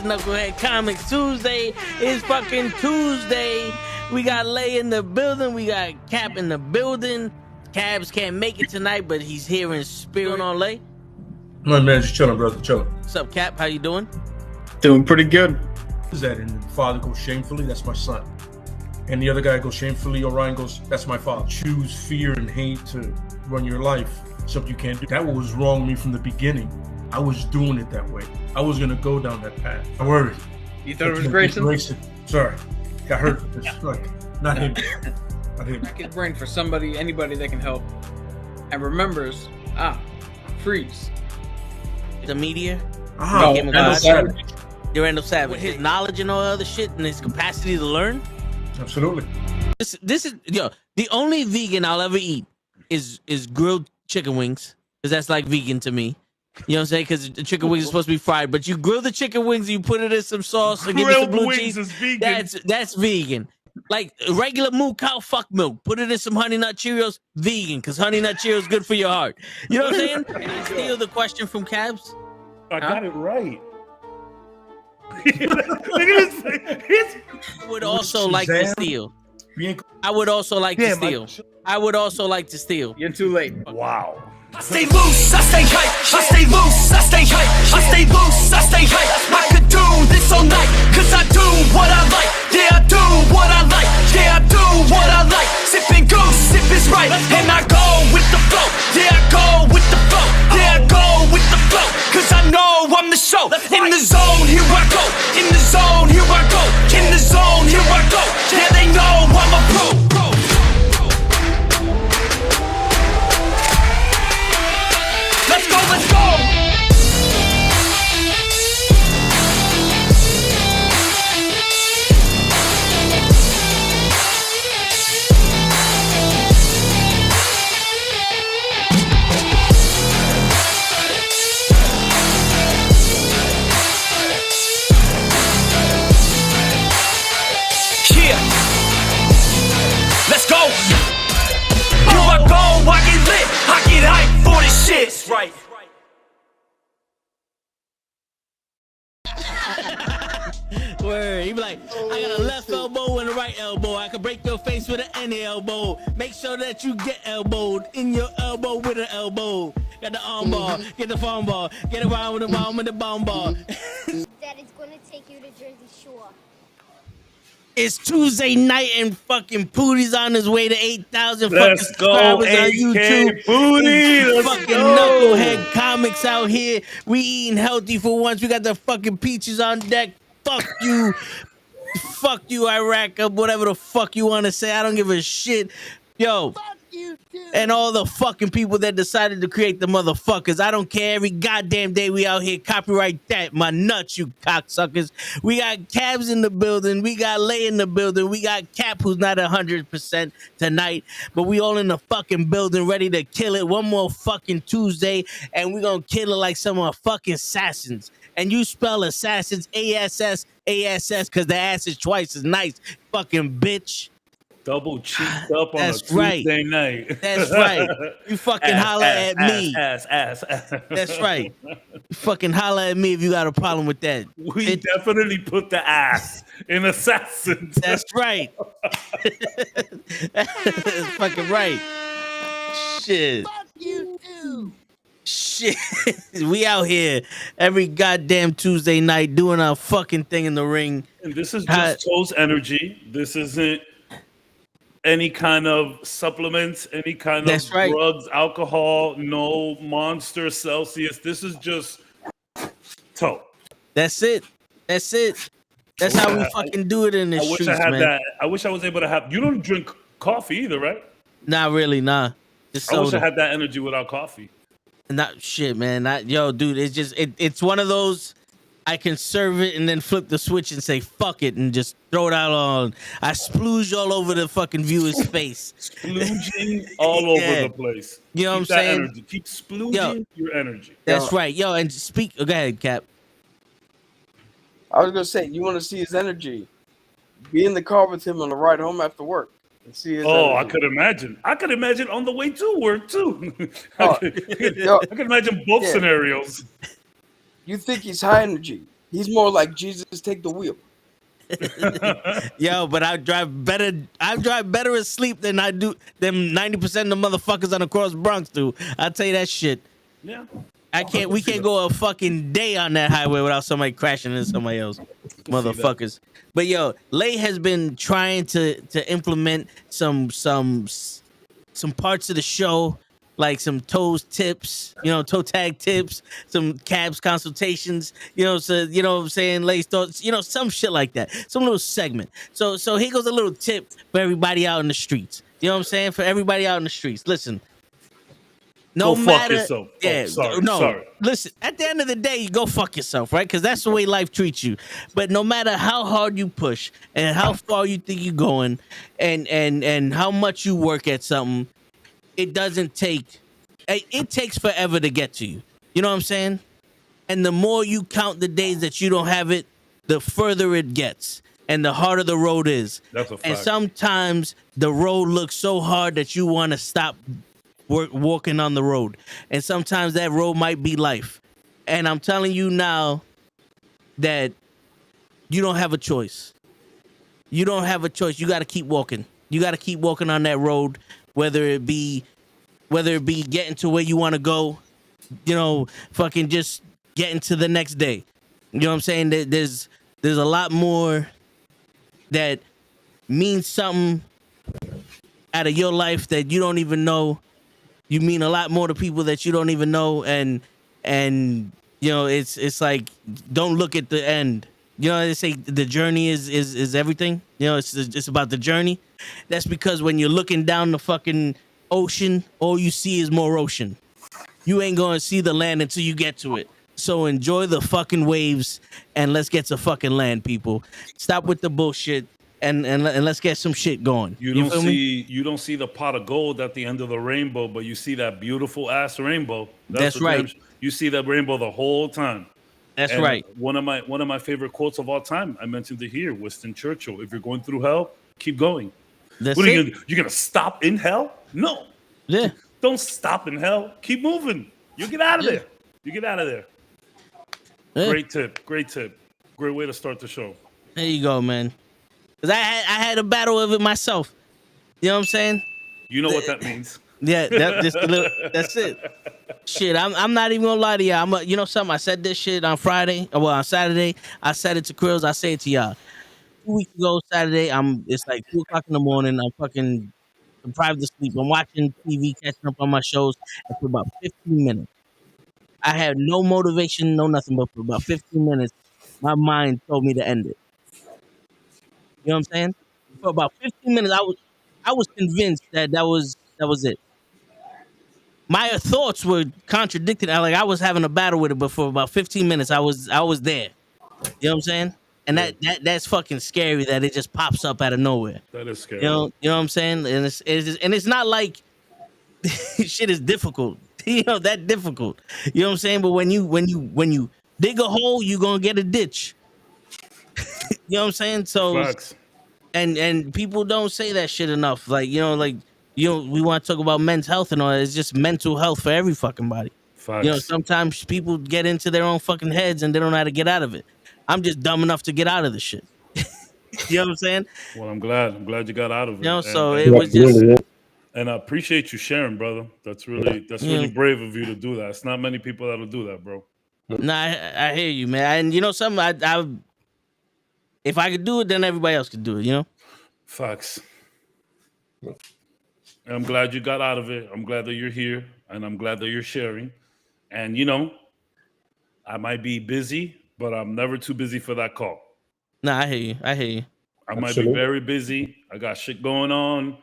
to Knucklehead Comics Tuesday. It's fucking Tuesday. We got Lay in the building. We got Cap in the building. Cabs can't make it tonight, but he's here in spirit. On Lay. My man, just chilling, brother, chilling. What's up, Cap? How you doing? Doing pretty good. Is that and the father goes shamefully? That's my son. And the other guy goes shamefully. Orion goes, that's my father. Choose fear and hate to run your life. Something you can't do. That was wrong with me from the beginning. I was doing it that way. I was gonna go down that path. I worried. You thought it was Grayson? Sorry, got hurt. It's like not him. Not him. Crack his brain for somebody, anybody that can help, and remembers. Freeze. The media. No, Randall Savage. Randall Savage. With his knowledge and all other shit and his capacity to learn. Absolutely. This is the only vegan I'll ever eat is grilled chicken wings, because that's like vegan to me. You know what I'm saying? Because the chicken wings are supposed to be fried, but you grill the chicken wings, you put it in some sauce and give it some blue cheese. Is vegan. That's vegan. Like regular moo cow fuck milk, put it in some Honey Nut Cheerios, vegan, because Honey Nut Cheerios good for your heart. You know what I'm saying? Can I steal the question from Cabs? I got it right. Look at this. I would also like to steal. I would also like to steal. I would also like to steal. You're too late. Wow. I stay loose, I stay hype, I stay loose, I stay hype, I stay loose, I stay hype. I could do this all night, cause I do what I like. Yeah, I do what I like, yeah, I do what I like. Sipping goose, sip is right, and I go with the flow. Yeah, I go with the flow, yeah, I go with the flow. Cause I know I'm the show. In the zone, here I go. In the zone, here I go. In the zone, here I go. Yeah, they know I'm a pro. Let's go, let's go! Yeah! Let's go! Here I go, I get lit, I get hyped for this shit! That's right. Word. He be like, I got a left elbow and a right elbow. I can break your face with an any elbow. Make sure that you get elbowed in your elbow with an elbow. Got the arm ball, get the phone ball, get around with the bomb with the bomb ball. That is gonna take you to Jersey Shore. It's Tuesday night and fucking Pootie's on his way to 8,000 fucking subscribers on YouTube. Pootie, fucking Knucklehead Comics out here. We eating healthy for once. We got the fucking peaches on deck. Fuck you. Fuck you, Iraq, up whatever the fuck you want to say. I don't give a shit. Yo. Fuck you too. And all the fucking people that decided to create the motherfuckers. I don't care. Every goddamn day we out here. Copyright that. My nuts, you cocksuckers. We got Cabs in the building. We got Lay in the building. We got Cap, who's not 100% tonight. But we all in the fucking building ready to kill it. One more fucking Tuesday. And we gonna kill it like some fucking assassins. And you spell assassins ASSASS because the ass is twice as nice, fucking bitch. Double cheeked up on That's a Tuesday night. That's right. You fucking holler at me. Ass. That's right. You fucking holler at me if you got a problem with that. We definitely put the ass in assassins. That's right. That's fucking right. Shit. Fuck you too. Shit. We out here every goddamn Tuesday night doing our fucking thing in the ring. And this is just Toast energy. This isn't any kind of supplements, any kind of drugs, alcohol, no Monster, Celsius. This is just Toe. That's it. That's it. That's how we fucking do it in the streets, man. That. I wish I was able to have. You don't drink coffee either, right? Not really, nah. Just I wish I had that energy without coffee. Not shit, man. Yo, dude, it's just it's one of those. I can serve it and then flip the switch and say fuck it and just throw it out on. I splooge all over the fucking viewer's face. Splooging all over the place. You know what I'm saying? Energy. Keep splooging your energy. That's right. Yo, and speak. Go ahead, Cap. I was gonna say, you want to see his energy? Be in the car with him on the ride home after work. And see his energy. I could imagine. I could imagine on the way to work too. I could imagine both scenarios. You think he's high energy? He's more like Jesus, take the wheel. Yo, but I drive better asleep than I do them 90% of the motherfuckers on the Cross Bronx do. I'll tell you that shit. Yeah. We can't go a fucking day on that highway without somebody crashing into somebody else. Motherfuckers. But yo, Lay has been trying to implement some parts of the show, like some toe tag tips, some cabs consultations, so what I'm saying, Lay's thoughts, some shit like that. Some little segment. So here goes a little tip for everybody out in the streets. You know what I'm saying? For everybody out in the streets. Listen. No go matter, fuck yourself. Yeah, Sorry. Listen, at the end of the day, you go fuck yourself, right? Because that's the way life treats you. But no matter how hard you push and how far you think you're going, and how much you work at something, it doesn't take. It takes forever to get to you. You know what I'm saying? And the more you count the days that you don't have it, the further it gets, and the harder the road is. That's a fact. And sometimes the road looks so hard that you want to stop walking on the road, and sometimes that road might be life. And I'm telling you now that you don't have a choice. You don't have a choice. You got to keep walking. You got to keep walking on that road, whether it be getting to where you want to go, fucking just getting to the next day. You know what I'm saying? There's a lot more that means something out of your life that you don't even know. You mean a lot more to people that you don't even know, and it's like, don't look at the end. They say the journey is everything. It's about the journey. That's because when you're looking down the fucking ocean, all you see is more ocean. You ain't gonna see the land until you get to it. So enjoy the fucking waves and let's get to fucking land, people. Stop with the bullshit. And let's get some shit going. You don't see the pot of gold at the end of the rainbow, but you see that beautiful ass rainbow. That's right. You see that rainbow the whole time. That's right. One of my favorite quotes of all time, I mentioned it here, Winston Churchill. If you're going through hell, keep going. That's what are it. you're gonna stop in hell? No. Yeah. Don't stop in hell. Keep moving. You get out of there. You get out of there. Yeah. Great tip. Great way to start the show. There you go, man. Because I had a battle of it myself. You know what I'm saying? You know what that means. Yeah, that's it. Shit, I'm not even gonna lie to y'all. You know something? I said this shit on Friday. Well, on Saturday, I said it to Krills. I say it to y'all. 2 weeks ago, Saturday, it's like 2 o'clock in the morning. I'm fucking deprived of sleep. I'm watching TV, catching up on my shows, and for about 15 minutes, I had no motivation, no nothing. But for about 15 minutes, my mind told me to end it. You know what I'm saying? For about 15 minutes, I was convinced that was it. My thoughts were contradicted. I was having a battle with it, but for about 15 minutes, I was there. You know what I'm saying? And that's fucking scary that it just pops up out of nowhere. That is scary. You know what I'm saying? And it's not like shit is difficult. That difficult. You know what I'm saying? But when you dig a hole, you're gonna get a ditch. You know what I'm saying? So, facts. And people don't say that shit enough. We want to talk about men's health and all that. It's just mental health for every fucking body. Facts. Sometimes people get into their own fucking heads and they don't know how to get out of it. I'm just dumb enough to get out of the shit. You know what I'm saying? Well, I'm glad you got out of it. It was just. And I appreciate you sharing, brother. That's really brave of you to do that. It's not many people that'll do that, bro. Nah, I hear you, man. And you know something? I if I could do it, then everybody else could do it. Facts. And I'm glad you got out of it. I'm glad that you're here, and I'm glad that you're sharing. And I might be busy, but I'm never too busy for that call. Nah, I hear you. I might be very busy. I got shit going on.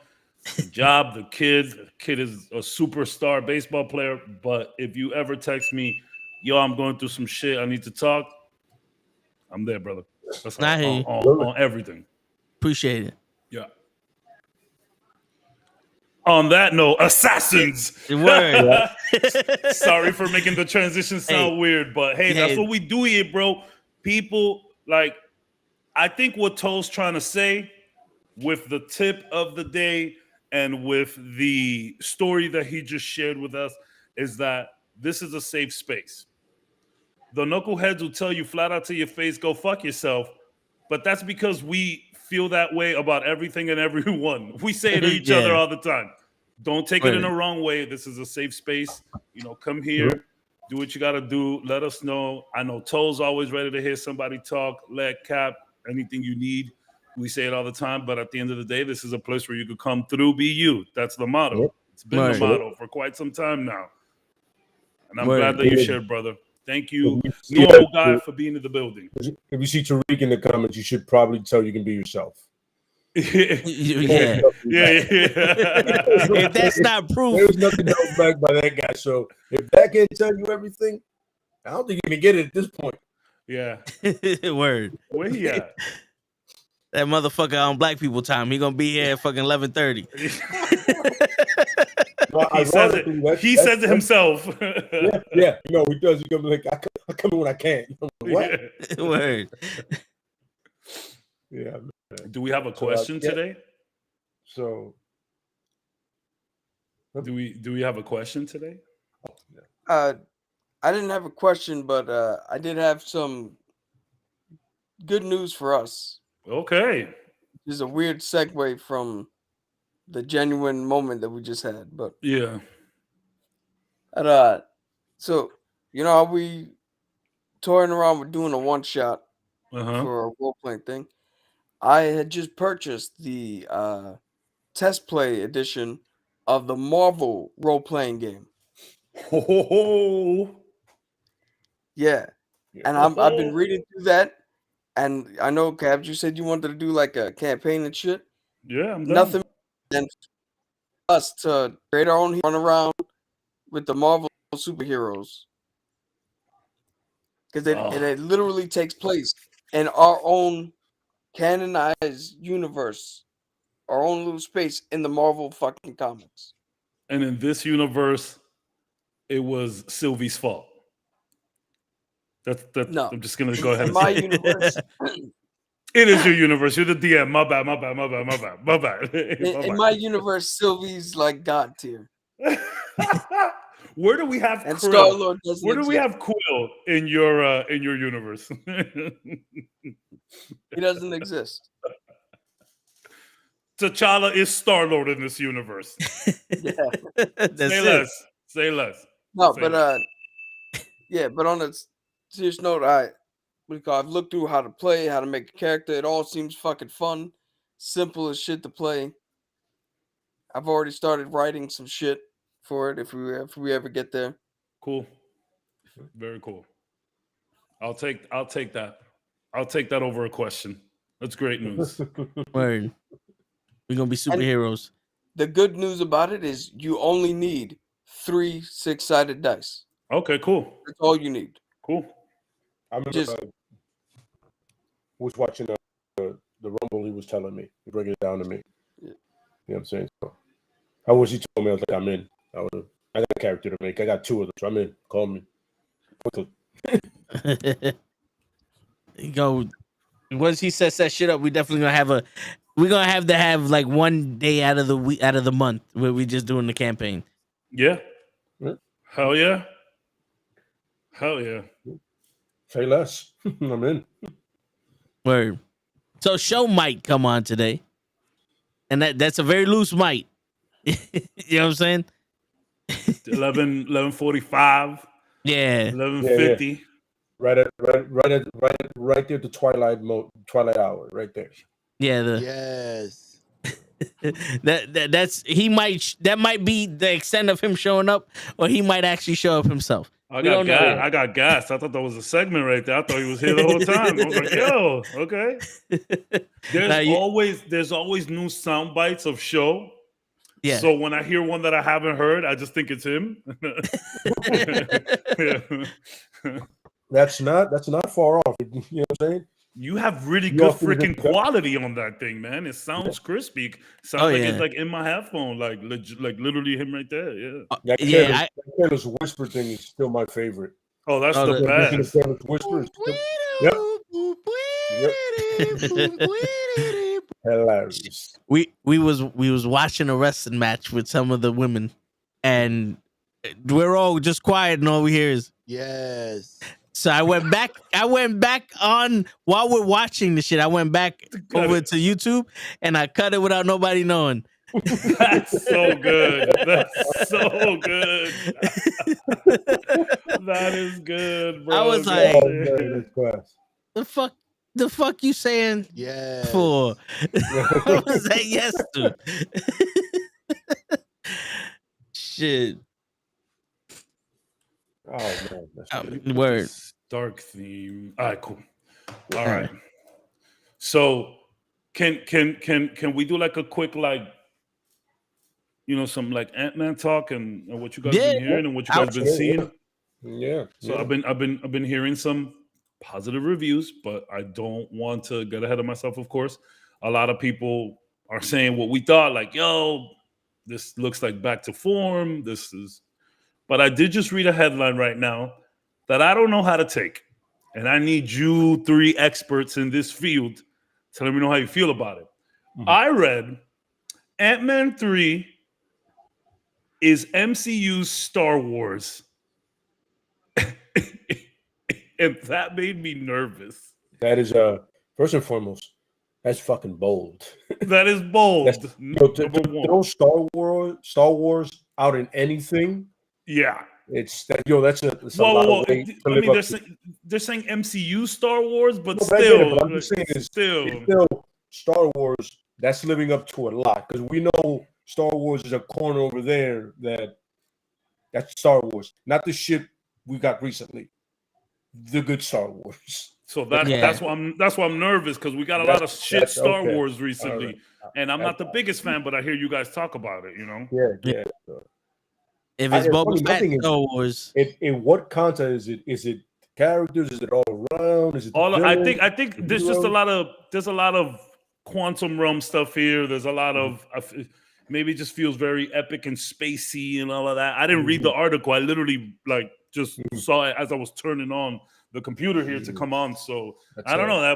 The job, the kid. The kid is a superstar baseball player. But if you ever text me, yo, I'm going through some shit, I need to talk, I'm there, brother. That's on everything. Appreciate it. Yeah. On that note, assassins. Word. Sorry for making the transition sound weird, but hey, that's what we do here, bro. People, I think what Toe's trying to say with the tip of the day and with the story that he just shared with us is that this is a safe space. The knuckleheads will tell you flat out to your face, go fuck yourself. But that's because we feel that way about everything and everyone. We say it to each other all the time. Don't take it in the wrong way. This is a safe space. Come here, do what you got to do. Let us know. I know Toe's always ready to hear somebody talk. Let Cap, anything you need. We say it all the time. But at the end of the day, this is a place where you could come through, be you. That's the motto. Yep. It's been the motto for quite some time now. And I'm glad that you shared, brother. Thank you, normal guy, for being in the building. If you see Tariq in the comments, you should probably tell you can be yourself. Yeah. If that's not proof, there's nothing held back by that guy. So if that can't tell you everything, I don't think you can get it at this point. Yeah. Word. Where he at? That motherfucker on Black People time. He gonna be here at fucking 11:30. Well, he says it himself. Yeah. He does. He's gonna be like, I come in when I can. What? Word. Yeah. Do we have a question today? So, do we have a question today? I didn't have a question, but I did have some good news for us. Okay. This is a weird segue from the genuine moment that we just had, but yeah. So how we touring around with doing a one shot for a role playing thing. I had just purchased the test play edition of the Marvel role playing game. Yeah, and I've been reading through that, and I know, Cabs, you said you wanted to do like a campaign and shit. Yeah, I'm done. Nothing than us to create our own run around with the Marvel superheroes, because it literally takes place in our own canonized universe, our own little space in the Marvel fucking comics. And in this universe, it was Sylvie's fault. That's no. I'm just gonna go ahead. In my universe, it is your universe. You're the DM. My bad. In my universe, Sylvie's like God tier. Where do we have and Krill? Star-Lord Where do we have Quill in your universe? He doesn't exist. T'Challa is Star-Lord in this universe. Yeah. Say less. No, but on a serious note, I've looked through how to play, how to make a character. It all seems fucking fun, simple as shit to play. I've already started writing some shit for it if we ever get there. Cool. Very cool. I'll take that. I'll take that over a question. That's great news. Word. We're gonna be superheroes. And the good news about it is you only need 3 6-sided dice. Okay, cool. That's all you need. Cool. I remember was watching the Rumble. He was telling me, he breaking it down to me. Yeah. You know what I'm saying? So I wish he told me. I was like, I'm in. I got a character to make. I got 2 of them. So I'm in. Call me. Once he sets that shit up, we definitely gonna have to have like one day out of the month where we just doing the campaign. Yeah. Hell yeah. Say less. I'm in. Word. So show might come on today, and that's a very loose might. You know what I'm saying? 11:45. Yeah. 11:50. Yeah. Right there, the twilight hour, right there. Yeah. Yes. that might be the extent of him showing up, or he might actually show up himself. I got gas. I thought that was a segment right there. I thought he was here the whole time. I was like, yo, okay. There's always new sound bites of show. Yeah. So when I hear one that I haven't heard, I just think it's him. Yeah. That's not far off. You know what I'm saying? You have really good freaking quality on that thing, man. It sounds crispy. Sounds it's like in my headphone, like literally him right there. Yeah. Taylor's whisper thing is still my favorite. Oh, that's the best. Taylor's whisper is hilarious. We was watching a wrestling match with some of the women, and we're all just quiet, and all we hear is yes. So I went back on while we're watching the shit. I went back over to YouTube and I cut it without nobody knowing. That's so good. That's so good. That is good, bro. I was like, the fuck you saying for? I was like, yes, dude. Shit. Oh man, that's Word. Dark theme. All right, cool. All right. So can we do like a quick some like Ant-Man talk and what you guys been hearing and what you guys been seeing? Yeah. So I've been hearing some positive reviews, but I don't want to get ahead of myself, of course. A lot of people are saying what we thought, like, yo, this looks like back to form. But I did just read a headline right now that I don't know how to take. And I need you 3 experts in this field to let me know how you feel about it. Mm-hmm. I read Ant-Man 3 is MCU's Star Wars. And that made me nervous. That is first and foremost, that's fucking bold. That is bold. To throw Star Wars out in anything. Yeah. That's a lot of weight to live up to. They're saying MCU Star Wars, but no, still. But I'm just saying it's still Star Wars that's living up to a lot. Because we know Star Wars is a corner over there that's Star Wars. Not the shit we got recently. The good Star Wars. So that's why I'm nervous, because we got a lot of shit Star Wars recently. Right. And I'm not the biggest fan, but I hear you guys talk about it, Yeah. If it's Boba Fett Star Wars, in what content is it? Is it characters? Is it all around? Is it I think there's just a lot of quantum realm stuff here. There's a lot of maybe it just feels very epic and spacey and all of that. I didn't read the article. I literally just saw it as I was turning on the computer here to come on. So I don't know.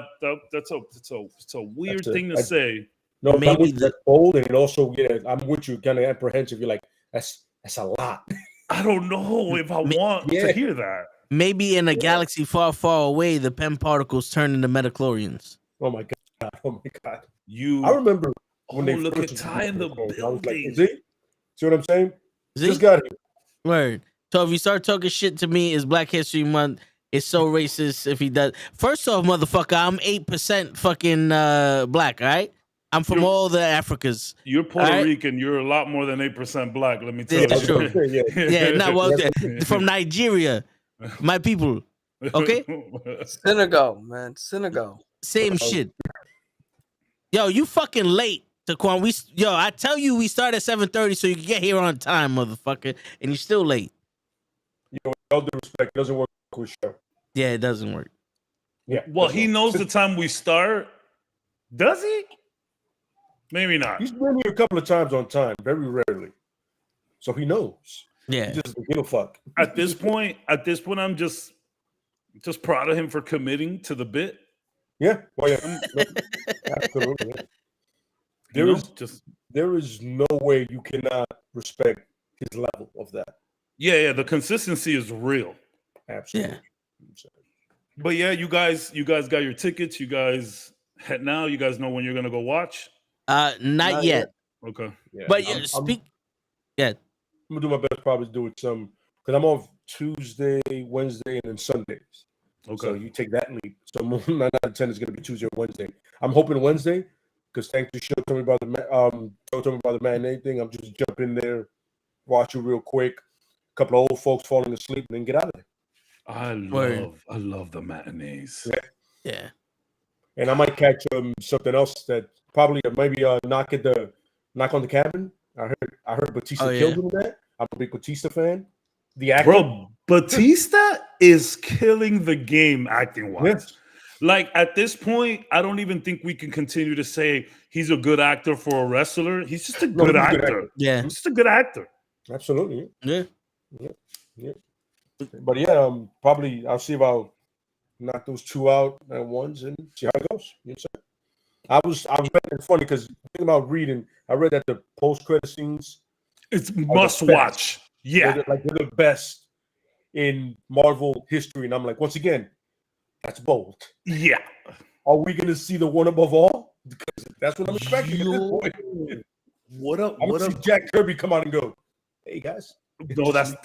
That's a weird thing to say. No, maybe that's bold, and also I'm with you, kind of apprehensive. You're like, that's a lot. I don't know if I want to hear that. Maybe in a galaxy far, far away, the PEM particles turn into metachlorians. Oh my god! I remember when they look at Ty in the building. I was like, see what I'm saying? Just got here. Word. So if you start talking shit to me, it's Black History Month. It's so racist if he does. First off, motherfucker, I'm 8% fucking black, all right? I'm from all the Africas. You're Puerto Rican. You're a lot more than 8% black, let me tell you. That's true. From Nigeria, my people. Okay? Senegal, man. Senegal. Same shit. Yo, you fucking late, Taquan. I tell you we start at 7:30 so you can get here on time, motherfucker, and you're still late. With all due respect, it doesn't work with show. Yeah, it doesn't work. Yeah. Well, he knows the time we start. Does he? Maybe not. He's been here a couple of times on time, very rarely. So he knows. Yeah. He just give a fuck. At this point, I'm just proud of him for committing to the bit. Yeah. Well, yeah. Absolutely. There is no way you cannot respect his level of that. Yeah. The consistency is real. Absolutely. Yeah. But yeah, you guys got your tickets. You guys now. You guys know when you're gonna go watch. Not yet. Okay. Yeah. But I'm gonna do my best probably to do it because I'm off Tuesday, Wednesday, and then Sundays. Okay. So you take that leap. So 9 out of 10 is gonna be Tuesday or Wednesday. I'm hoping Wednesday because thanks to Show told me about the matinee thing. I'm just jump in there, watch it real quick. A couple of old folks falling asleep and then get out of there. I love the matinees. Yeah. And I might catch something else that probably maybe knock on the cabin. I heard Batista killed him in that. I'm a big Batista fan. The actor, bro, Batista is killing the game acting wise. Yes. Like at this point, I don't even think we can continue to say he's a good actor for a wrestler. He's just a good actor. Yeah, he's just a good actor. Absolutely. Yeah. But yeah, probably I'll see if I'll knock those 2 out at once and see how it goes. You know I was funny because thinking about reading, I read that the post-credit scenes. It's must watch. Yeah. They're the best in Marvel history. And I'm like, once again, that's bold. Yeah. Are we going to see the one above all? Because that's what I'm expecting at this point. What up? I'm going to see Jack Kirby come out and go, hey, guys. No, that's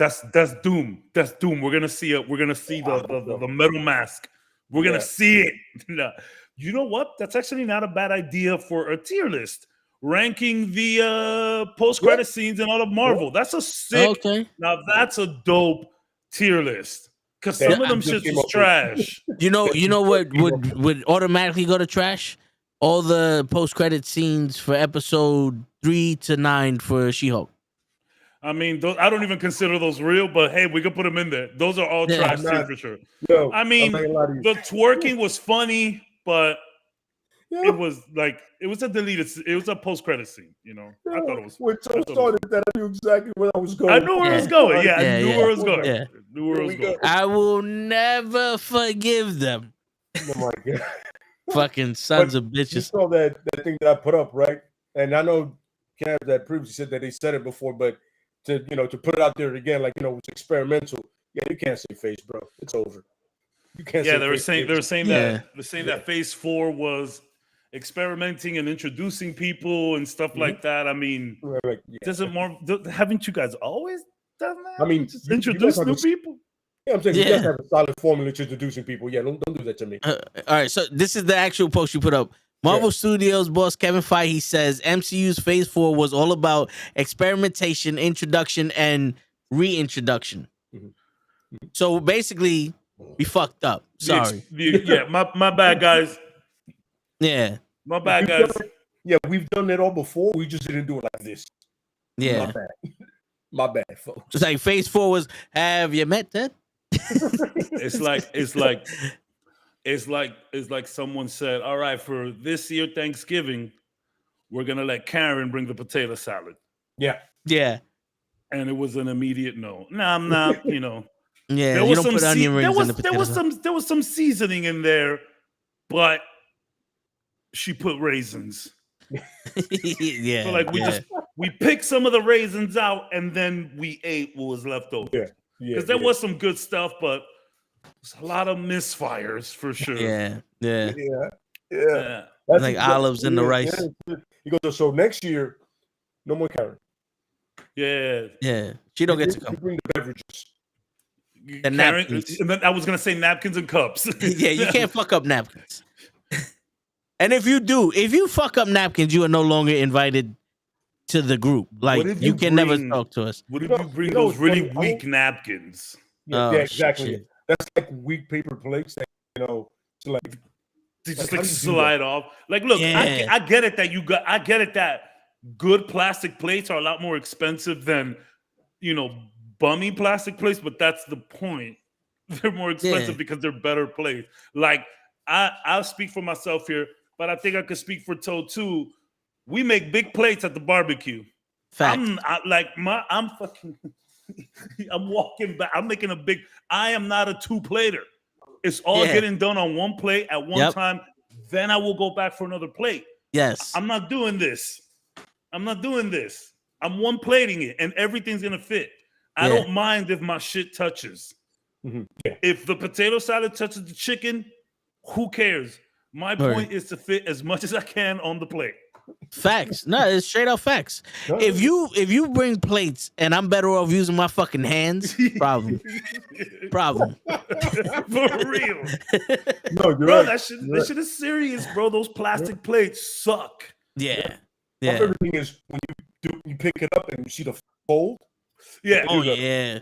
Doom. That's Doom. We're gonna see it. We're gonna see the metal mask. We're gonna see it. No. You know what? That's actually not a bad idea for a tier list. Ranking the post-credit scenes in all of Marvel. That's a sick. Okay. Now that's a dope tier list. Because some of them shits was trash. You know what would automatically go to trash? All the post-credit scenes for episode 3 to 9 for She-Hulk. I mean, I don't even consider those real, but hey, we could put them in there. Those are all trash tier for sure. Yo, I mean, the twerking was funny, but it was a deleted. It was a post-credit scene. You know, I thought it was. When Tom started that, I knew exactly where I was going. I knew where it was going. Yeah, I knew where it was going. Yeah. Knew where it was going. I will never forgive them. Oh my God. Fucking sons of bitches. You saw that thing that I put up, right? And I know Cam that previously said that they said it before, but to put it out there again, like, it's experimental. Yeah, you can't say face, bro. It's over. You can't. Yeah, they were saying that Phase 4 was experimenting and introducing people and stuff like that. I mean, haven't you guys always done that? I mean, just introduce new people. Yeah, I'm saying you guys have a solid formula to introducing people. Yeah, don't do that to me. All right, so this is the actual post you put up. Marvel Studios boss Kevin Feige says MCU's Phase 4 was all about experimentation, introduction, and reintroduction. So basically, we fucked up. Sorry. My bad, guys. Yeah. My bad, guys. We've done that all before. We just didn't do it like this. Yeah. My bad. My bad, folks. It's like Phase 4 was, have you met Ted? It's like someone said, all right, for this year Thanksgiving, we're gonna let Karen bring the potato salad. Yeah. Yeah. And it was an immediate no. No, I'm not, Yeah, there you was don't put onion rings in the potato salad. There was some seasoning in there, but she put raisins. Yeah. So like we picked some of the raisins out and then we ate what was left over. Yeah. Because there was some good stuff, but there's a lot of misfires for sure. Yeah. That's like olives in the rice. He goes, so next year, no more Karen. Yeah. She don't get to come. Bring the beverages. The napkins. And then I was gonna say napkins and cups. Yeah, you can't fuck up napkins. And if you fuck up napkins, you are no longer invited to the group. Like you can never talk to us. What if you bring those really weak napkins? Yeah, exactly. Shit. That's like weak paper plates that, to like they just like slide off. Like, look, I get it that good plastic plates are a lot more expensive than bummy plastic plates, but that's the point. They're more expensive because they're better plates. Like, I'll speak for myself here, but I think I could speak for Toad too. We make big plates at the barbecue. Fact. I'm fucking I'm walking back. I'm making a big. I am not a 2-plater. It's all getting done on one plate at one time. Then I will go back for another plate. Yes. I'm not doing this. I'm one plating it, and everything's gonna fit. I don't mind if my shit touches. Mm-hmm. Yeah. If the potato salad touches the chicken, who cares? My point is to fit as much as I can on the plate. Facts. No, it's straight up facts. If you bring plates and I'm better off using my fucking hands, problem. For real. No, you're bro, right. that shit is serious, bro. Those plastic plates suck. Yeah. My favorite thing is when you pick it up and you see the fold. Yeah. Oh yeah.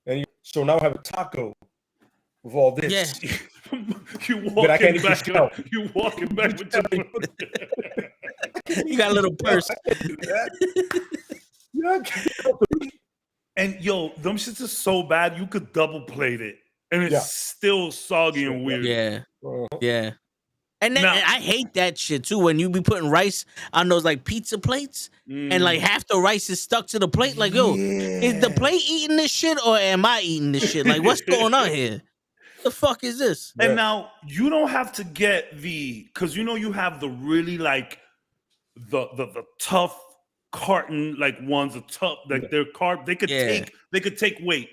And so now I have a taco with all this. Yeah. You walking back with your You got a little purse. And yo, them shits are so bad you could double plate it and it's still soggy and weird. Yeah. Yeah. And then, and I hate that shit too when you be putting rice on those like pizza plates and like half the rice is stuck to the plate. Like, yo, is the plate eating this shit or am I eating this shit? Like, what's going on here? The fuck is this? And now you don't have to get because you have the really like the tough carton like ones, the tough like they're they could take weight.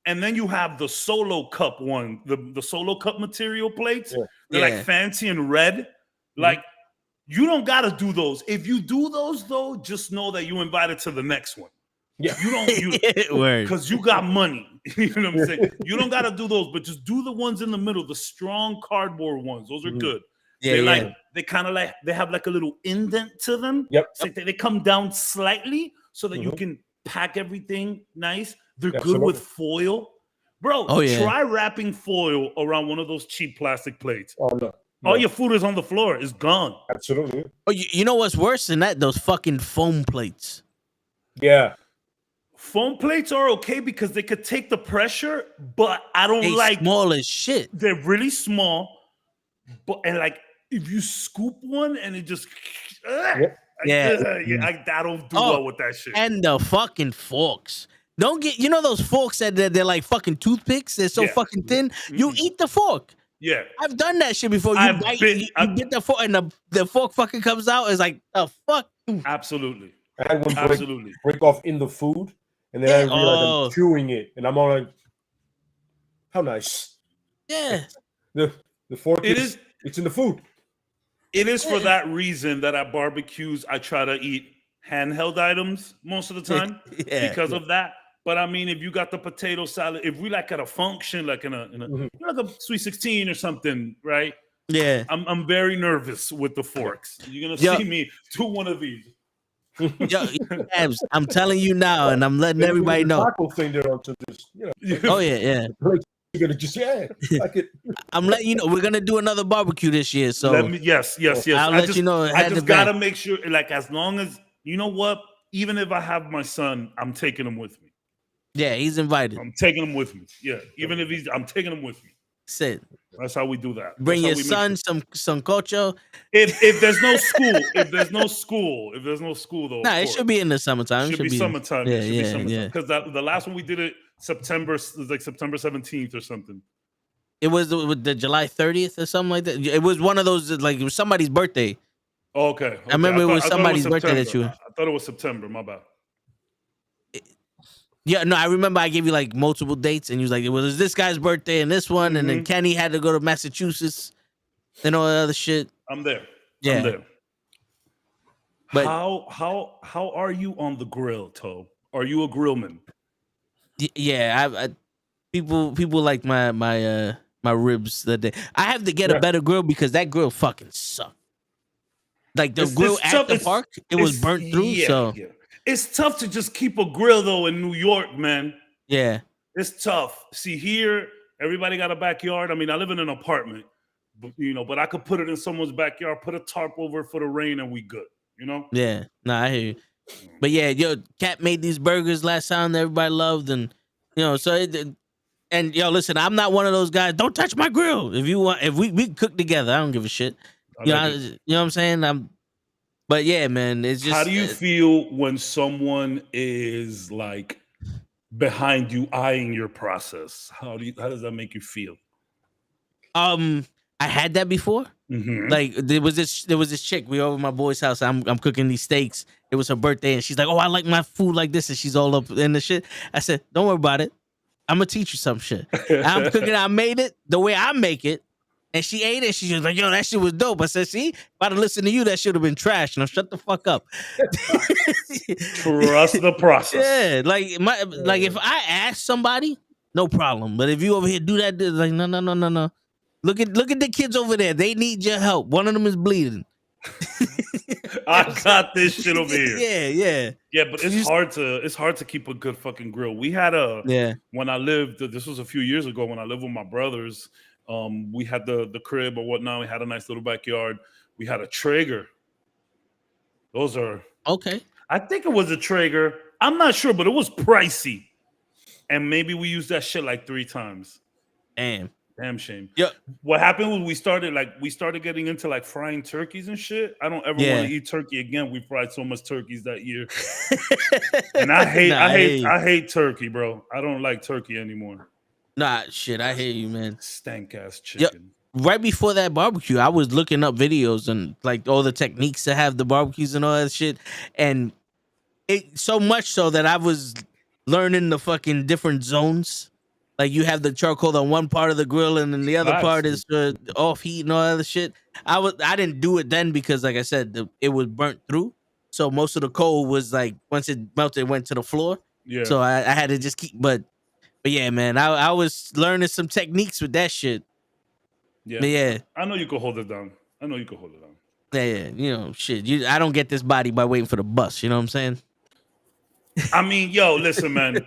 And then you have the solo cup one, the solo cup material plates. Yeah. They're like fancy and red. Like, you don't got to do those. If you do those, though, just know that you invited to the next one. Yeah. You don't, because you got money. You know what I'm saying? You don't got to do those, but just do the ones in the middle, the strong cardboard ones. Those are good. They kind of like, they have like a little indent to them. Yep. It's like they come down slightly so that you can pack everything nice. They're good with foil. Bro, try wrapping foil around one of those cheap plastic plates. Oh, no. All your food is on the floor. It's gone. Absolutely. Oh, you know what's worse than that? Those fucking foam plates. Yeah. Foam plates are okay because they could take the pressure, but I don't like small as shit. They're really small, and like if you scoop one and it just I don't do well with that shit. And the fucking forks. Don't get those forks that they're like fucking toothpicks. They're so fucking thin. You eat the fork. Yeah, I've done that shit before. You get the fork and the fork fucking comes out. It's like, oh fuck. Absolutely. I had one break off in the food, and then I realized I'm chewing it, and I'm all like, "How nice." Yeah. The fork it's in the food. It is for that reason that at barbecues I try to eat handheld items most of the time because of that. But I mean, if you got the potato salad, if we like at a function, like in a like a Sweet 16 or something, right? Yeah. I'm very nervous with the forks. You're gonna see me do one of these. Yo, I'm telling you now, and I'm letting everybody know. Taco thing there onto this, Oh yeah. You're gonna just like it. I'm letting you know we're gonna do another barbecue this year. So yes. I'll let you know. I just gotta make sure, like, as long as you know what, even if I have my son, I'm taking him with me. Yeah, he's invited. I'm taking him with me. Yeah, even if I'm taking him with me. Sit. That's how we do that. Bring your son some cocho. If there's no school, though. Nah, it should be in the summertime. It should be summertime. Yeah, it should be summertime. Yeah. Because the last one we did it September 17th or something. It was the July 30th or something like that. It was one of those, like, it was somebody's birthday. Oh, okay. I remember it was somebody's birthday that you. I thought it was September. My bad. Yeah, no, I remember I gave you like multiple dates, and you was like, it was this guy's birthday and this one, and then Kenny had to go to Massachusetts and all that other shit. I'm there. Yeah. I'm there. But how are you on the grill, Toe? Are you a grillman? Yeah, I people like my ribs that day. I have to get a better grill because that grill fucking sucked. Like the grill at the park, it was burnt through. Yeah. It's tough to just keep a grill though in New York, man. Yeah. It's tough. See, here, everybody got a backyard. I mean, I live in an apartment, but I could put it in someone's backyard, put a tarp over it for the rain, and we good, Yeah. Nah, I hear you. But yeah, Cat made these burgers last time that everybody loved, and listen, I'm not one of those guys. Don't touch my grill. If we cook together, I don't give a shit. You know what I'm saying? But yeah, man, it's just. How do you feel when someone is like behind you, eyeing your process? How does that make you feel? I had that before. Mm-hmm. Like there was this chick. We were over at my boy's house. I'm cooking these steaks. It was her birthday, and she's like, "Oh, I like my food like this," and she's all up in the shit. I said, "Don't worry about it. I'm gonna teach you some shit." I'm cooking. I made it the way I make it. And she ate it. She was like, "Yo, that shit was dope." I said, "See, if I'd have listened to you, that should have been trash." Shut the fuck up. Trust the process. Yeah, like if I ask somebody, no problem. But if you over here do that, like no. Look at the kids over there. They need your help. One of them is bleeding. I got this shit over here. Yeah. But it's hard to keep a good fucking grill. We had when I lived. This was a few years ago when I lived with my brothers. We had the crib or whatnot. We had a nice little backyard. We had a Traeger. Those are okay. I think it was a Traeger. I'm not sure, but it was pricey. And maybe we used that shit like 3 times. Damn shame. Yeah. What happened was we started getting into like frying turkeys and shit. I don't ever want to eat turkey again. We fried so much turkeys that year. And I hate turkey, bro. I don't like turkey anymore. Nah, shit, I hear you, man. Stank ass chicken. Right before that barbecue, I was looking up videos and like all the techniques to have the barbecues and all that shit. And it so much so that I was learning the fucking different zones Like you have the charcoal on one part of the grill, and then the other part is off heat and all that other shit. I didn't do it then because, like I said, it was burnt through. So most of the coal was like once it melted, it went to the floor. Yeah. So I had to just keep, but yeah, man, I was learning some techniques with that shit. Yeah. But yeah. I know you can hold it down. Yeah, you know, shit. I don't get this body by waiting for the bus. You know what I'm saying? I mean, yo, listen, man.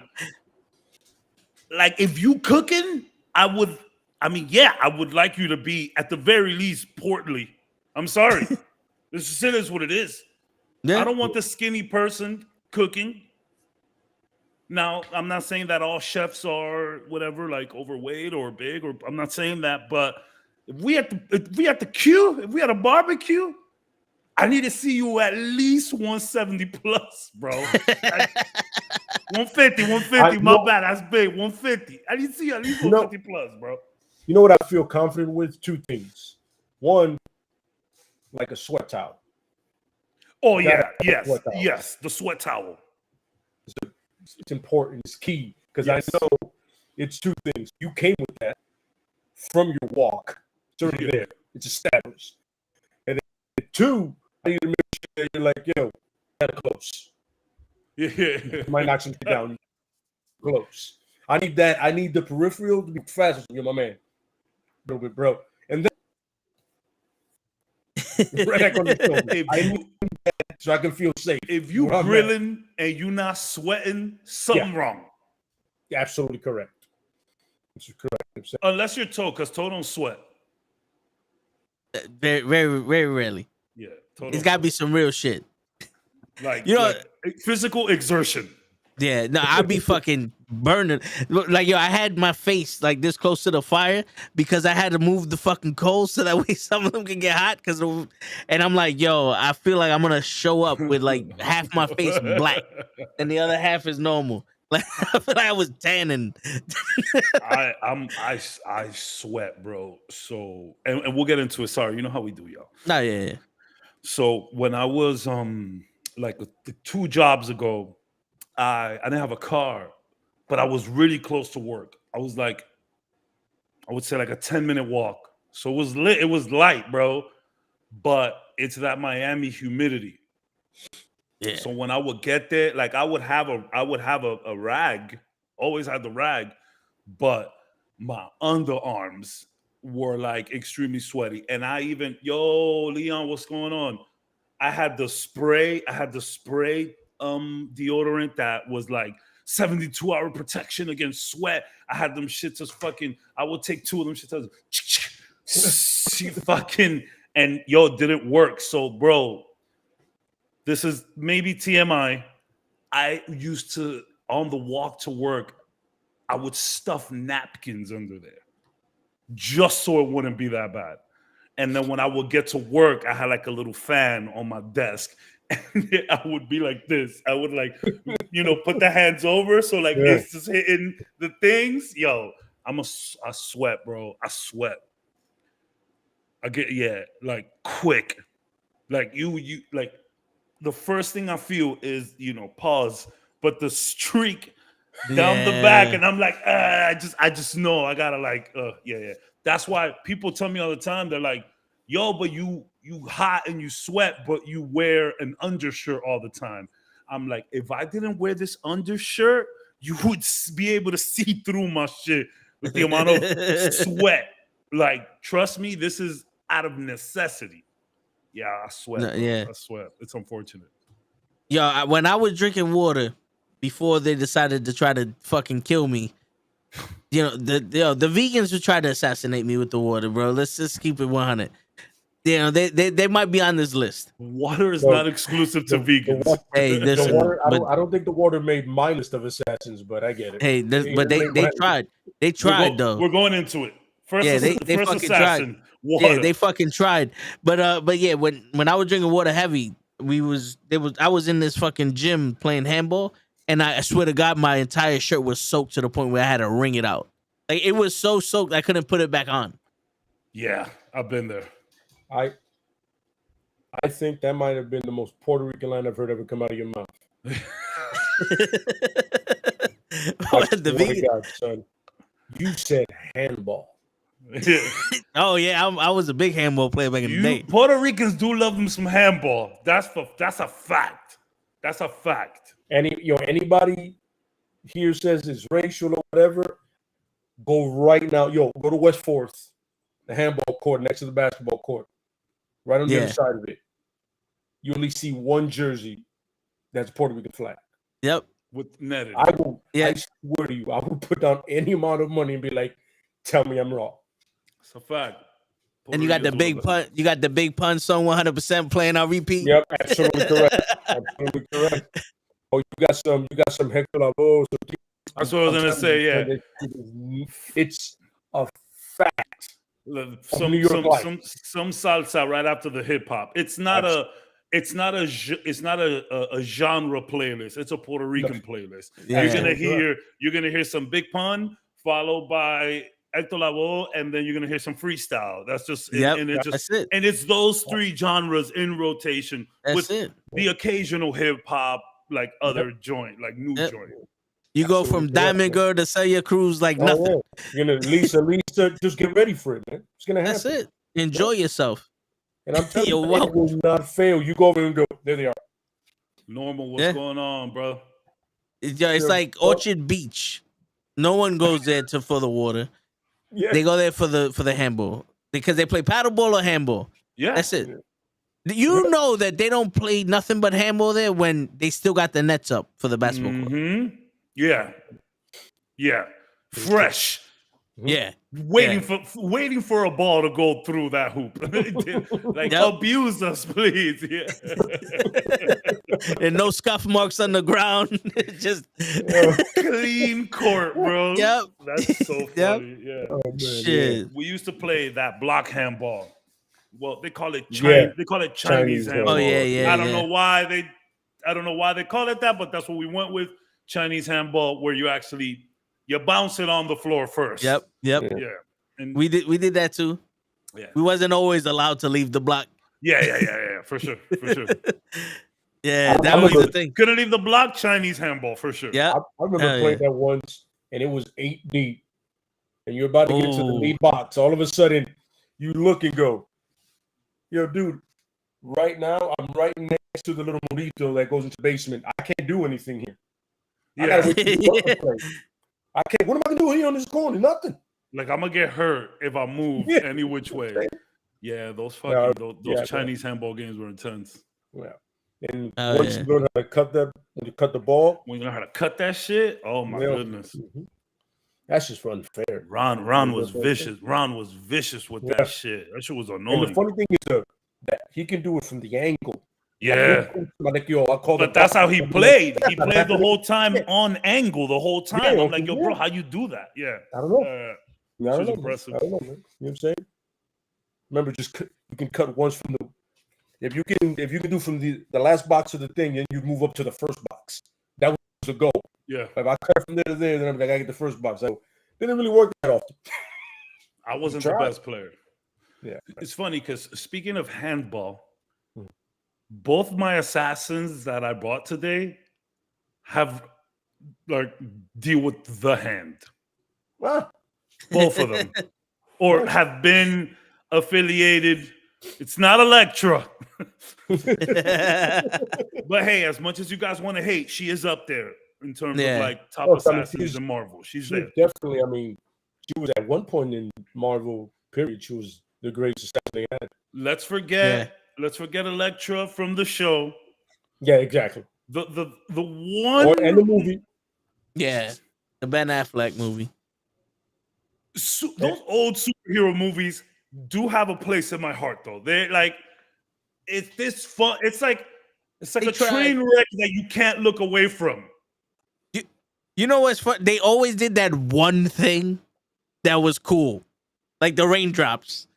Like, if you cooking, I would like you to be at the very least portly. I'm sorry. This is what it is. Yeah. I don't want the skinny person cooking. Now, I'm not saying that all chefs are whatever, like overweight or big, or I'm not saying that, but if we at a barbecue, I need to see you at least 170 plus, bro. 150, my bad, that's big. 150. I need to see you at least 150 plus, bro. You know what I feel confident with? Two things. One, like a sweat towel. Oh, yeah, yes, the sweat towel. It's important, it's key, because I know it's two things. You came with that from your walk. It's already there. It's established. And then two, I need to make sure that you're like, yo, kind of close. Yeah. You might knock something down. Close. I need that. I need the peripheral to be fast. You're my man. A little bit, bro. And then right on the shoulder. I need that so I can feel safe. If you grilling and you not sweating, something wrong. Absolutely correct. That's correct. Unless you're toe, because toe don't sweat. Very, very, very rarely. Yeah, it's got to be some real shit. Like, you know, like physical exertion. Yeah, no, I'd be fucking burning. Like, yo, I had my face like this close to the fire because I had to move the fucking coals so that way some of them can get hot. And I'm like, yo, I feel like I'm gonna show up with like half my face black and the other half is normal. Like I feel like I was tanning. I sweat, bro. So and we'll get into it. Sorry, you know how we do, y'all. No, yeah. So when I was like the 2 jobs ago, I didn't have a car, but I was really close to work. I was like, I would say like a 10-minute walk. So it was lit. It was light, bro. But it's that Miami humidity. Yeah. So when I would get there, like I would have a rag. Always had the rag, but my underarms were like extremely sweaty. And I even, Leon, what's going on? I had the spray deodorant that was like 72-hour protection against sweat. I had them shits as fucking, I would take 2 of them shits as fucking, and it didn't work. So bro, this is maybe TMI. I used to, on the walk to work, I would stuff napkins under there just so it wouldn't be that bad. And then when I would get to work, I had like a little fan on my desk. And I would be like this. I would like, put the hands over. So like it's just hitting the things. Yo, I sweat, bro. I sweat. I get, like quick. Like you like the first thing I feel is, pause. But the streak down the back. And I'm like, I just know I gotta like, yeah. That's why people tell me all the time, they're like, yo, but you hot and you sweat, but you wear an undershirt all the time. I'm like, if I didn't wear this undershirt, you would be able to see through my shit with the amount of sweat. Like, trust me, this is out of necessity. Yeah, I sweat. No, I sweat. It's unfortunate. Yo, when I was drinking water before they decided to try to fucking kill me, the vegans would try to assassinate me with the water, bro. Let's just keep it 100. They might be on this list. Water is not exclusive to vegans. Hey, listen, I don't think the water made my list of assassins, but I get it. Hey, but they tried. They tried though. We're going into it. First, they first fucking assassin. tried. Water. Yeah, they fucking tried. But yeah, when I was drinking water heavy, I was in this fucking gym playing handball, and I swear to God, my entire shirt was soaked to the point where I had to wring it out. Like it was so soaked I couldn't put it back on. Yeah, I've been there. I think that might have been the most Puerto Rican line I've heard ever come out of your mouth. The vegan. God, son. You said handball. Oh yeah, I was a big handball player back in the day. Puerto Ricans do love them some handball. That's a fact. That's a fact. Anybody here says it's racial or whatever, go right now. Go to West 4th, the handball court next to the basketball court, right on the other side of it. You only see one jersey that's Puerto Rican flag. Yep. With netted. I swear to you, I will put down any amount of money and be like, tell me I'm wrong. It's a fact. And you got the big pun. You got the big pun song 100% playing on repeat. Yep, absolutely correct. Absolutely correct. Oh, you got some Hector Lavoe. That's what I was gonna say. Yeah, it's a fact. Some salsa right after the hip hop. It's not a genre playlist. It's a Puerto Rican playlist. Yeah. You're gonna hear some big pun followed by Hector Lavoe, and then you're gonna hear some freestyle. That's just that's it. And it's those three genres in rotation with the occasional hip hop, like other joint, like new joint. You go from Diamond Girl to Celia Cruz like nothing. You're gonna Lisa, just get ready for it, man. It's gonna happen. That's it. Enjoy yourself. And I'm telling you, it will not fail. You go over and go, there they are. Normal, what's going on, bro? It's like Orchard Beach. No one goes there for the water. Yeah. They go there for the handball because they play paddleball or handball. Yeah, that's it. You know that they don't play nothing but handball there when they still got the nets up for the basketball court. Yeah, fresh. Yeah, waiting for a ball to go through that hoop. Like abuse us, please. Yeah, and no scuff marks on the ground. Just clean court, bro. Yep, that's so funny. Yeah, oh, man, shit. We used to play that block handball. Well, they call it Chinese handball. Oh yeah. I don't know why they call it that, but that's what we went with. Chinese handball, where you bounce it on the floor first. Yep. Yeah. And we did that too. Yeah. We wasn't always allowed to leave the block. Yeah. For sure. Yeah, that was the thing. Couldn't leave the block. Chinese handball for sure. Yeah. I remember playing that once, and it was 8 deep, and you're about to get to the lead box. All of a sudden, you look and go, yo, dude, right now, I'm right next to the little morito that goes into the basement. I can't do anything here. Yeah. I can't. What am I gonna do here on this corner? Nothing. Like I'm gonna get hurt if I move any which way. Yeah, those Chinese handball games were intense. Yeah. And once you learn how to cut when you cut the ball, when you learn how to cut that shit, oh my goodness. Mm-hmm. That's just unfair. Ron was vicious. Ron was vicious with that shit. That shit was annoying. And the funny thing is that he can do it from the angle. Yeah, but that's how he played. He played the whole time on angle the whole time. I'm like, yo, bro, how you do that? Yeah, I don't know. It was impressive. I don't know, man. You know what I'm saying? Remember, you can cut once from the. If you can do from the last box of the thing, then you move up to the first box. That was the goal. Yeah. If I cut from there to there, then I'm like, I get the first box. So didn't really work that often. I wasn't the best player. Yeah. It's funny because speaking of handball. Both my assassins that I bought today have deal with the hand. What? Both of them. Or have been affiliated. It's not Elektra. But hey, as much as you guys want to hate, she is up there in terms of top assassins in Marvel. She's there. Definitely. I mean, she was at one point in Marvel, period. She was the greatest assassin they had. Let's forget Elektra from the show. Yeah, exactly. The one and the movie. Yeah, the Ben Affleck movie. Those old superhero movies do have a place in my heart, though. They're like, it's this fun. It's like a train wreck that you can't look away from. You know what's fun? They always did that one thing that was cool, like the raindrops.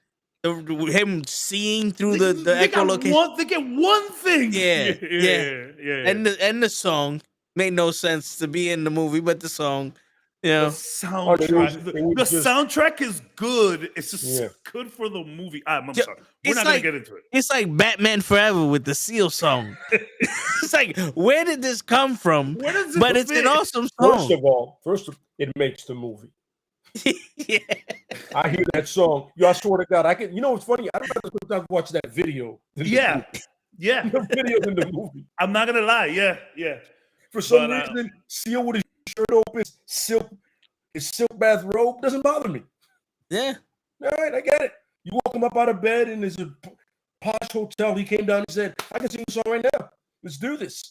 Him seeing through the echolocation. They get one thing. Yeah. And the song made no sense to be in the movie, but the song, the soundtrack. The soundtrack is good. It's just good for the movie. I'm sorry. We're not gonna get into it. It's like Batman Forever with the Seal song. It's like, where did this come from? But it's an awesome song. First of all, it makes the movie. Yeah. I hear that song. Yo, I swear to God, I can. You know what's funny? I'd rather sometimes watch that video. Yeah. The video in the movie. I'm not gonna lie. Yeah. For some reason, Seal with his shirt open, his silk bath robe doesn't bother me. Yeah. All right, I get it. You woke him up out of bed and there's a posh hotel. He came down and said, I can sing the song right now. Let's do this.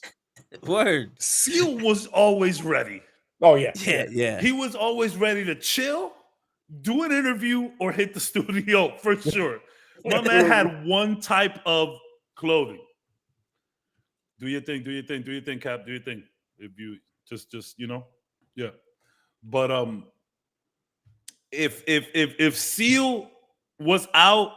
Word. Seal was always ready. Oh, yeah. Yeah. He was always ready to chill, do an interview, or hit the studio for sure. My man had one type of clothing. Do your thing, Cap. Do your thing. If you just yeah. But if Seal was out,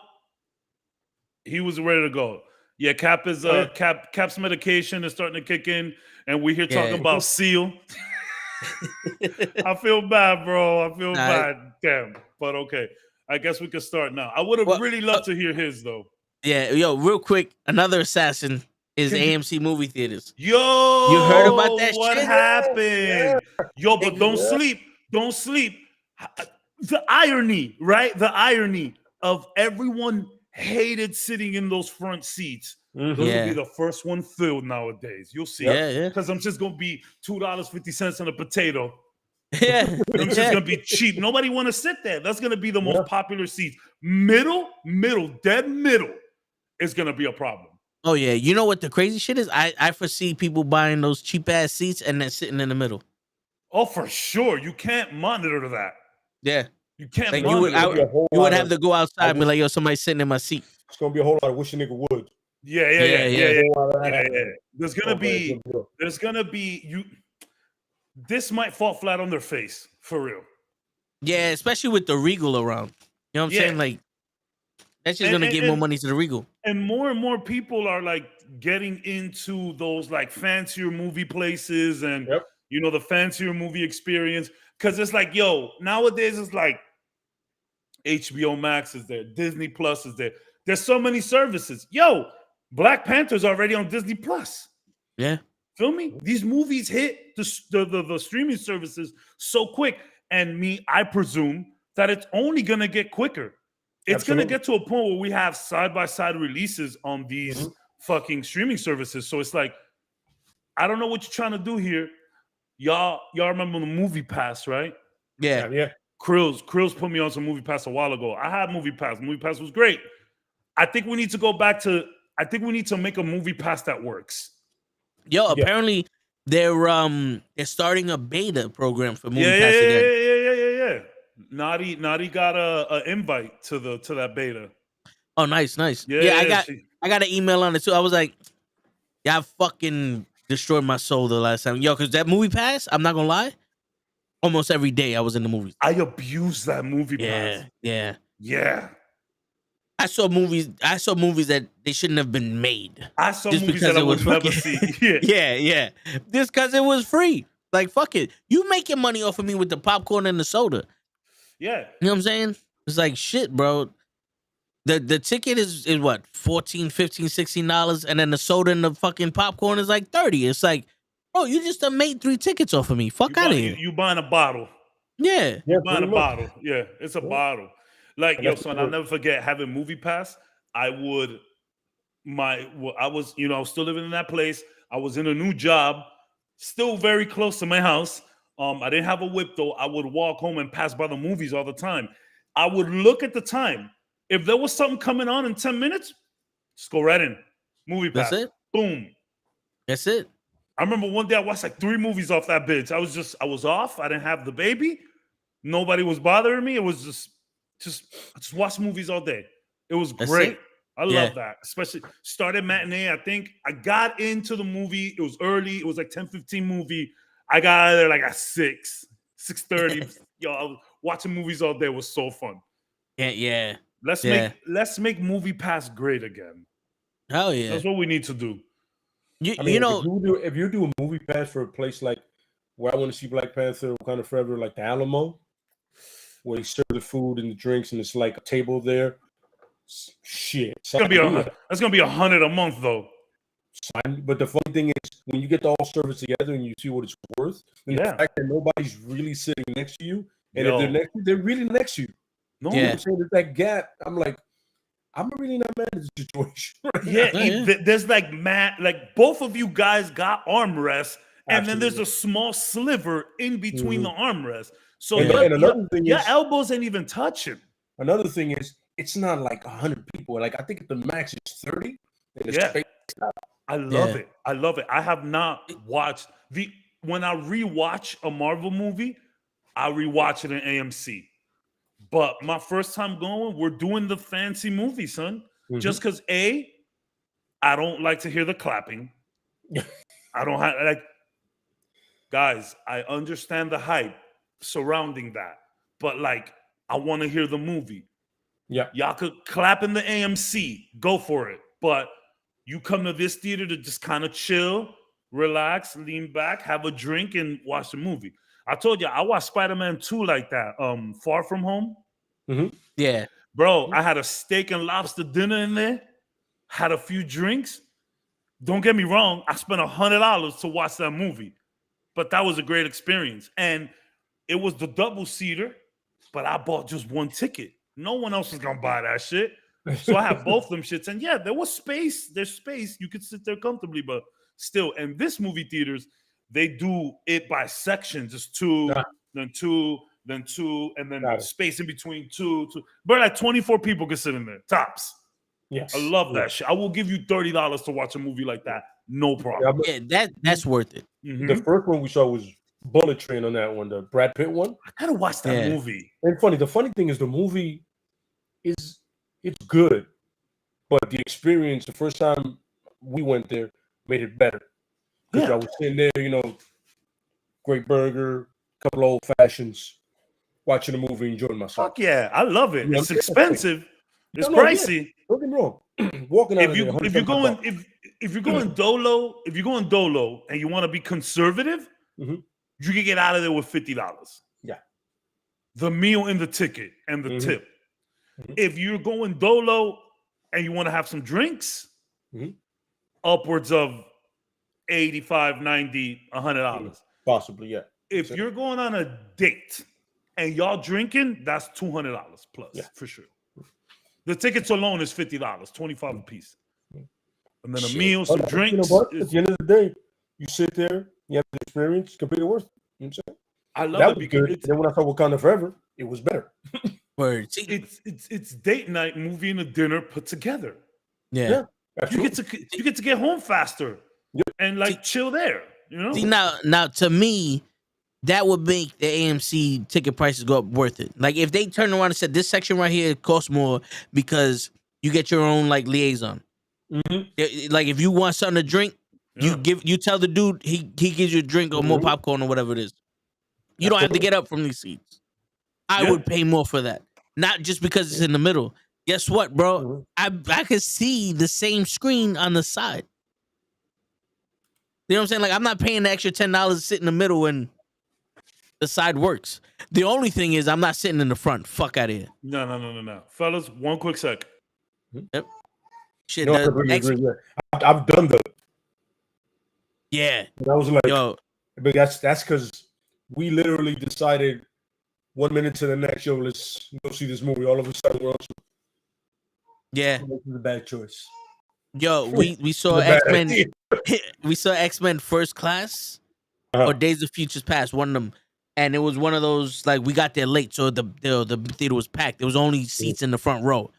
he was ready to go. Yeah, Cap is Cap's medication is starting to kick in, and we're here talking about Seal. I feel bad, bro. I feel bad. Damn. But okay. I guess we can start now. I would have really loved to hear his though. Yeah, yo, real quick, another assassin is AMC movie theaters. Yo, you heard about that what shit? happened? Yo, but don't sleep. Don't sleep. The irony, right? The irony of everyone hated sitting in those front seats. Those will be the first one filled nowadays. You'll see. Yeah. Because I'm just gonna be $2.50 on a potato. Yeah. I'm just gonna be cheap. Nobody want to sit there. That's gonna be the most popular seats. Middle, dead middle is gonna be a problem. Oh yeah. You know what the crazy shit is? I foresee people buying those cheap ass seats and then sitting in the middle. Oh, for sure. You can't monitor that. Yeah. You can't like monitor you would have to go outside and be like, yo, somebody's sitting in my seat. It's gonna be a whole lot of wish a nigga would. Yeah. There's gonna be you. This might fall flat on their face for real. Yeah, especially with the Regal around. You know what I'm saying? Like that's just gonna give more money to the Regal. And more people are like getting into those like fancier movie places and the fancier movie experience. Cause it's like, yo, nowadays it's like HBO Max is there, Disney Plus is there. There's so many services. Yo, Black Panther's already on Disney Plus. Yeah. Feel me? These movies hit the streaming services so quick. And I presume that it's only going to get quicker. It's going to get to a point where we have side-by-side releases on these fucking streaming services. So it's like, I don't know what you're trying to do here. Y'all remember the Movie Pass, right? Yeah. Krills put me on some Movie Pass a while ago. I had Movie Pass. Movie Pass was great. I think we need to go back to, I think we need to make a Movie Pass that works. Yo, apparently they're starting a beta program for Movie Pass again. Yeah. Naughty got a invite to that beta. Oh, nice. Yeah, I got an email on it too. I was like, y'all fucking destroyed my soul the last time. Yo, because that Movie Pass, I'm not gonna lie, almost every day I was in the movies. I abused that Movie Pass. Yeah. I saw movies that they shouldn't have been made. I saw movies that I would never see. Yeah. Just because it was free. Like, fuck it. You making money off of me with the popcorn and the soda. Yeah. You know what I'm saying? It's like, shit, bro. The ticket is what? $14, $15, $16, and then the soda and the fucking popcorn is like $30. It's like, bro, you just made 3 tickets off of me. Fuck out of here. You buying a bottle. Yeah. You're buying a bottle. Yeah, it's a bottle. Like, yo, son, I'll never forget having Movie Pass. I was still living in that place. I was in a new job, still very close to my house. I didn't have a whip though. I would walk home and pass by the movies all the time. I would look at the time. If there was something coming on in 10 minutes, just go right in. Movie Pass. That's it. Boom. That's it. I remember one day I watched like 3 movies off that bitch. I was off. I didn't have the baby. Nobody was bothering me. It was just watch movies all day. It was great. I love that. Especially started matinee. I think I got into the movie. It was early. It was like 10:15 movie. I got out of there like at 6:30. Yo, I was watching movies all day. It was so fun. Yeah. Let's make Movie Pass great again. Hell yeah. That's what we need to do. If you do a Movie Pass for a place like where I want to see Black Panther Wakanda Forever, like the Alamo, where they serve the food and the drinks and it's like a table there. Shit. That's gonna be $100 a month though. But the funny thing is when you get the all service together and you see what it's worth, and the fact that nobody's really sitting next to you And if they're next to you, they're really next to you. No, You know what I'm saying? There's that gap. I'm like, I'm really not mad at the situation. There's like both of you guys got armrests, and then there's a small sliver in between the armrests. So your elbows ain't even touching. Another thing is, it's not like 100 people. Like, I think the max is 30. I love it. I love it. I have not watched when I rewatch a Marvel movie, I rewatch it in AMC. But my first time going, we're doing the fancy movie, son. Just because I don't like to hear the clapping. I don't have guys, I understand the hype surrounding that, but like, I want to hear the movie. Yeah, y'all could clap in the AMC, go for it. But you come to this theater to just kind of chill, relax, lean back, have a drink, and watch the movie. I told you I watched Spider-Man 2 like that. Far From Home. Yeah, bro, I had a steak and lobster dinner in there, had a few drinks. Don't get me wrong, I spent $100 to watch that movie, but that was a great experience. And it was the double seater, but I bought just one ticket. No one else was gonna buy that shit. So I have both them shits. And yeah, there was space. There's space. You could sit there comfortably, but still, and this movie theaters, they do it by sections. It's two, then two, then two, and then space in between two. But like 24 people can sit in there, tops. Yes. I love that shit. I will give you $30 to watch a movie like that. No problem. Yeah, that's worth it. The first one we saw was Bullet Train on that one, the Brad Pitt one. I gotta watch that movie. And the funny thing is the movie it's good, but the experience the first time we went there made it better. Because I was sitting there, great burger, couple of old fashions, watching a movie, enjoying myself. Fuck yeah, I love it. It's expensive. It's pricey. Don't get me wrong. Walking out if you're going dolo and you want to be conservative, you can get out of there with $50. Yeah. The meal and the ticket and the tip. If you're going dolo and you want to have some drinks, upwards of $85, $90, $100. Possibly, yeah. If you're going on a date and y'all drinking, that's $200 plus for sure. The tickets alone is $50, $25 a piece. And then a meal, some drinks. At the end of the day, you sit there, you have the experience, completely worth it. You know what I'm saying? I love it because then when I saw Wakanda Forever, it was better. It's date night, movie, and a dinner put together. Yeah. You get to get home faster and chill there. See, now to me, that would make the AMC ticket prices go up worth it. Like if they turn around and said this section right here costs more because you get your own liaison. Like if you want something to drink, you tell the dude he gives you a drink or more popcorn or whatever it is. You don't have to get up from these seats. I would pay more for that. Not just because it's in the middle. Guess what, bro? I could see the same screen on the side. You know what I'm saying? Like I'm not paying the extra $10 to sit in the middle and the side works. The only thing is I'm not sitting in the front. Fuck out of here. No. Fellas, one quick sec. Yep. Shit. I've done the. Yeah. I was like, but that's because we literally decided 1 minute to the next, let's go see this movie. All of a sudden, we're on. Yeah. This is a bad choice. We saw X-Men. We saw X-Men First Class or Days of Futures Past, one of them. And it was one of those, we got there late, so the theater was packed. There was only seats in the front row.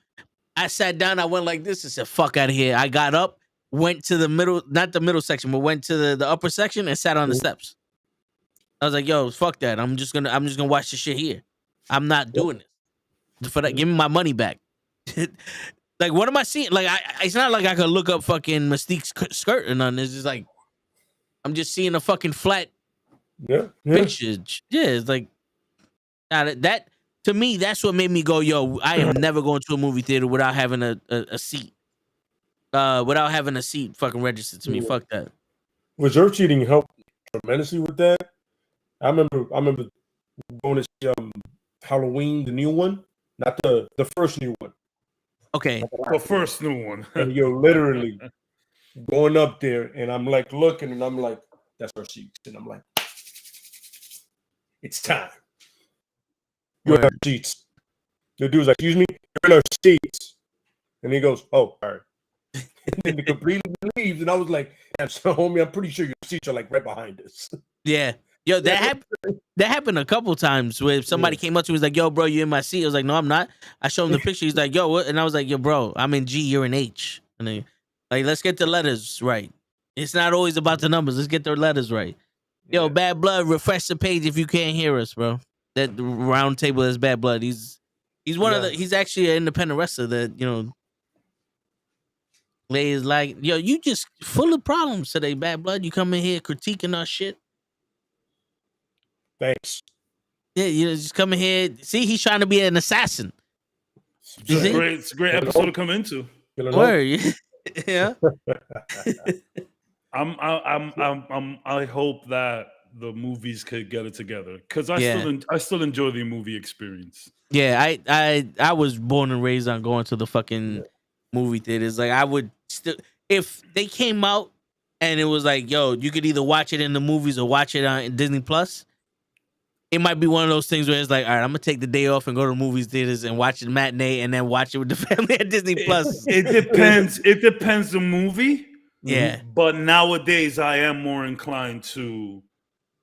I sat down, I went like this and said, fuck out of here. I got up, went to the middle, not the middle section, but went to the upper section and sat on the steps. I was like, yo, fuck that. I'm just gonna watch the shit here. I'm not doing this. For that, give me my money back. What am I seeing? It's not like I could look up fucking Mystique's skirt or nothing. It's just I'm just seeing a fucking flat picture. Yeah, it's that to me, that's what made me go, yo, I am never going to a movie theater without having a seat. Without having a seat fucking registered to me. Fuck that. Reserve seating helped tremendously with that. I remember going to see Halloween, the new one, not the first new one. Okay. The first new one. And literally going up there, and I'm looking, and I'm like, that's our seats. And I'm like, it's time. You're in our seats. The dude's like, excuse me, you're in our seats. And he goes, oh, all right. And then the completely leaves, and I was like, "Yeah, so homie, I'm pretty sure your seats are like right behind us." Yeah. Yo, that happened a couple times where somebody came up to me, was like, yo, bro, you in my seat? I was like, no, I'm not. I showed him the picture. He's like, yo, what? And I was like, yo, bro, I'm in G, you're in H. And then, like, let's get the letters right. It's not always about the numbers. Let's get the letters right. Yo, Bad Blood, refresh the page if you can't hear us, bro. That round table is Bad Blood. He's one of the, he's actually an independent wrestler that, you know, is like, yo, you just full of problems today, Bad Blood. You come in here critiquing our shit. Thanks. Yeah, you just come in here. See, he's trying to be an assassin. It's a great episode to come into. Word. Yeah. I hope that the movies could get it together because I still enjoy the movie experience. Yeah, I was born and raised on going to the fucking movie theaters. Like, I would still, if they came out and it was like, yo, you could either watch it in the movies or watch it on Disney Plus. It might be one of those things where it's like, all right, I'm gonna take the day off and go to the movie theaters and watch the matinee and then watch it with the family at Disney Plus. It depends. It depends the movie. Yeah. But nowadays I am more inclined to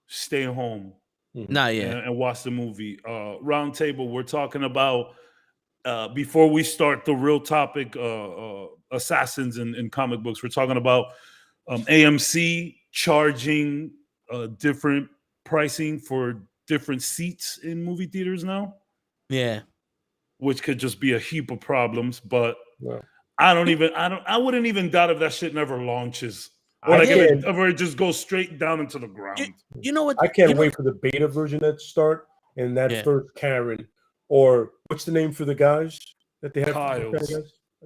stay home. And watch the movie. Round table, we're talking about before we start the real topic, assassins in comic books, we're talking about AMC charging different pricing for different seats in movie theaters now. Yeah. Which could just be a heap of problems, but I wouldn't even doubt if that shit never launches. Or like if it just goes straight down into the ground. You know what? I can't wait for the beta version to start and that first Karen, or what's the name for the guys that they have?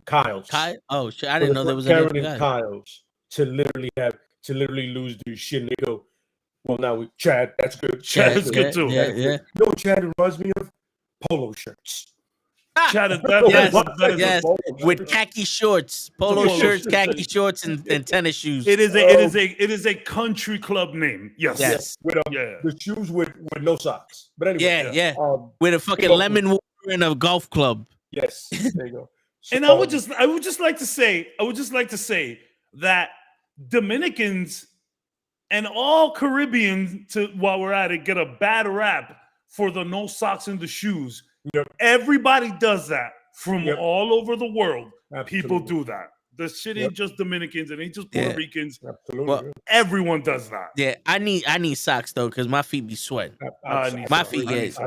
Kyle's. Kyle? Oh shit! I didn't know there was Karen and Kyle's to literally lose their shit and they go, well, now we Chad. That's good. Chad's good too. Yeah. You know what Chad reminds me of? Polo shirts. Chad, yes. With khaki shorts, polo shirts, khaki shorts, and tennis shoes. It is a country club name. Yes. With the shoes with no socks. But anyway, with a fucking lemon water and a golf club. Yes, there you go. So, and I would just like to say that Dominicans and all Caribbeans, while we're at it, get a bad rap for the no socks in the shoes. Yep. Everybody does that from all over the world. Absolutely. People do that. The shit ain't just Dominicans, it ain't just Puerto Ricans. Absolutely. Well, everyone does that. Yeah, I need socks though, because my feet be sweating. My feet get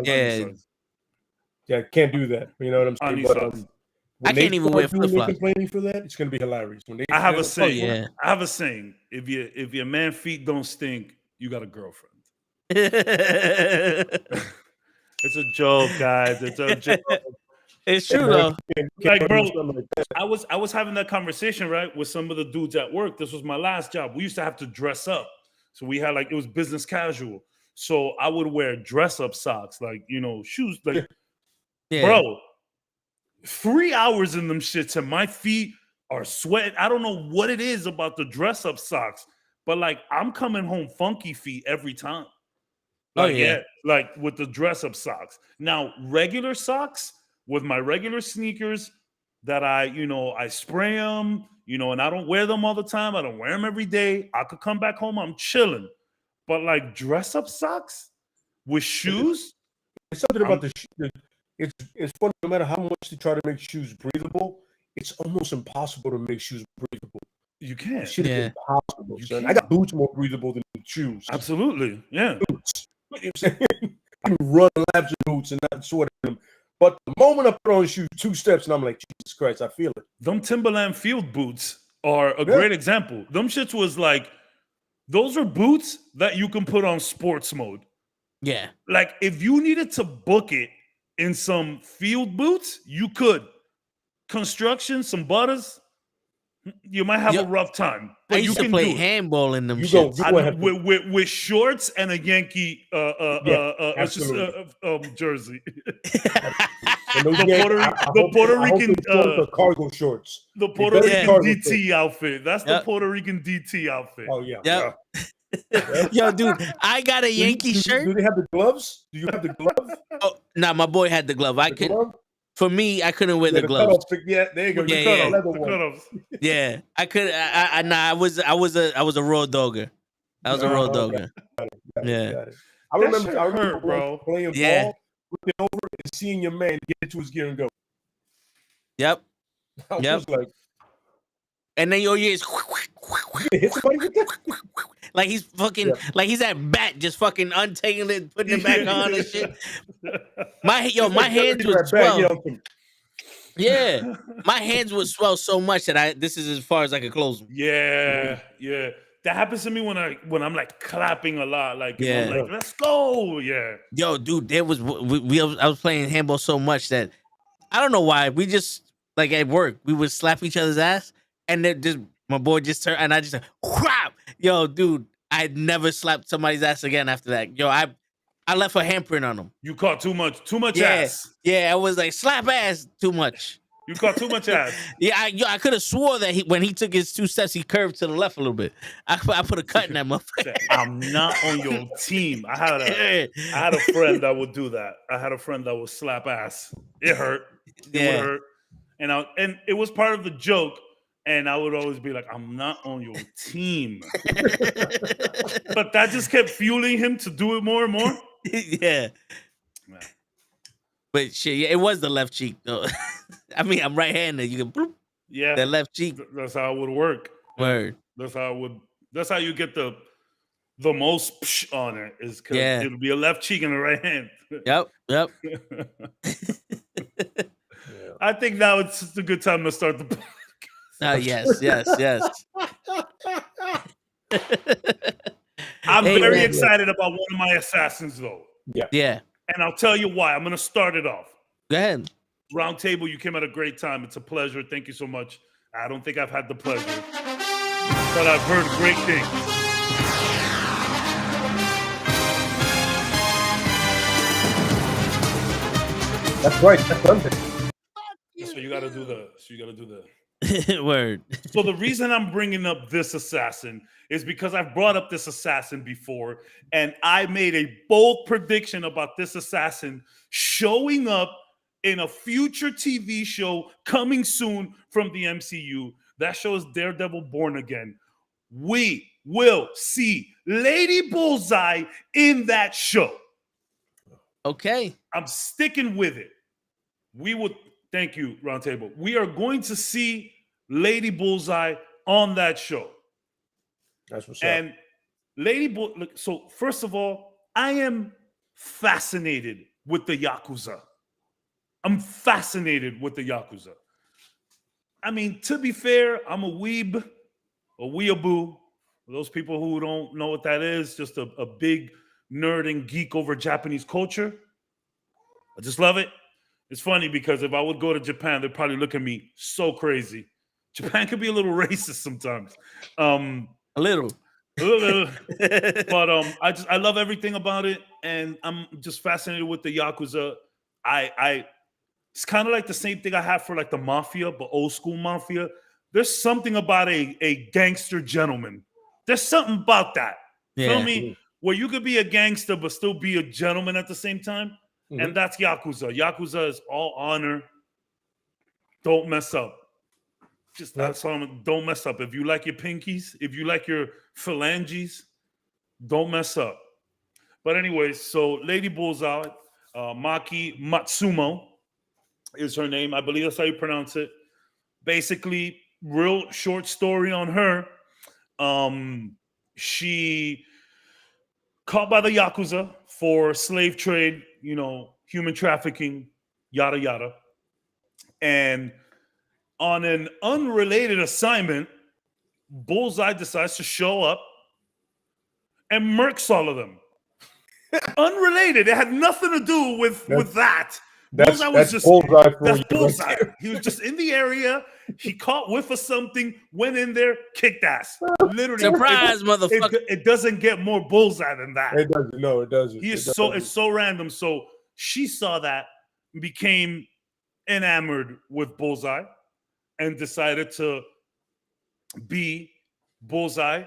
yeah, can't do that. You know what I'm saying? I can't even wear flip flops. Complaining for that, it's gonna be hilarious. I have a saying. I have a saying. If your man feet don't stink, you got a girlfriend. It's a joke, guys. It's a joke. It's true though. Like, bro, I was having that conversation, right, with some of the dudes at work. This was my last job. We used to have to dress up. So we had it was business casual. So I would wear dress up socks, like, shoes, like bro, 3 hours in them shits and my feet are sweating. I don't know what it is about the dress up socks, but like I'm coming home funky feet every time. Like, like with the dress up socks. Now, regular socks with my regular sneakers that I spray them, and I don't wear them all the time. I don't wear them every day. I could come back home, I'm chilling. But like dress up socks with shoes. It's something about the shoes. It's funny, no matter how much they try to make shoes breathable, it's almost impossible to make shoes breathable. You can't. Shit is impossible, son. I got boots more breathable than shoes. Absolutely. Yeah. Boots. You know what I'm saying? I can run laps in boots and not sweat them. But the moment I put on shoes 2 steps and I'm like, Jesus Christ, I feel it. Them Timberland field boots are a great example. Them shits was like, those are boots that you can put on sports mode. Yeah. Like if you needed to book it in some field boots, you could. Construction, some butters, you might have a rough time. But I used to play handball in them shits. With shorts and a Yankee jersey. The Puerto Rican cargo shorts. The Puerto Rican DT outfit. That's the Puerto Rican DT outfit. Oh yeah. Yep. Yo, dude, I got a Yankee shirt. Do they have the gloves? Do you have the glove? Oh, nah, my boy had the glove. I could. For me, I couldn't wear the gloves. Yeah, there you go. Yeah, the cutoffs. Yeah, I could. I was a road dogger. I was a road dogger. Yeah. I remember bro. Playing ball, looking over and seeing your man get to his gear and go. Yep. I was like, and then your ears hit somebody with that? like he's fucking like he's at bat, just fucking untangling it, putting it back on and shit. My hands would swell. Yeah, my hands would swell so much that this is as far as I could close them. Yeah. That happens to me when I'm like clapping a lot. Like, I'm like, let's go. Yeah. Yo, dude, I was playing handball so much that I don't know why. We just like at work, we would slap each other's ass, and then just my boy just turned, and I just crap. Yo, dude, I'd never slapped somebody's ass again after that. Yo, I left a handprint on him. You caught too much ass. Yeah, I was like slap ass too much. You caught too much ass. I could have swore that when he took his 2 steps, he curved to the left a little bit. I put a cut in that motherfucker. I'm not on your team. I had a friend that would do that. I had a friend that would slap ass. It hurt. It would hurt. And it was part of the joke. And I would always be like, I'm not on your team. But that just kept fueling him to do it more and more. Yeah. Man. But shit, it was the left cheek though. I mean, I'm right-handed. You can bloop. Yeah. The left cheek. That's how it would work. Word. That's how you get the most psh on it, is because it'll be a left cheek and a right hand. Yep. I think now it's just a good time to start the podcast. Yes. I'm very excited about one of my assassins, though. Yeah. And I'll tell you why. I'm going to start it off. Go ahead. Round Table, you came at a great time. It's a pleasure. Thank you so much. I don't think I've had the pleasure, but I've heard great things. That's right. That's something. So you got to do the. Word. So the reason I'm bringing up this assassin is because I've brought up this assassin before, and I made a bold prediction about this assassin showing up in a future TV show coming soon from the MCU. That show is Daredevil Born Again. We will see Lady Bullseye in that show. Okay. I'm sticking with it. Thank you, Roundtable. We are going to see Lady Bullseye on that show. That's what's up. And so first of all, I am fascinated with the Yakuza. I'm fascinated with the Yakuza. I mean, to be fair, I'm a weeb, a weeaboo. For those people who don't know what that is, just a big nerd and geek over Japanese culture. I just love it. It's funny because if I would go to Japan, they'd probably look at me so crazy. Japan can be a little racist sometimes. A little. But I love everything about it, and I'm just fascinated with the Yakuza. It's kind of like the same thing I have for like the mafia, but old school mafia. There's something about a gangster gentleman. There's something about that. Yeah. Feel me? Where you could be a gangster but still be a gentleman at the same time. Mm-hmm. And that's Yakuza. Yakuza is all honor. Don't mess up. Don't mess up. If you like your pinkies, if you like your phalanges, don't mess up. But anyway, so Lady Bullseye, Maki Matsumo is her name. I believe that's how you pronounce it. Basically, real short story on her. She caught by the Yakuza for slave trade, human trafficking, yada, yada. And on an unrelated assignment, Bullseye decides to show up and murks all of them. Unrelated. It had nothing to do with that. Bullseye was just Bullseye. He was just in the area. He caught whiff of something, went in there, kicked ass. Literally, surprise, motherfucker! It doesn't get more Bullseye than that. It doesn't. No, it doesn't. It's so random. So she saw that, became enamored with Bullseye, and decided to be Bullseye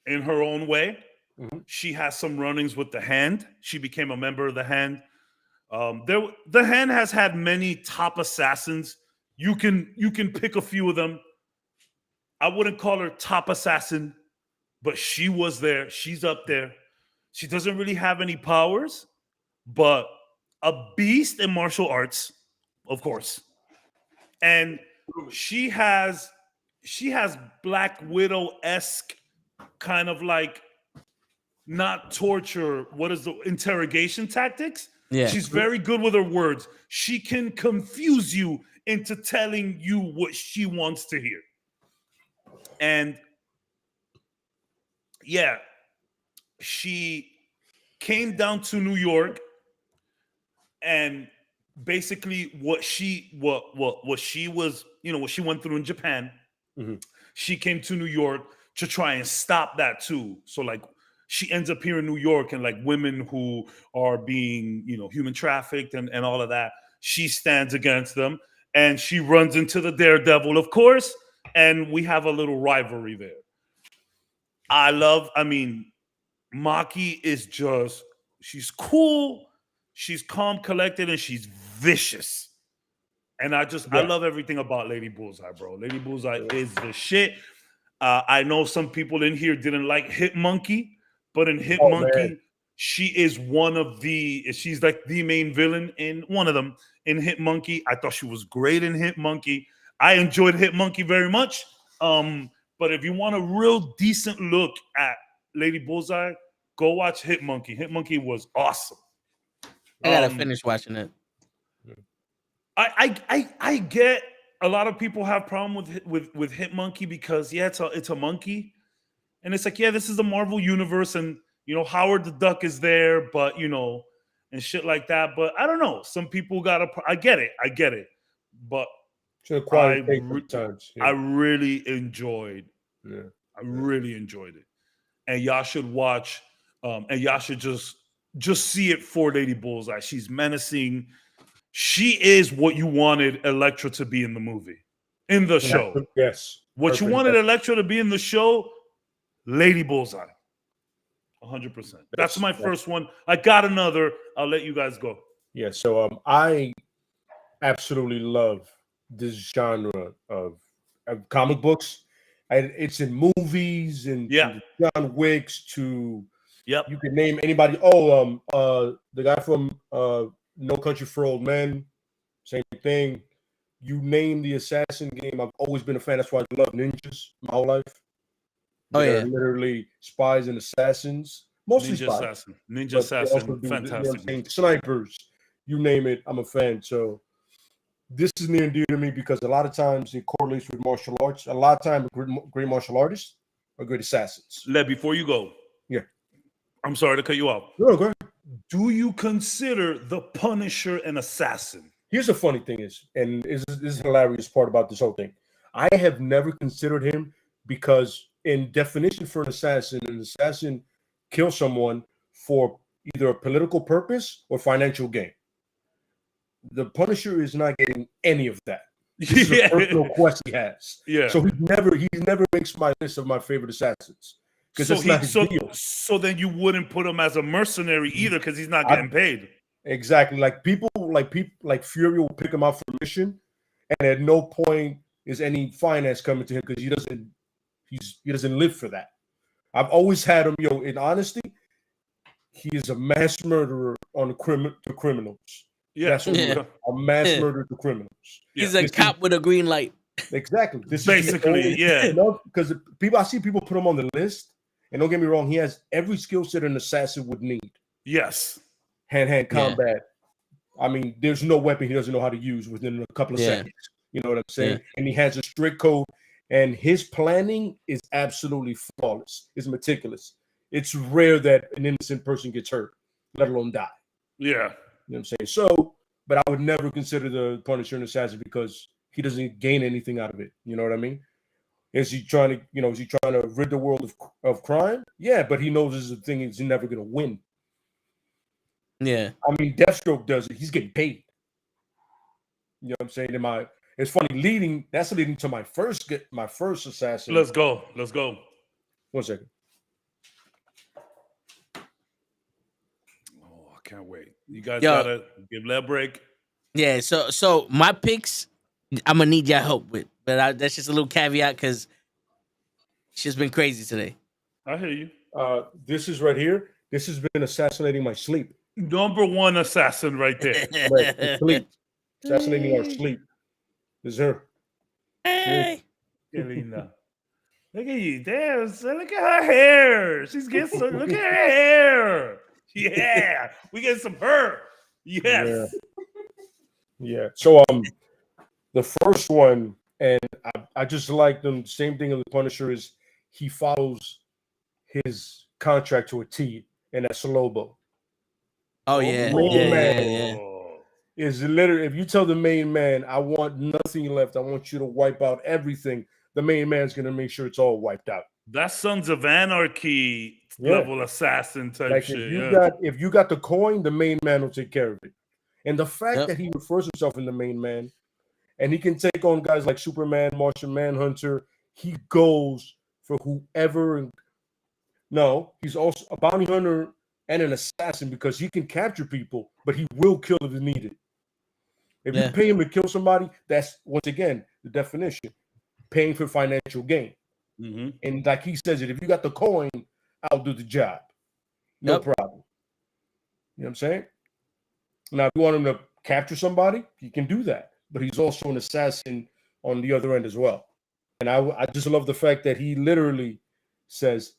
in her own way. Mhm. She has some run-ins with the Hand. She became a member of the Hand. The Hand has had many top assassins. You can pick a few of them. I wouldn't call her top assassin, but she was there. She's up there. She doesn't really have any powers, but a beast in martial arts, of course. And she has Black Widow-esque kind of like not torture. What is the interrogation tactics? Yeah. She's very good with her words. She can confuse you into telling you what she wants to hear. And yeah, she came down to New York, and basically what she was, what she went through in Japan, she came to New York to try and stop that too. So like she ends up here in New York, and like women who are being, human trafficked and all of that, she stands against them, and she runs into the Daredevil, of course, and we have a little rivalry there. Maki is she's cool, she's calm, collected, and she's vicious. And I love everything about Lady Bullseye, bro. Lady Bullseye is the shit. I know some people in here didn't like Hit Monkey, but in Hit Monkey, she is she's like the main villain in one of them. In Hit Monkey, I thought she was great in Hit Monkey. I enjoyed Hit Monkey very much. But if you want a real decent look at Lady Bullseye, go watch Hit Monkey. Hit Monkey was awesome. I gotta finish watching it. I get a lot of people have problem with Hit Monkey because it's a monkey, and it's like, this is the Marvel universe, and Howard the Duck is there, but and shit like that. But I don't know. Some people I get it, but I really enjoyed. Yeah. I really enjoyed it, and y'all should watch. And y'all should just see it for Lady Bullseye. She's menacing. She is what you wanted Elektra to be in the movie, in the show. Yes. What you wanted Elektra to be in the show, Lady Bullseye. 100%. That's my first one. I got another. I'll let you guys go. Yeah. So I absolutely love this genre of comic books. And it's in movies and John Wicks to you can name anybody. The guy from No Country for Old Men, same thing. You name the assassin game. I've always been a fan. That's why I love ninjas my whole life. They're literally spies and assassins. Mostly spies. Ninja assassin. Fantastic. Snipers. You name it, I'm a fan. So this is near and dear to me because a lot of times it correlates with martial arts. A lot of times great martial artists are great assassins. Before you go. Yeah. I'm sorry to cut you off. No, go ahead. Do you consider the Punisher an assassin? Here's the funny thing this is hilarious part about this whole thing. I have never considered him because in definition for an assassin kills someone for either a political purpose or financial gain. The Punisher is not getting any of that. This is a personal quest he has. Yeah. So he never makes my list of my favorite assassons. Because it's not his deal. So then you wouldn't put him as a mercenary either because he's not getting paid. Exactly. Like people like Fury will pick him out for a mission, and at no point is any finance coming to him because he doesn't live for that. I've always had him, in honesty, he is a mass murderer on the criminals. Yeah. That's what a mass murderer to criminals. He's a cop with a green light. Exactly. This basically, because I see people put him on the list, and don't get me wrong, he has every skill set an assassin would need. Yes. Hand-to-hand combat. I mean, there's no weapon he doesn't know how to use within a couple of seconds. You know what I'm saying? Yeah. And he has a strict code, and his planning is absolutely flawless. It's meticulous. It's rare that an innocent person gets hurt, let alone die. Yeah. You know what I'm saying? So, but I would never consider the Punisher an assassin because he doesn't gain anything out of it. You know what I mean? Is he trying to rid the world of crime? Yeah, but he knows this is a thing he's never going to win. Yeah. I mean, Deathstroke does it. He's getting paid. You know what I'm saying? It's funny, that's leading to my first assassin. Let's go. 1 second. can't wait. You guys Yo. gotta give that a break. Yeah, so my picks, I'm gonna need your help with, but that's just a little caveat because shit's been crazy today. I hear you. This is right here. This has been assassinating my sleep. Number one assassin right there. Right, sleep. Assassinating our sleep. Is her. Hey. Elena. Look at you. Damn, son, look at her hair. She's getting so look at her hair. Yeah. We get some her. Yes. Yeah. So the first one, and I just like them. Same thing as the Punisher is he follows his contract to a T, and that's Lobo. Oh yeah, yeah. Is literally, if you tell the main man, I want nothing left, I want you to wipe out everything, the main man's gonna make sure it's all wiped out. That's Sons of Anarchy level assassin type like shit. If you got the coin, the main man will take care of it. And the fact that he refers himself in the main man, and he can take on guys like Superman, Martian Manhunter, he goes for whoever. No, he's also a bounty hunter and an assassin because he can capture people, but he will kill if needed. If you pay him to kill somebody, that's once again the definition: paying for financial gain. Mm-hmm. And like he says it, if you got the coin, I'll do the job. No problem. You know what I'm saying? Now, if you want him to capture somebody, he can do that. But he's also an assassin on the other end as well. And I just love the fact that he literally says,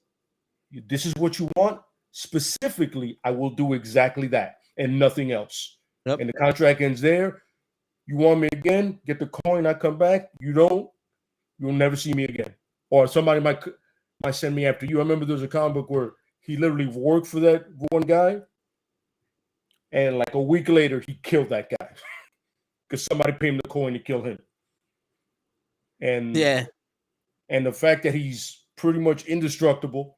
this is what you want. Specifically, I will do exactly that and nothing else. And the contract ends there. You want me again? Get the coin. I come back. You don't. You'll never see me again. Or somebody might send me after you. I remember there was a comic book where he literally worked for that one guy, and like a week later, he killed that guy because somebody paid him the coin to kill him. And and the fact that he's pretty much indestructible,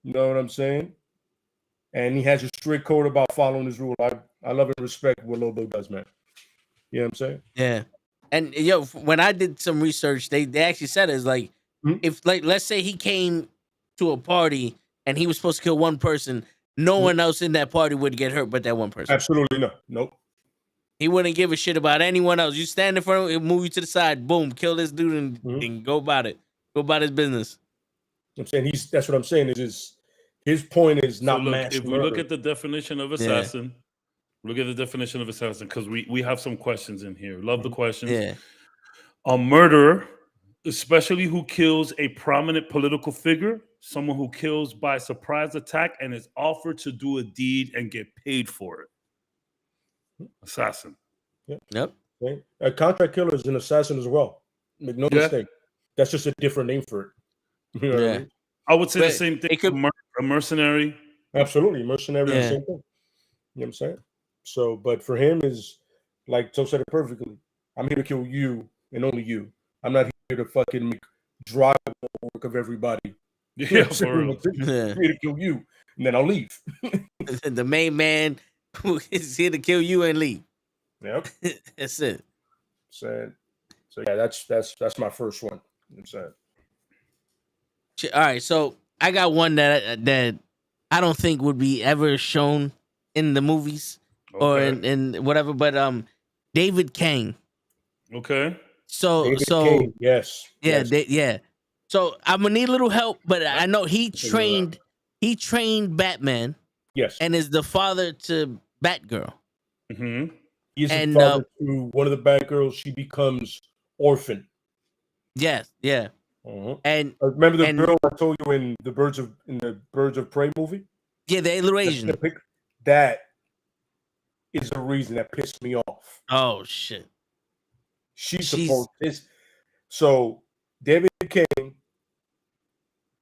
you know what I'm saying? And he has a strict code about following his rule. I love and respect what Lobo does, man. You know what I'm saying? Yeah. And when I did some research, they actually said it's like if like let's say he came to a party and he was supposed to kill one person, no one else in that party would get hurt but that one person. Absolutely no. Nope. He wouldn't give a shit about anyone else. You stand in front of him, he'll move you to the side, boom, kill this dude and go about it. Go about his business. I'm saying that's what I'm saying is his point is not mass if murder. we look at the definition of assassin, look at the definition of assassin because we have some questions in here. Love the questions. Yeah. A murderer, especially who kills a prominent political figure, someone who kills by surprise attack and is offered to do a deed and get paid for it. Assassin. Yep. Okay. A contract killer is an assassin as well. Make no mistake. That's just a different name for it. You know what I mean? I would say the same thing. A mercenary. Absolutely. Mercenary is the same thing. You know what I'm saying? So, but for him is like Toe said it perfectly. I'm here to kill you and only you. I'm not here to fucking make drive work of everybody. Yeah, for real. I'm here to kill you, and then I'll leave. The main man is here to kill you and leave. Yep. That's it. So yeah, that's my first one. You know what I'm saying? All right, so I got one that I don't think would be ever shown in the movies or in whatever, but David Kane. Okay. David Kane, yes. Yeah. So I'm gonna need a little help, but I know he trained Batman. Yes. And is the father to Batgirl. Mm-hmm. He's the father to one of the Batgirls. She becomes orphan. Yes, yeah. Uh-huh. And remember the girl I told you in the Birds of Prey movie? Yeah, the little Asian. That is the reason that pissed me off. Oh shit. She's supposed to. So David Kane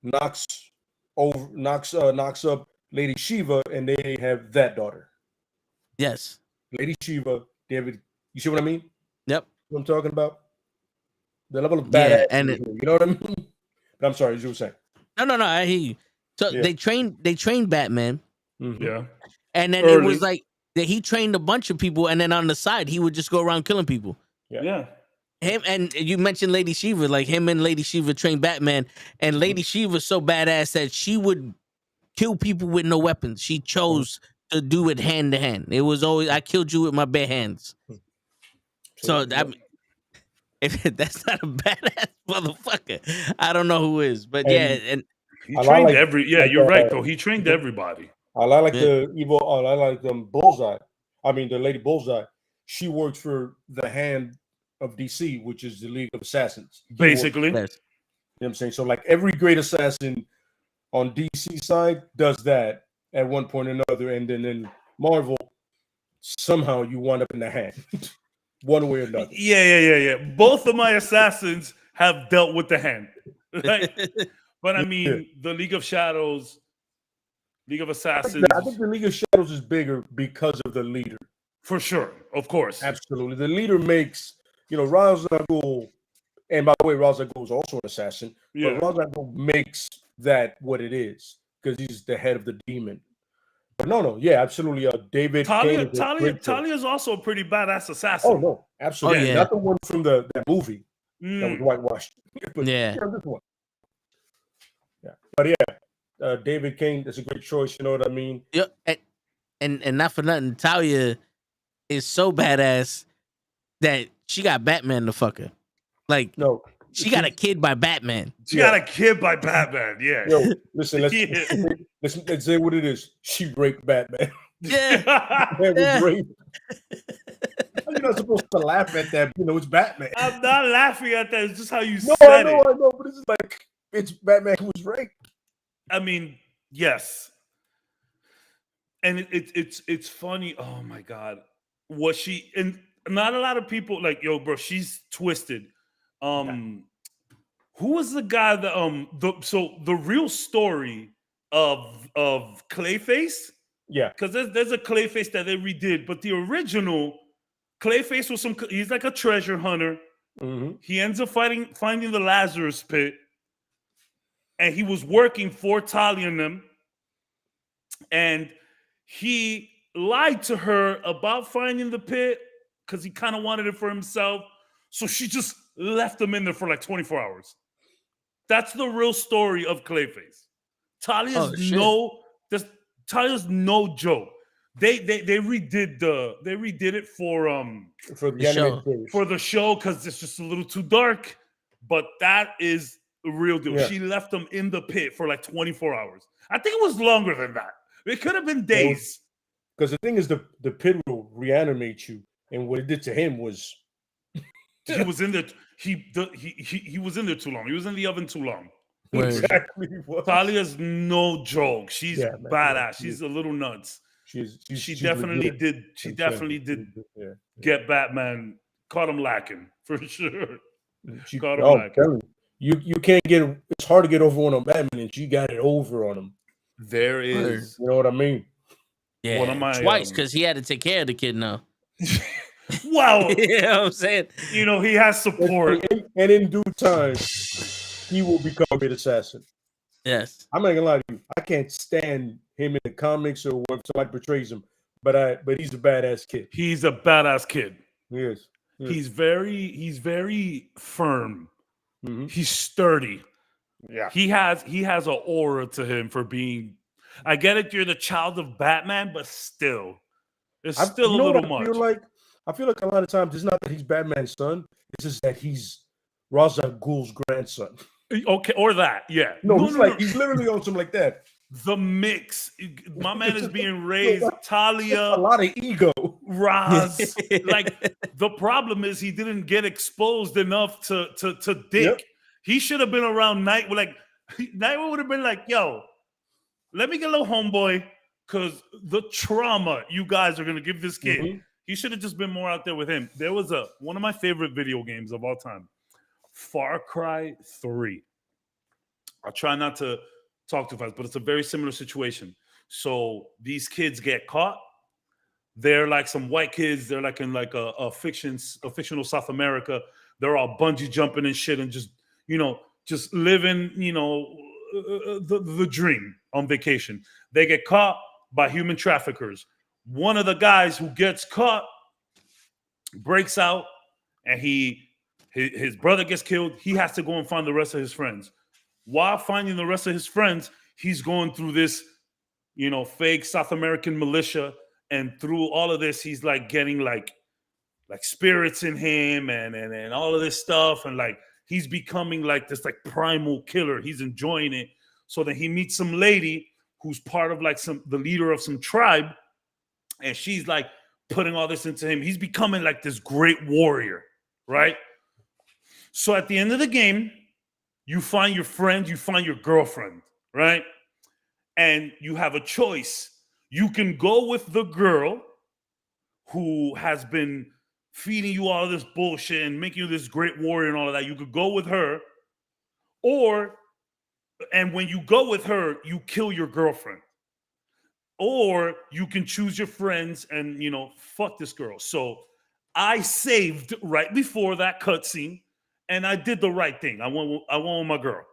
knocks up Lady Shiva, and they have that daughter. Yes. Lady Shiva, David. You see what I mean? Yep. What I'm talking about? The level of badass. And you know what I mean? But I'm sorry, as you were saying. No, I hear you. So they trained Batman. Mm-hmm. Yeah. And then it was like that he trained a bunch of people, and then on the side he would just go around killing people. Yeah. Him and you mentioned Lady Shiva, like him and Lady Shiva trained Batman, and Lady Shiva's so badass that she would kill people with no weapons. She chose to do it hand to hand. It was always I killed you with my bare hands. So if that's not a badass motherfucker, I don't know who is. But yeah, and he trained you're right though. He trained everybody. I like the evil. I like Bullseye. I mean, the Lady Bullseye. She works for the hand of DC, which is the League of Assassins. Basically, you know what I'm saying. So like every great assassin on DC side does that at one point or another, and then in Marvel, somehow you wind up in the hand, one way or another. Yeah. Both of my assassins have dealt with the hand, right? But I mean, the League of Shadows, League of Assassins. I think the League of Shadows is bigger because of the leader. For sure, of course, absolutely. The leader makes Ra's al Ghul, and by the way, Ra's al Ghul is also an assassin. Yeah. But Ra's al Ghul makes that what it is because he's the head of the demon. But no, yeah, absolutely. David Talia is also a pretty badass assassin. Oh no, absolutely. yeah. Not the one from that movie that was whitewashed. But yeah, this one. Yeah, but yeah, David Kane is a great choice. You know what I mean? Yeah, and not for nothing, Talia is so badass that she got Batman to fuck her. Like, no, she got a kid by Batman. She got a kid by Batman. Yeah. Yo, listen, let's say what it is. She raped Batman. Yeah. That was great. You're not supposed to laugh at that. It's Batman. I'm not laughing at that. It's just how you said it. I know, but it's like it's Batman who was raped. I mean, yes. And it's funny. Oh my God. And not a lot of people like, yo, bro, she's twisted. Who was the guy that the real story of Clayface? Yeah, because there's a Clayface that they redid, but the original Clayface was he's like a treasure hunter. Mm-hmm. He ends up finding the Lazarus pit, and he was working for Talia and them, and he lied to her about finding the pit because he kind of wanted it for himself. So she just left him in there for like 24 hours. That's the real story of Clayface. Talia's no joke. They redid it for the show because it's just a little too dark. But that is the real deal. Yeah. She left him in the pit for like 24 hours. I think it was longer than that. It could have been days. Because the thing is, the pit will reanimate you, and what it did to him was he was in there. He was in there too long. He was in the oven too long. Exactly. Talia's no joke. She's badass. She's a little nuts. She definitely did get Batman. Caught him lacking for sure. Caught him lacking. You can't get. It's hard to get over on Batman, and she got it over on him. There is. You know what I mean? Yeah, twice because he had to take care of the kid now. Wow. You know what I'm saying? He has support. And in due time, he will become a great assassin. Yes. I'm not gonna lie to you. I can't stand him in the comics or when somebody portrays him, but he's a badass kid. He's a badass kid. He is. He's very firm. Mm-hmm. He's sturdy. Yeah. He has an aura to him for being. I get it. You're the child of Batman, but still, it's still a little much. I feel like a lot of times it's not that he's Batman's son. It's just that he's Ra's al Ghul's grandson. Okay, or that. Yeah. No, he's literally on something like that. The mix. My man is being raised. Talia. A lot of ego. Raz. Like, the problem is he didn't get exposed enough to Dick. Yep. He should have been around Nightwing. Like, Nightwing would have been like, yo, let me get a little homeboy, because the trauma you guys are going to give this kid. Mm-hmm. He should have just been more out there with him. There was one of my favorite video games of all time, Far Cry 3. I'll try not to talk too fast, but it's a very similar situation. So these kids get caught. They're like some white kids. They're like in like a fictional South America. They're all bungee jumping and shit and just living, the dream on vacation. They get caught by human traffickers. One of the guys who gets caught breaks out, and his brother gets killed. He has to go and find the rest of his friends. While finding the rest of his friends, he's going through this, fake South American militia, and through all of this, he's like getting like spirits in him and all of this stuff, and like he's becoming like this like primal killer. He's enjoying it. So then he meets some lady who's part of like the leader of some tribe, and she's like putting all this into him. He's becoming like this great warrior, right? So at the end of the game, you find your friend, you find your girlfriend, right? And you have a choice. You can go with the girl who has been feeding you all of this bullshit and making you this great warrior and all of that. You could go with her, and when you go with her, you kill your girlfriend. Or you can choose your friends and, fuck this girl. So I saved right before that cutscene, and I did the right thing. I went with my girl.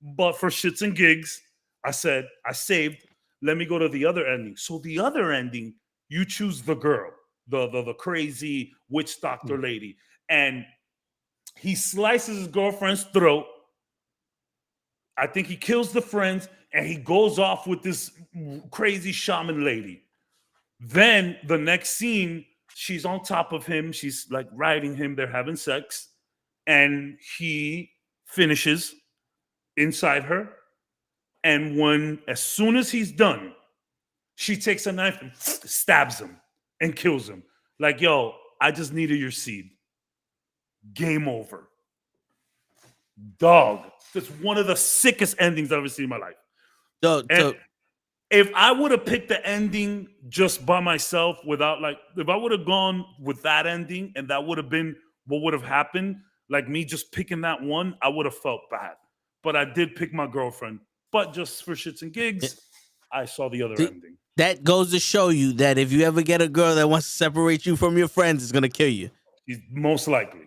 But for shits and gigs, I said, I saved. Let me go to the other ending. So the other ending, you choose the girl, the crazy witch doctor lady. And he slices his girlfriend's throat. I think he kills the friends, and he goes off with this crazy shaman lady. Then the next scene, she's on top of him. She's like riding him. They're having sex. And he finishes inside her. And as soon as he's done, she takes a knife and stabs him and kills him. Like, yo, I just needed your seed. Game over. Dog. That's one of the sickest endings I've ever seen in my life. So if I would have picked the ending just by myself if I would have gone with that ending and that would have been what would have happened, like me just picking that one, I would have felt bad. But I did pick my girlfriend. But just for shits and gigs, I saw the other ending. That goes to show you that if you ever get a girl that wants to separate you from your friends, it's going to kill you. She's most likely.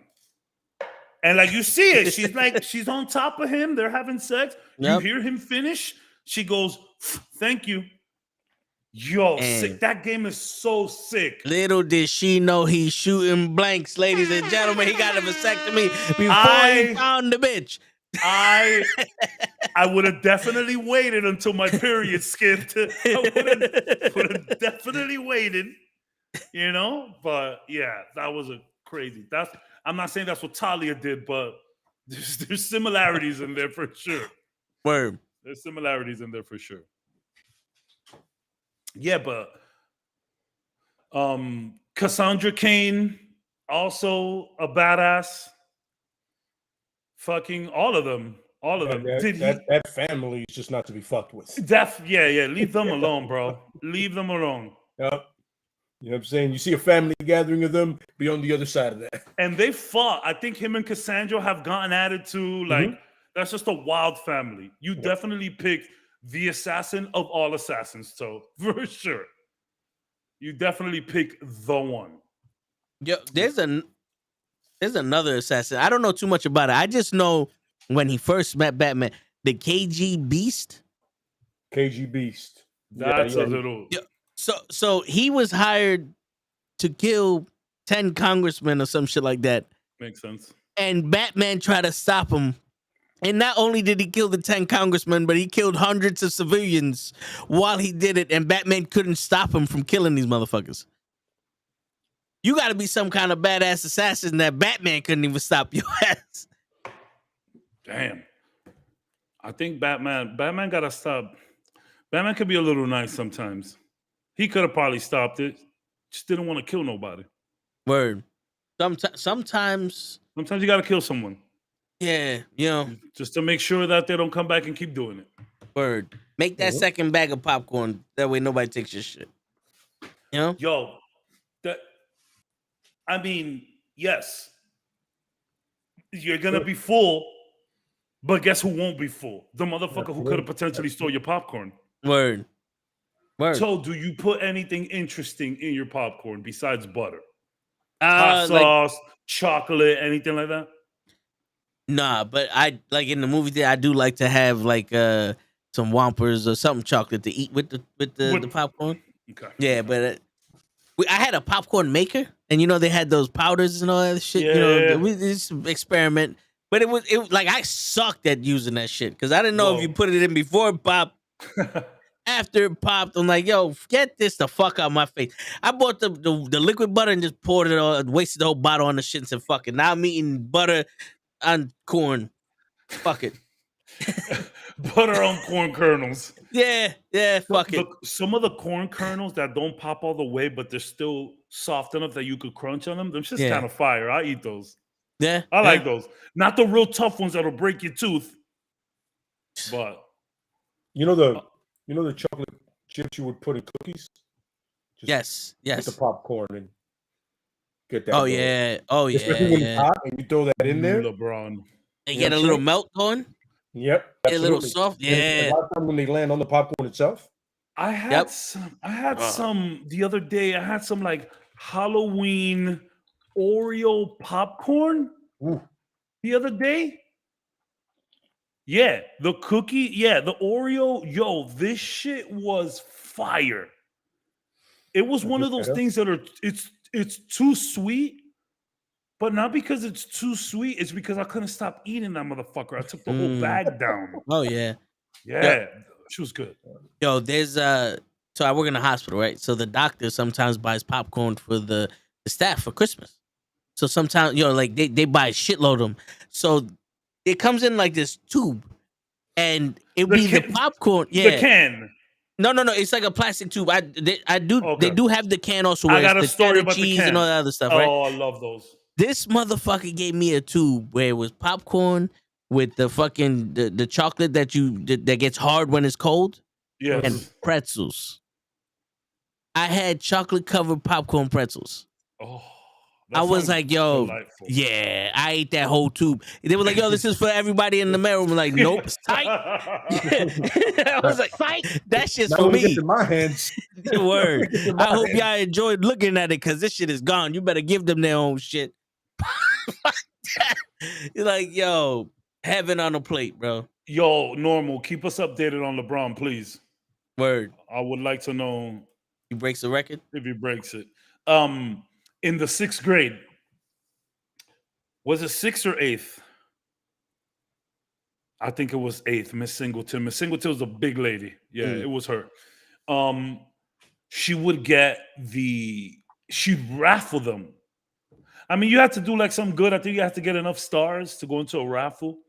And like you see it, she's on top of him. They're having sex. Yep. You hear him finish. She goes, "Thank you." Yo, sick. That game is so sick. Little did she know he's shooting blanks, ladies and gentlemen. He got a vasectomy before he found the bitch. I would have definitely waited until my period skipped. I would have definitely waited, But yeah, that was a crazy. I'm not saying that's what Talia did, but there's similarities in there for sure. Word. There's similarities in there for sure. Yeah, but Cassandra Cain, also a badass. Fucking all of them. That family is just not to be fucked with. Yeah. Leave them alone, bro. Leave them alone. Yep. You know what I'm saying? You see a family gathering of them, be on the other side of that. And they fought. I think him and Cassandra have gotten at it too. Like, that's just a wild family. You definitely picked the assassin of all assassins, so for sure. You definitely pick the one. Yo, there's another assassin. I don't know too much about it. I just know when he first met Batman, the KG Beast. KG Beast. That's a little. Yeah. So he was hired to kill 10 congressmen or some shit like that. Makes sense. And Batman tried to stop him. And not only did he kill the 10 congressmen, but he killed hundreds of civilians while he did it. And Batman couldn't stop him from killing these motherfuckers. You got to be some kind of badass assassin that Batman couldn't even stop your ass. Damn. I think Batman got to stop. Batman could be a little nice sometimes. He could have probably stopped it. Just didn't want to kill nobody. Word. Sometimes you got to kill someone. Yeah, just to make sure that they don't come back and keep doing it. Word. Make that second bag of popcorn. That way nobody takes your shit. Yo, yes. You're going to be full, but guess who won't be full? The motherfucker who could have potentially stole your popcorn. Word. So do you put anything interesting in your popcorn besides butter? Hot sauce, chocolate, anything like that? Nah, but I like in the movie theater, I do like to have like some Whoppers or something chocolate to eat with the popcorn. Okay. Yeah, but I had a popcorn maker, and they had those powders and all that shit. Yeah. We this experiment, but it was like I sucked at using that shit because I didn't know if you put it in before it pop. After it popped, I'm like, yo, get this the fuck out of my face. I bought the liquid butter and just poured it all, wasted the whole bottle on the shit and said, fuck it. Now I'm eating butter on corn. Fuck it. Butter on corn kernels. Yeah, fuck it. Some of the corn kernels that don't pop all the way, but they're still soft enough that you could crunch on them. Them shit's kind of fire. I eat those. Yeah. I like those. Not the real tough ones that'll break your tooth. But you know the chocolate chips you would put in cookies? Yes. With the popcorn and get that. Oh yeah. Especially when it's hot and you throw that in there. LeBron. They get a little melt going. Yep. Get a little soft. Yeah. A lot of time when they land on the popcorn itself. I had some the other day. I had some like Halloween Oreo popcorn the other day. Yeah, the cookie. Yeah, the Oreo. Yo, this shit was fire. It was one of those things that are it's too sweet, but not because it's too sweet. It's because I couldn't stop eating that motherfucker. I took the whole bag down. Oh yeah. Yeah, she was good. Yo, there's so I work in a hospital, right? So the doctor sometimes buys popcorn for the staff for Christmas. So sometimes, like they buy a shitload of them. So it comes in like this tube, and it be the popcorn. Yeah, the can. No. It's like a plastic tube. They do have the can also. Where I got it's a story about cheese the can and all that other stuff. Right? Oh, I love those. This motherfucker gave me a tube where it was popcorn with the fucking the chocolate that gets hard when it's cold. Yeah, and pretzels. I had chocolate covered popcorn pretzels. Oh. I was like, yo, delightful. Yeah, I ate that whole tube. They were like, yo, this is for everybody in the mail. I'm like, nope, it's tight. I was like, fight. That shit's for me. In my hands. Word. I hope y'all enjoyed looking at it because this shit is gone. You better give them their own shit. You're like, yo, heaven on a plate, bro. Yo, Normal, keep us updated on LeBron, please. Word. I would like to know. He breaks the record? If he breaks it. In the 6th grade, was it 6th or 8th? I think it was 8th, Miss Singleton. Miss Singleton was a big lady. Yeah, it was her. She would she'd raffle them. I mean, you had to do like something good. I think you had to get enough stars to go into a raffle.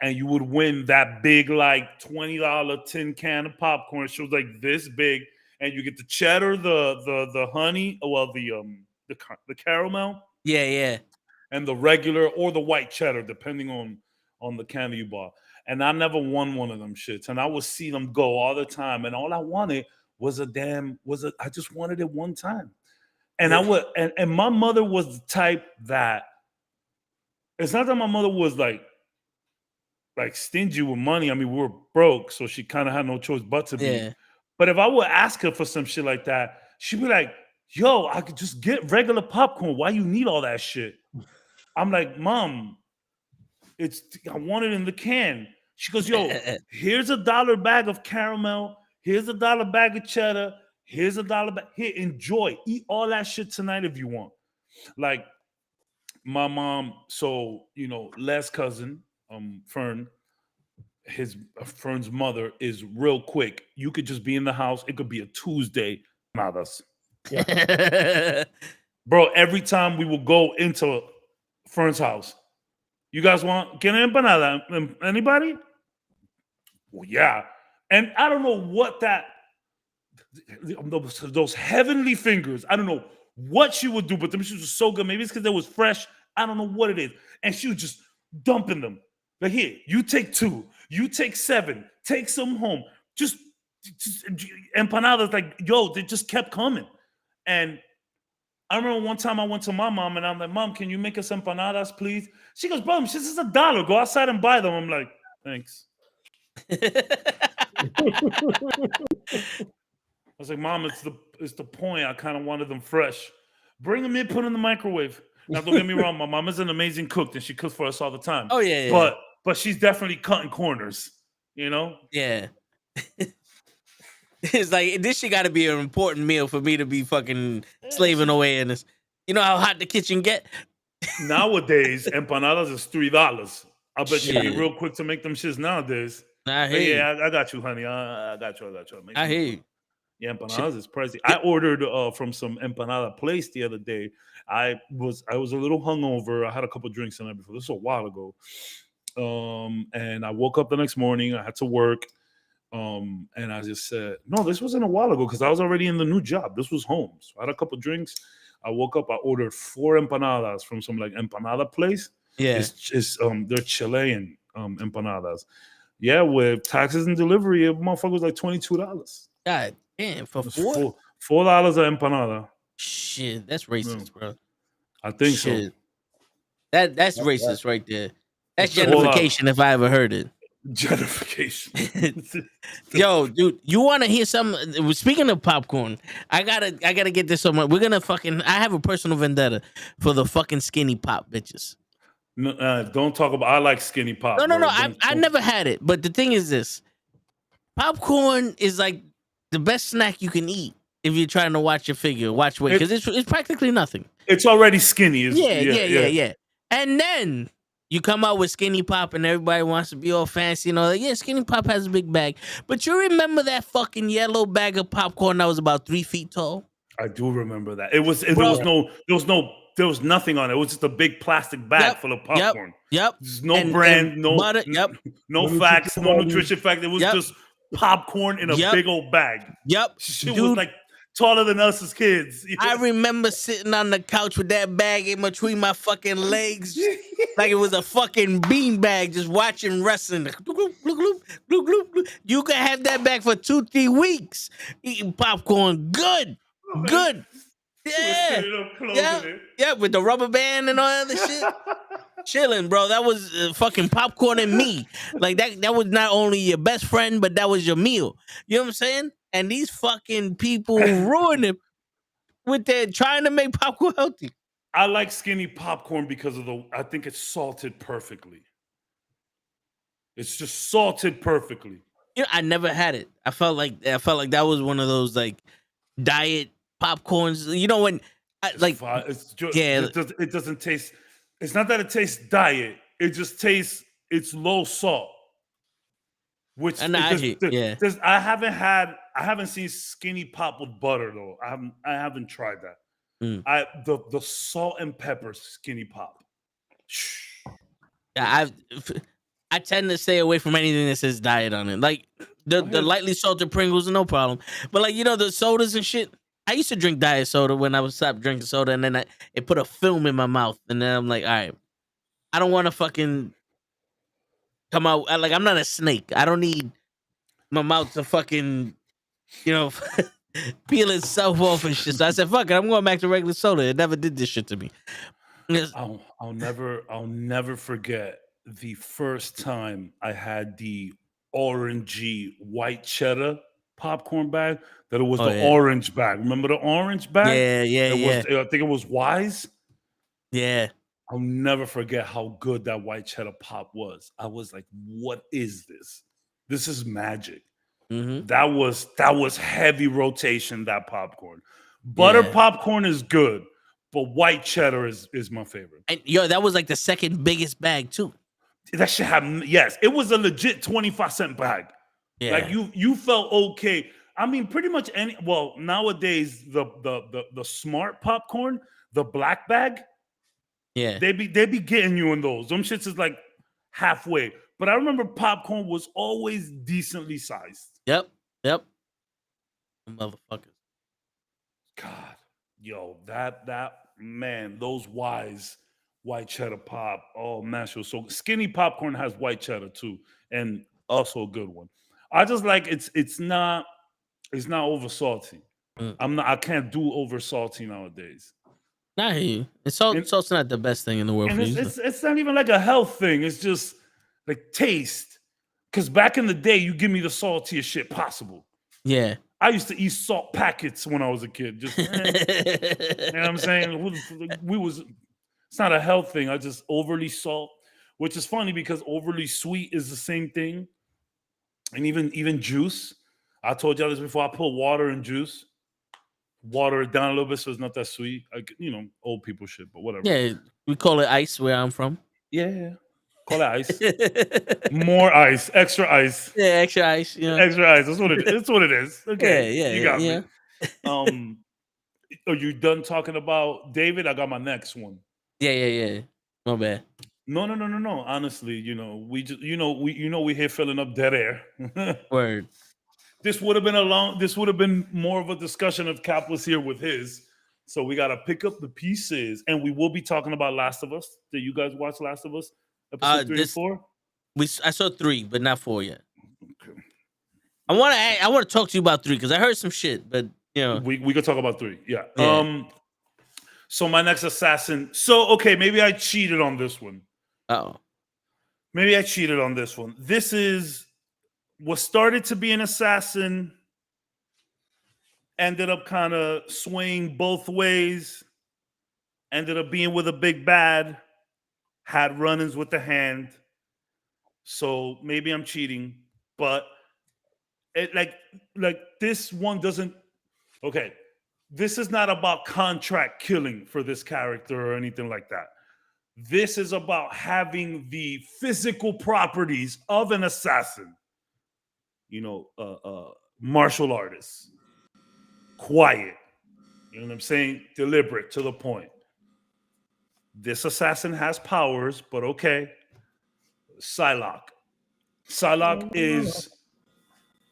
And you would win that big, like $20 tin can of popcorn. She was like this big. And you get the cheddar, the honey, the caramel, yeah, and the regular or the white cheddar, depending on the candy you bought. And I never won one of them shits, and I would see them go all the time. And all I wanted was I just wanted it one time. And and my mother was the type that it's not that my mother was like stingy with money. I mean, we were broke, so she kind of had no choice but to be. Yeah. But if I would ask her for some shit like that, she'd be like, yo, I could just get regular popcorn. Why you need all that shit? I'm like, Mom, I want it in the can. She goes, yo, here's $1 bag of caramel. Here's $1 bag of cheddar. Here's $1 bag. Here, enjoy. Eat all that shit tonight if you want. Like my mom, so, Les' cousin, Fern, Fern's mother is real quick. You could just be in the house. It could be a Tuesday. Nadas. Yeah. Bro, every time we will go into Fern's house, you guys want get an empanada? Anybody? Well, yeah. And I don't know what those heavenly fingers, I don't know what she would do, but them shoes were so good. Maybe it's because they was fresh. I don't know what it is. And she was just dumping them. Like, here, you take 2. You take 7. Take some home. Just empanadas, like, yo, they just kept coming. And I remember one time I went to my mom and I'm like, Mom, can you make us empanadas, please? She goes, bro, this is $1. Go outside and buy them. I'm like, thanks. I was like, Mom, it's the point. I kind of wanted them fresh. Bring them in, put them in the microwave. Now, don't get me wrong. My mom is an amazing cook and she cooks for us all the time. Oh, yeah. But she's definitely cutting corners, Yeah. It's like, this shit got to be an important meal for me to be fucking slaving away in this. You know how hot the kitchen get? Nowadays, empanadas is $3. I bet you be real quick to make them shits nowadays. I hear you. I got you, honey. I got you. I hear you. Yeah, empanadas is pricey. I ordered from some empanada place the other day. I was a little hungover. I had a couple drinks the night before. This was a while ago. And I woke up the next morning. I had to work. And I just said, no, this wasn't a while ago because I was already in the new job. This was home. So I had a couple drinks. I woke up. I ordered 4 empanadas from some like empanada place. Yeah, they're Chilean empanadas. Yeah, with taxes and delivery, a motherfucker was like $22. God damn, for $4 an empanada. Shit, that's racist, bro. I think so. That's racist right there. That's gentrification if I ever heard it. Gentrification. Yo, dude, you want to hear something? Speaking of popcorn, I gotta get this on my. We're gonna fucking. I have a personal vendetta for the fucking skinny pop bitches. No, don't talk about. I like skinny pop. No. I never had it, but the thing is this: popcorn is like the best snack you can eat if you're trying to watch your figure, watch weight, because it's practically nothing. It's already skinny. Yeah. And then you come out with skinny pop, and everybody wants to be all fancy, like, skinny pop has a big bag, but you remember that fucking yellow bag of popcorn that was about 3 feet tall? I do remember that. There was nothing on it. It was just a big plastic bag full of popcorn. Yep. There's no brand, no butter. No facts, no nutrition fact. It was just popcorn in a big old bag. Yep. Shit was like taller than us as kids. I remember sitting on the couch with that bag in between my fucking legs, like it was a fucking bean bag, just watching wrestling. You can have that bag for 2-3 weeks eating popcorn. Good. Yeah, with the rubber band and all that other shit. Chilling, bro. That was fucking popcorn and me. Like that was not only your best friend, but that was your meal. You know what I'm saying? And these fucking people ruin it with their trying to make popcorn healthy. I like skinny popcorn because I think it's salted perfectly. It's just salted perfectly. I never had it. I felt like that was one of those like diet popcorns. When it doesn't taste. It's not that it tastes diet. It just tastes. It's low salt. Which I haven't seen skinny pop with butter though. I haven't tried that. The salt and pepper skinny pop. Yeah, I tend to stay away from anything that says diet on it. Like the lightly salted Pringles, no problem. But like the sodas and shit. I used to drink diet soda when I was stopped drinking soda, and then it put a film in my mouth, and then I'm like, all right, I don't want to fucking come out like I'm not a snake. I don't need my mouth to fucking peel itself off and shit. So I said, fuck it, I'm going back to regular soda. It never did this shit to me. I'll never forget the first time I had the orangey white cheddar popcorn bag. That it was orange bag. Remember the orange bag? Yeah. I think it was Wise. Yeah. I'll never forget how good that white cheddar pop was. I was like, what is this? This is magic. Mm-hmm. That was heavy rotation, that popcorn. Butter popcorn is good, but white cheddar is my favorite. And that was like the second biggest bag too. That shit it was a legit 25-cent bag. Yeah. Like you felt okay. I mean, pretty much nowadays the smart popcorn, the black bag, they be getting you in those. Them shits is like halfway. But I remember popcorn was always decently sized. Yep. Motherfuckers. God, that man, those Wise white cheddar pop. Oh man, so skinny popcorn has white cheddar too, and also a good one. I just like it's not over salty. I can't do over salty nowadays. I hear you. Salt's not the best thing in the world for you. It's not even like a health thing. It's just like taste. Because back in the day, you give me the saltiest shit possible. Yeah. I used to eat salt packets when I was a kid. Just you know what I'm saying? It's not a health thing. I just overly salt, which is funny because overly sweet is the same thing. And even juice. I told y'all this before. I put water in juice, water it down a little bit so it's not that sweet. Like old people shit, but whatever. Yeah, we call it ice where I'm from. Yeah. Call it ice. More ice. Extra ice. Yeah, extra ice. You know? Extra ice. That's what it is. That's what it is. Okay. Yeah, You got yeah. me. Are you done talking about David? I got my next one. Yeah. My bad. No. Honestly, we're here filling up dead air. Word. This would have been more of a discussion if Cap was here with his. So we gotta pick up the pieces, and we will be talking about Last of Us. Did you guys watch Last of Us episode 3 and 4? I saw 3, but not 4 yet. Okay. I want to talk to you about 3 because I heard some shit, but we could talk about 3. Yeah. So my next assassin. So okay, maybe I cheated on this one. Maybe I cheated on this one. This is what started to be an assassin, ended up kind of swaying both ways, ended up being with a big bad, had run-ins with the hand. So maybe I'm cheating, but it like this one doesn't. Okay, this is not about contract killing for this character or anything like that. This is about having the physical properties of an assassin. Martial artist, quiet. You know what I'm saying? Deliberate, to the point. This assassin has powers, but okay. Psylocke. Psylocke is.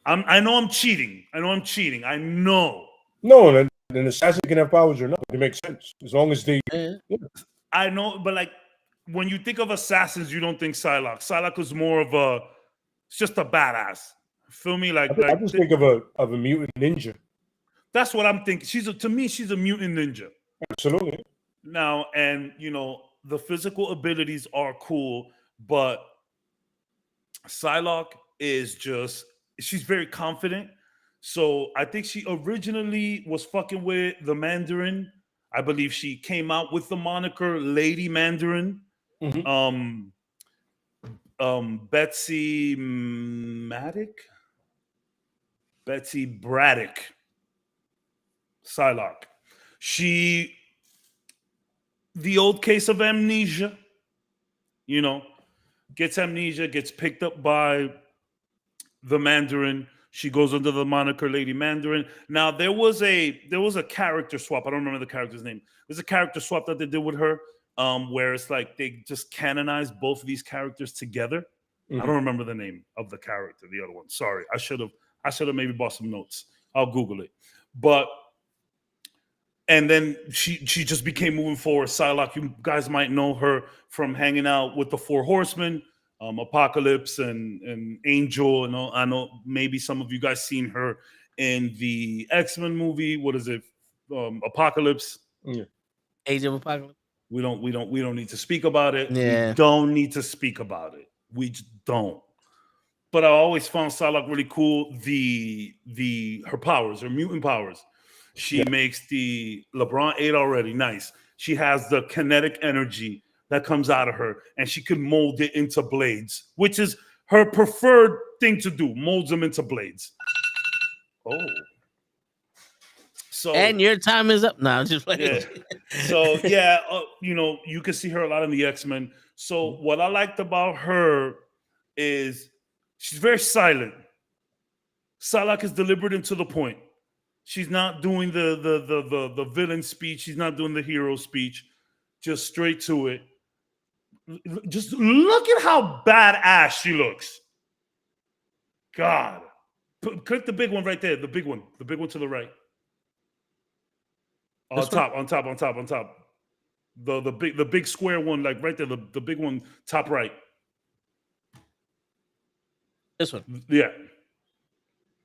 I know I'm cheating. I know. No, an assassin can have powers or not. It makes sense as long as they. Yeah. I know, but like when you think of assassins, you don't think Psylocke. Psylocke is more of it's just a badass. Feel me? I just think of a mutant ninja. That's what I'm thinking. To me, she's a mutant ninja. Absolutely. Now, and the physical abilities are cool, but Psylocke is she's very confident. So I think she originally was fucking with the Mandarin. I believe she came out with the moniker Lady Mandarin. Mm-hmm. Betsy Braddock. Psylocke. The old case of amnesia, gets amnesia, gets picked up by the Mandarin. She goes under the moniker Lady Mandarin. Now, there was a character swap. I don't remember the character's name. There's a character swap that they did with her, where it's like they just canonized both of these characters together. Mm-hmm. I don't remember the name of the character, the other one. Sorry, I should have maybe bought some notes. I'll Google it. And then she just became moving forward. Psylocke, you guys might know her from hanging out with the Four Horsemen, Apocalypse and Angel. And I know maybe some of you guys seen her in the X-Men movie. What is it? Apocalypse. Yeah. Age of Apocalypse. We don't need to speak about it. Yeah. We don't need to speak about it. We just don't. But I always found Psylocke really cool. Her powers, her mutant powers. She makes the LeBron 8 already. Nice. She has the kinetic energy that comes out of her, and she can mold it into blades, which is her preferred thing to do. Molds them into blades. Oh. So, and your time is up. No, I'm just playing. Yeah. So yeah, you can see her a lot in the X-Men. So what I liked about her is she's very silent. Psylocke is deliberate and to the point. She's not doing the villain speech. She's not doing the hero speech. Just straight to it. Just look at how badass she looks. God. Click the big one right there. The big one to the right. On top. The big square one, like right there. The big one, top right. This one. Yeah.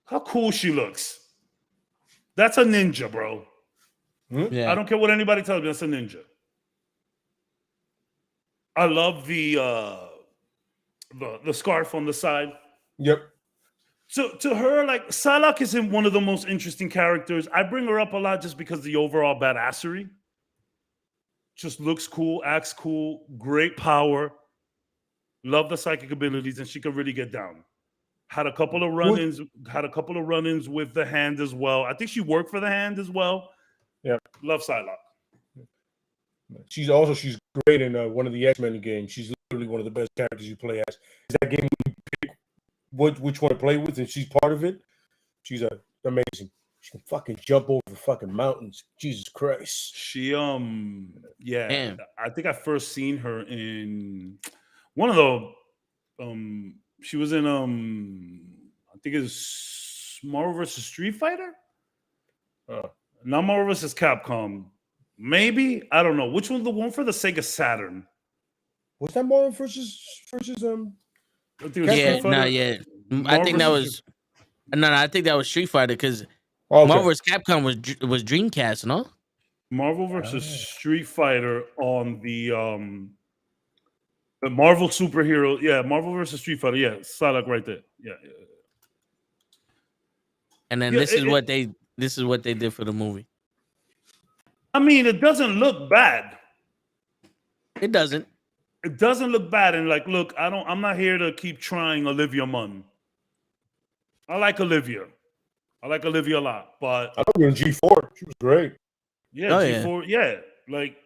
How cool she looks. That's a ninja, bro. Yeah. I don't care what anybody tells me. That's a ninja. I love the scarf on the side. Yep. So to her, like Psylocke isn't one of the most interesting characters. I bring her up a lot just because of the overall badassery. Just looks cool, acts cool, great power. Love the psychic abilities, and she can really get down. Had a couple of run-ins with the hand as well. I think she worked for the hand as well. Yeah. Love Psylocke. She's great in one of the X-Men games. She's literally one of the best characters you play as. Is that game when you pick which one to play with, and she's part of it. She's amazing. She can fucking jump over fucking mountains. Jesus Christ. She yeah. Damn. I think I first seen her in one of the she was in I think it's Marvel vs. Street Fighter. Not Marvel vs. Capcom. Maybe, I don't know. Which one's the one for the Sega Saturn? Was that Marvel versus I think it was Yeah, Street Fighter. no, yeah. I think that was I think that was Street Fighter because Okay. Marvel vs. Capcom was Dreamcast, no? Marvel versus Street Fighter on the Marvel superhero. Yeah, Marvel versus Street Fighter. Yeah, Psylocke right there. Yeah. And then Yeah, this is what they did for the movie. I mean, it doesn't look bad. It doesn't. It doesn't look bad. And like, look, I'm not here to keep trying Olivia Munn. I like Olivia. I like Olivia a lot, but I know her in G4. She was great. yeah, Oh, G4, yeah. Like,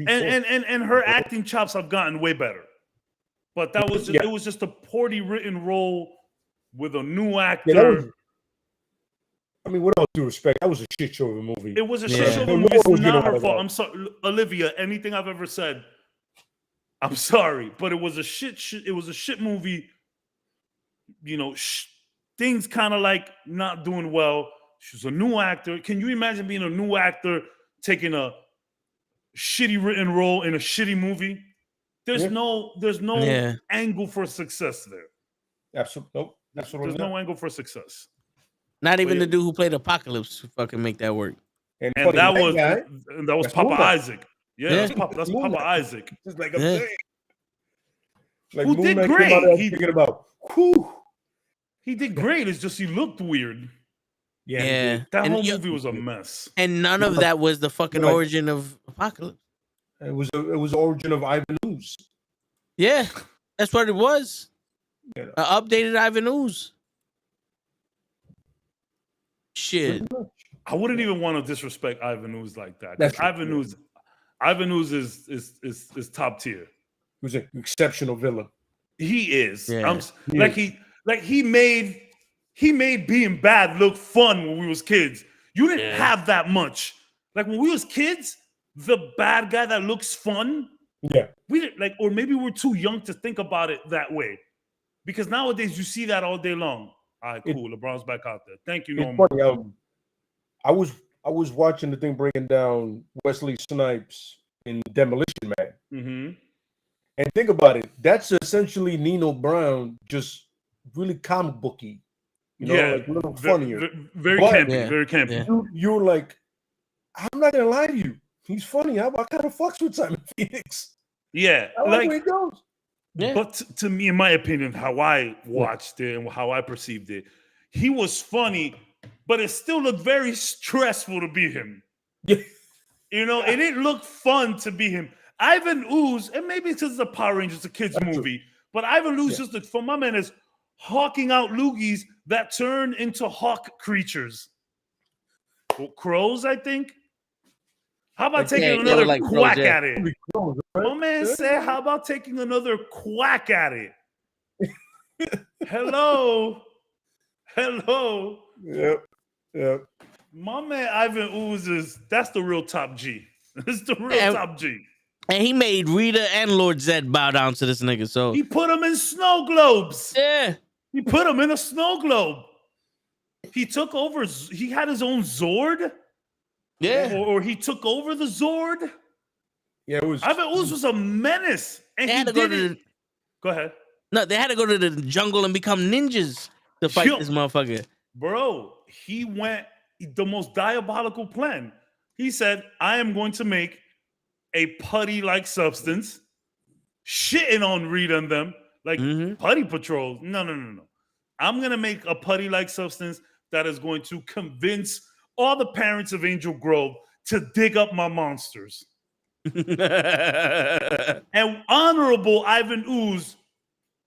and her acting chops have gotten way better. But that was just, it was just a poorly written role with a new actor. Yeah, that was, I mean, with all due respect, that was a shit show of a movie. It was a shit show of a movie. It's not her fault. I'm sorry, Olivia. Anything I've ever said, I'm sorry, but it was a shit. It was a shit movie. You know, things kind of like not doing well. She was a new actor. Can you imagine being a new actor taking a shitty written role in a shitty movie? There's no angle for success there. Absolutely, nope. Absolutely, there's no angle for success. Not even the dude who played Apocalypse to fucking make that work. And that was Papa Isaac. Yeah, Yeah. that's Papa Isaac. Just like I'm saying. Like Who did great? He did great. It's just he looked weird. Yeah. That whole movie was a mess. And none of that was the fucking origin of Apocalypse. It was the origin of Ivan Ooze. Yeah, that's what it was. An updated Ivan Ooze. Shit. I wouldn't even want to disrespect Ivan Ooze like that. Ivan Ooze is top tier. He was an exceptional villain. He is. Yeah. He made being bad look fun when we was kids. You didn't have that much. Like when we was kids, the bad guy that looks fun. Yeah. We didn't like, or maybe we're too young to think about it that way. Because nowadays you see that all day long. All right, cool. LeBron's back out there. Thank you, Norman. Funny, I was watching the thing breaking down Wesley Snipes in Demolition Man. Mm-hmm. And think about it. That's essentially Nino Brown, just really comic booky. You know, like a little funnier. Very campy. Very campy. Yeah. You're like, I'm not gonna lie to you. He's funny. I kind of fucks with Simon Phoenix. Yeah. I like where he goes. Yeah. But to me, in my opinion, how I watched it and how I perceived it, he was funny, but it still looked very stressful to be him. Yeah. You know, it didn't look fun to be him. Ivan Ooze, and maybe it's because it's a Power Rangers, a kid's movie, but Ivan Ooze just looked fun. My man is hawking out loogies that turn into hawk creatures. Well, crows, I think. How about taking another quack at it? My man said, how about taking another quack at it? Hello. Yep. My man Ivan Ooze that's the real top G. This is the real top G. And he made Rita and Lord Zed bow down to this nigga. So he put him in snow globes. Yeah. He put him in a snow globe. He took over. He had his own Zord. Yeah. Or he took over the Zord. Yeah, it was. Ivan Ooze was a menace. And he did it. Go ahead. No, they had to go to the jungle and become ninjas to fight this motherfucker. Bro, he went the most diabolical plan. He said, I am going to make a putty-like substance, shitting on Rita and them, like putty patrols. No. I'm going to make a putty-like substance that is going to convince all the parents of Angel Grove to dig up my monsters. And honorable Ivan Ooze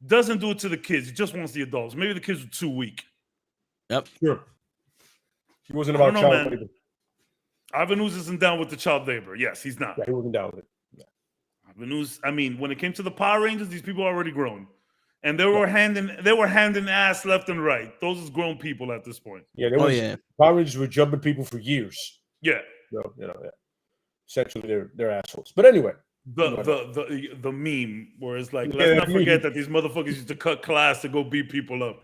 doesn't do it to the kids. He just wants the adults. Maybe the kids were too weak. Yep. Sure. He wasn't about child labor. Ivan Ooze isn't down with the child labor. Yes, he's not. Yeah, he wasn't down with it. Yeah. I mean, when it came to the Power Rangers, these people are already grown. And they were handing ass left and right. Those is grown people at this point. Yeah, yeah. Power Rangers were jumping people for years. Yeah. So, yeah. Essentially, they're assholes. But anyway, the meme where it's like, let's not forget that these motherfuckers used to cut class to go beat people up.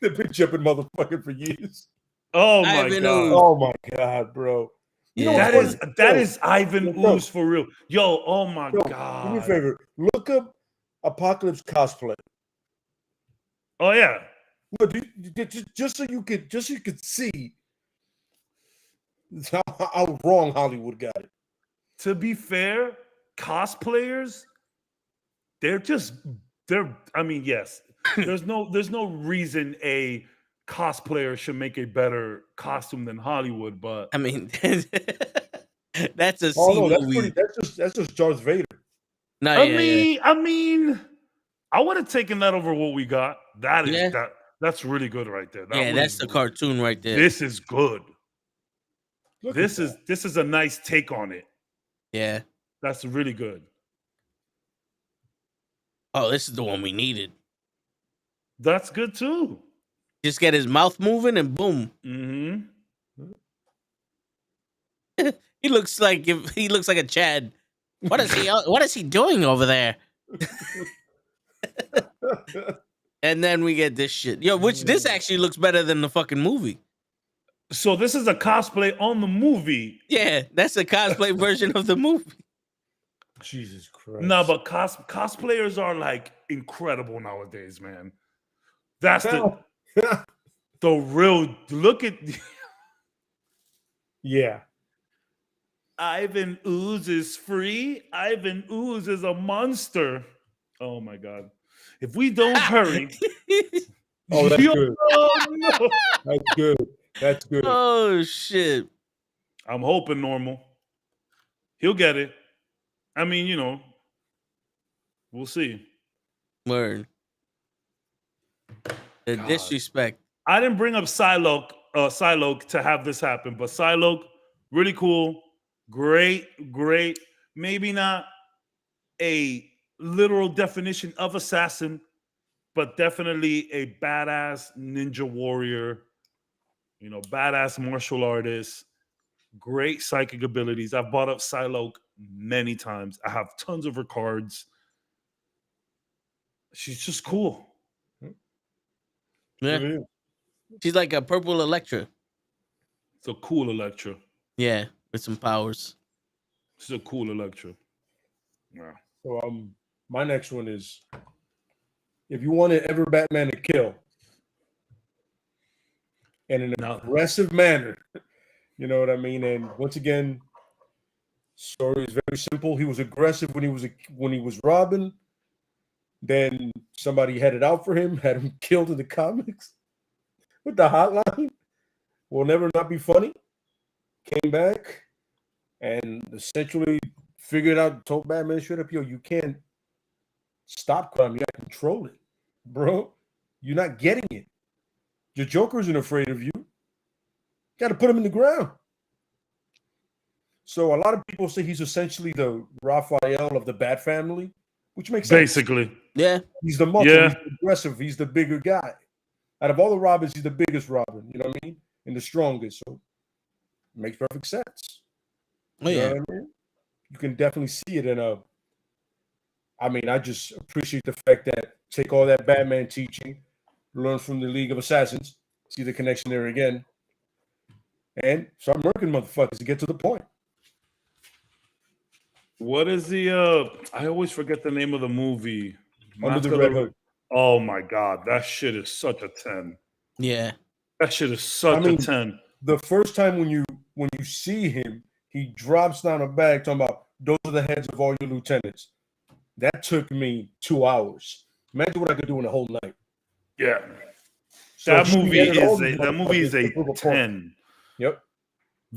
They've been jumping motherfucking for years. Oh my god! Oh my god, bro! You know that is Ivan Ooze for real. Yo, oh my god! Do me a favor. Look up Apocalypse cosplay. Oh yeah. No, just so you could see how wrong Hollywood got it. To be fair, cosplayers, I mean, yes. There's no reason a cosplayer should make a better costume than Hollywood, but I mean, that's a movie. That's just Darth Vader. No, I mean, I would have taken that over what we got. That's really good right there. That's the cartoon right there. This is good. This is a nice take on it. Yeah. That's really good. Oh, this is the one we needed. That's good too. Just get his mouth moving and boom. Mm-hmm. He looks like a Chad. What is he doing over there? And then we get this shit. This actually looks better than the fucking movie. So this is a cosplay on the movie. Yeah, that's a cosplay version of the movie. Jesus Christ. No, but cosplayers are like incredible nowadays, man. That's the real look at. Yeah. Ivan Ooze is free. Ivan Ooze is a monster. Oh my god. If we don't hurry. Oh, that's good. No. That's good. That's good. Oh shit. I'm hoping normal. He'll get it. I mean, we'll see. Word. The disrespect. I didn't bring up Psylocke to have this happen, but Psylocke, really cool. Great. Maybe not a literal definition of assassin, but definitely a badass ninja warrior, badass martial artist, great psychic abilities. I've bought up Psylocke many times. I have tons of her cards. She's just cool. Yeah. She's like a purple Electra. It's a cool Electra. Yeah, with some powers. She's a cool Electra. Yeah. So my next one is, if you wanted every Batman to kill in an aggressive manner, you know what I mean? And once again, story is very simple. He was aggressive when he was Robin. Then somebody had it out for him, had him killed in the comics with the hotline. Will never not be funny. Came back and essentially figured out, told Batman straight up, you can't stop crime. You got to control it, bro. You're not getting it. Your Joker isn't afraid of you. Got to put him in the ground. So a lot of people say he's essentially the Raphael of the Bat family, which makes sense. Basically. Yeah. He's the muscle. Yeah. He's the aggressive. He's the bigger guy. Out of all the Robins, he's the biggest Robin. You know what I mean? And the strongest. So it makes perfect sense. Oh, yeah. You know what I mean? You can definitely see it in I just appreciate the fact that take all that Batman teaching, learn from the League of Assassins, see the connection there again, and start murking motherfuckers to get to the point. What is the I always forget the name of the movie. Under the Red Hood. Oh my god, that shit is such a 10. Yeah. That shit is such a 10. The first time when you see him, he drops down a bag talking about those are the heads of all your lieutenants. That took me 2 hours. Imagine what I could do in a whole night. Yeah. So that movie is a 10. Yep.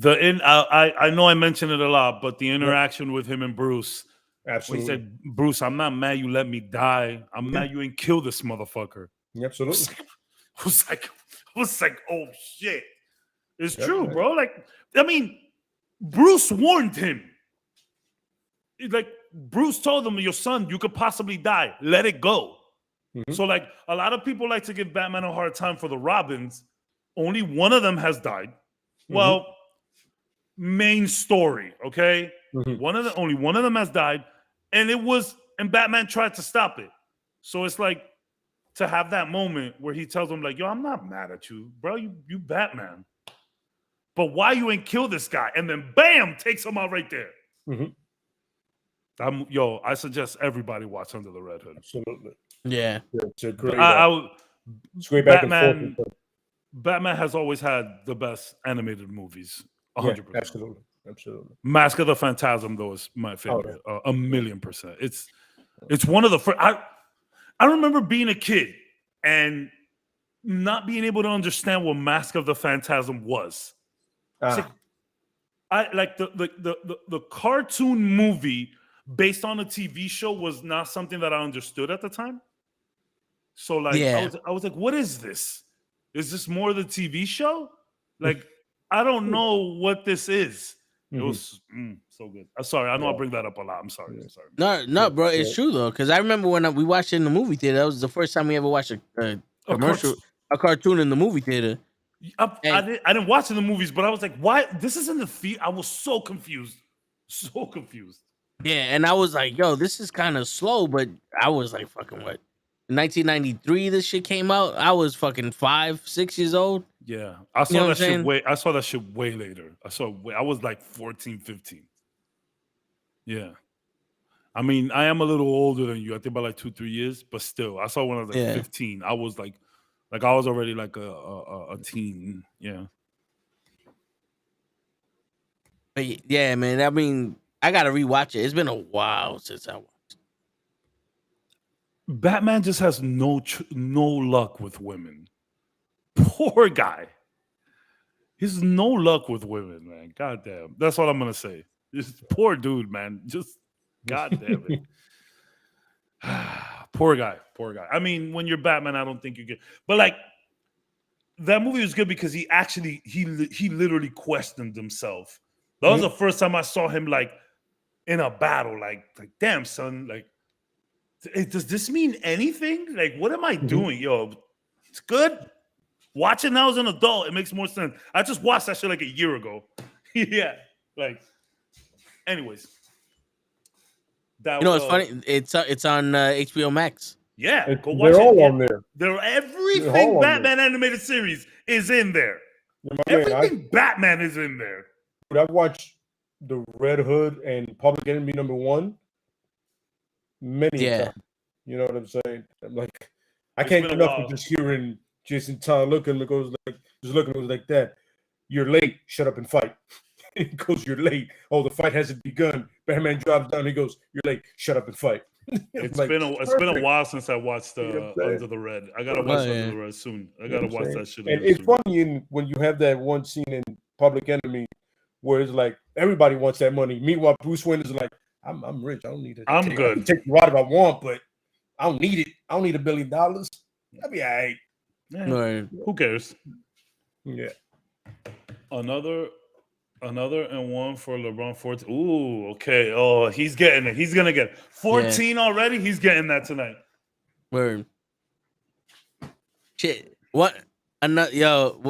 I know I mentioned it a lot, but the interaction with him and Bruce. Absolutely. He said, Bruce, I'm not mad you let me die. I'm mad you ain't kill this motherfucker. Absolutely. I was like, oh shit. It's true, bro. Like, I mean, Bruce warned him. Like, Bruce told him, your son, you could possibly die. Let it go. Mhm. So, like, a lot of people like to give Batman a hard time for the Robins. Only one of them has died. Well, main story, okay? Mhm. Only one of them has died, and Batman tried to stop it. So it's like to have that moment where he tells him, like, yo, I'm not mad at you, bro. You Batman. But why you ain't kill this guy? And then bam, takes him out right there. Mhm. I suggest everybody watch Under the Red Hood. Absolutely. Yeah. It's a great, It's great back and Batman. forth. Batman has always had the best animated movies. 100%. Yeah, absolutely. Mask of the Phantasm, though, is my favorite. 1,000,000%. It's one of the first. I remember being a kid and not being able to understand what Mask of the Phantasm was. I like the cartoon movie based on a TV show was not something that I understood at the time. So like I was like, what is this? Is this more the TV show? Like, I don't know what this is. It was so good. I'm sorry. I know I bring that up a lot. I'm sorry. No, bro. It's true though, because I remember when we watched it in the movie theater. That was the first time we ever watched a cartoon in the movie theater. I didn't watch it in the movies, but I was like, why? This is in the theater. I was so confused. So confused. Yeah, and I was like, yo, this is kind of slow, but I was like, fucking what? In 1993, this shit came out. I was fucking 5, 6 years old. Yeah, I saw that shit I saw that shit way later. I was like 14, 15. Yeah. I mean, I am a little older than you. I think by like 2, 3 years, but still, I saw when I was like 15. I was like I was already like a teen. Yeah. But yeah, man. I mean, I gotta rewatch it. It's been a while since I watched it. Batman just has no luck with women. Poor guy. He's no luck with women, man. God damn. That's all I'm gonna say. Just poor dude, man. Just god damn it. Poor guy. I mean, when you're Batman, I don't think you get. But like, that movie was good because he literally questioned himself. That was the first time I saw him like in a battle. Like damn, son. Like, does this mean anything? Like, what am I doing? Yo, it's good. Watch it now as an adult. It makes more sense. I just watched that shit like a year ago. Yeah. Like, anyways. It's funny. It's on HBO Max. Yeah, go watch they're it. all on there. Everything Batman animated series is in there. Everything Batman is in there. But I've watched the Red Hood and Public Enemy #1 many times. You know what I'm saying? I'm like, I can't get enough of just hearing Jason Todd look at him and goes like that. You're late. Shut up and fight. He goes, you're late. Oh, the fight hasn't begun. Batman drops down. He goes, you're late. Shut up and fight. It's been a while since I watched Under the Red. I gotta watch Under the Red soon. I gotta watch that shit. And it's funny when you have that one scene in Public Enemy where it's like everybody wants that money. Meanwhile, Bruce Wayne is like, I'm rich. I don't need it. I'm good. I can take you out if I want, but I don't need it. I don't need $1 billion. I'll be all right. Yeah. Who cares? Yeah. Another and one for LeBron 14. Ooh, okay. Oh, he's getting it. He's gonna get 14 already. He's getting that tonight. Word. Shit. What?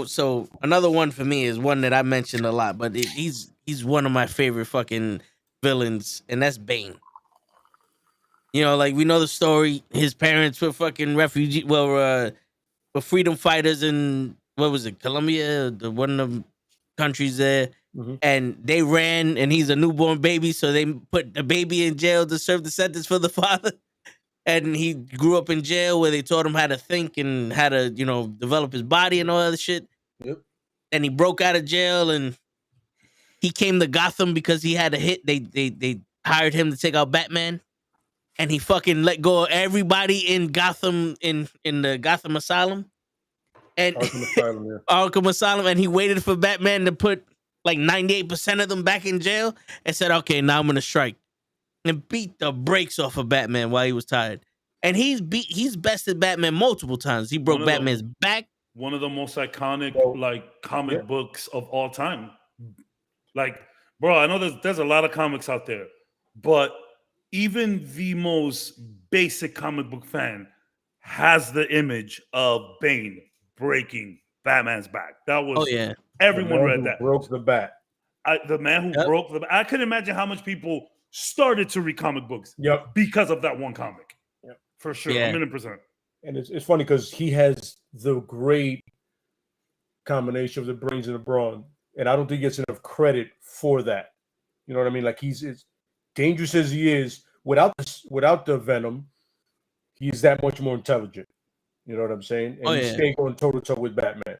So another one for me is one that I mentioned a lot, but he's one of my favorite fucking villains, and that's Bane. You know, like we know the story. His parents were fucking were freedom fighters in what was it, Colombia, one of the countries there. And they ran, and he's a newborn baby, so they put the baby in jail to serve the sentence for the father. And he grew up in jail where they taught him how to think and how to, develop his body and all that shit. Yep. And he broke out of jail, and he came to Gotham because he had a hit. They hired him to take out Batman, and he fucking let go of everybody in Gotham in the Gotham Asylum. And Arkham Asylum, and he waited for Batman to put like 98% of them back in jail and said, okay, now I'm going to strike. And beat the brakes off of Batman while he was tired. And he's bested Batman multiple times. He broke Batman's back. One of the most iconic comic books of all time. Like, bro, I know there's a lot of comics out there, but even the most basic comic book fan has the image of Bane breaking Batman's back. That was everyone read that. Broke the bat. The man who broke the. I can imagine how much people started to read comic books. Because of that one comic. For sure, 100%. And it's funny because he has the great combination of the brains and the brawn, and I don't think he gets enough credit for that. You know what I mean? Like he's as dangerous as he is without the venom, he's that much more intelligent. You know what I'm saying? And he's staying going toe to toe with Batman.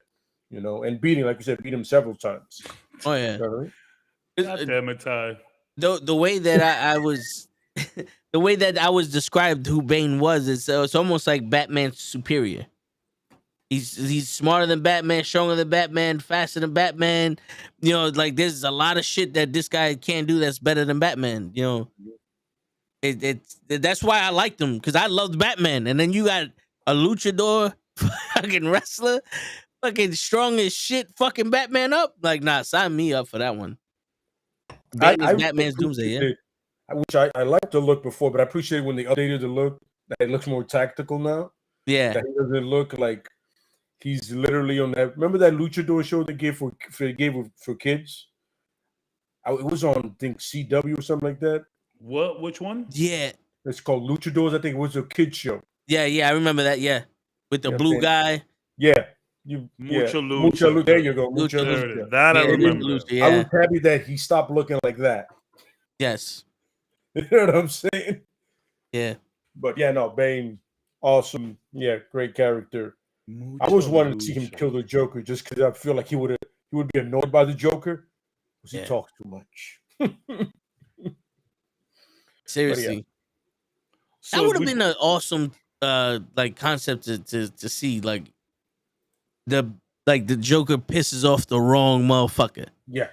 You know, and beat him several times. Oh yeah. You know what I mean? God damn it, Ty. The way that I was, the way that I was described who Bane was, it's almost like Batman's superior. He's smarter than Batman, stronger than Batman, faster than Batman. You know, like there's a lot of shit that this guy can't do that's better than Batman. You know, that's why I liked him, because I loved Batman, and then you got a luchador, fucking wrestler, fucking strong as shit, fucking Batman up. Like, nah, sign me up for that one. Batman's Doomsday, which I liked the look before, but I appreciate when they updated the look that it looks more tactical now. Yeah, that he doesn't look like he's literally on that. Remember that luchador show they gave for kids? It was on, I think, CW or something like that. What? Which one? Yeah, it's called Luchadors. I think it was a kids show. Yeah, I remember that. Yeah, with the blue guy. Yeah. Mucha Lucha. There you go. Mucha Lucha. That I remember. Lucha, I was happy that he stopped looking like that. Yes. You know what I'm saying? Yeah. But yeah, no, Bane, awesome. Yeah, great character. I was wanting to see him kill the Joker just because I feel like he would be annoyed by the Joker because he talks too much. Seriously. That would have been an awesome like concept to see, like the Joker pisses off the wrong motherfucker. Yeah.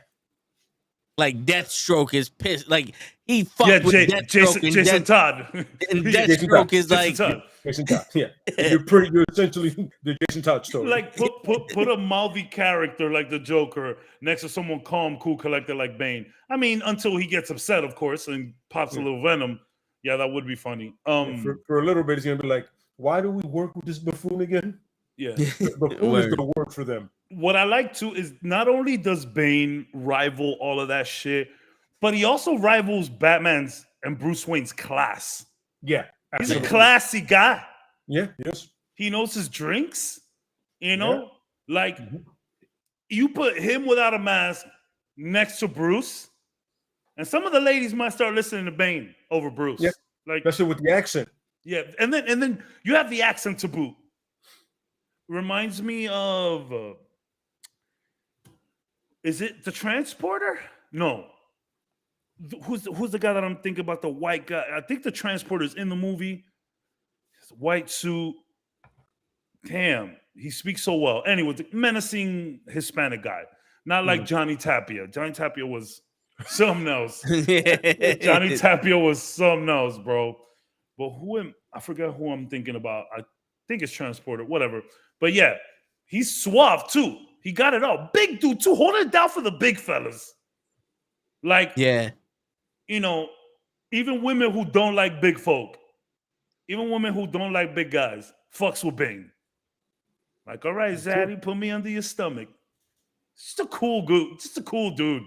Like Deathstroke is pissed. Like he fucked with Deathstroke. Jason Todd. And Deathstroke is like Jason Todd. Yeah. You're essentially the Jason Todd story. Like put a mouthy character like the Joker next to someone calm, cool, collected like Bane. I mean, until he gets upset, of course, and pops a little venom. Yeah, that would be funny. For a little bit, he's gonna be like, "Why do we work with this buffoon again?" Yeah, buffoon is gonna work for them. What I like too is not only does Bane rival all of that shit, but he also rivals Batman's and Bruce Wayne's class. Yeah, absolutely. He's a classy guy. Yeah, yes. He knows his drinks. You know, like you put him without a mask next to Bruce. And some of the ladies might start listening to Bane over Bruce. Yeah, like especially with the accent. Yeah, and then you have the accent to boot. Reminds me of is it the Transporter? No. Who's the guy that I'm thinking about? The white guy. I think the Transporter's in the movie. His white suit. Damn, he speaks so well. Anyway, the menacing Hispanic guy. Not like Johnny Tapia. Johnny Tapia was something else. Johnny Tapia was something else, bro. But I forgot who I'm thinking about. I think it's Transporter, whatever. But yeah, he's suave too. He got it all. Big dude too. Holding it down for the big fellas. Like, you know, even women who don't like big folk, even women who don't like big guys, fucks with Bane. Like, all right, Zaddy, put me under your stomach. Just a cool dude. Just a cool dude.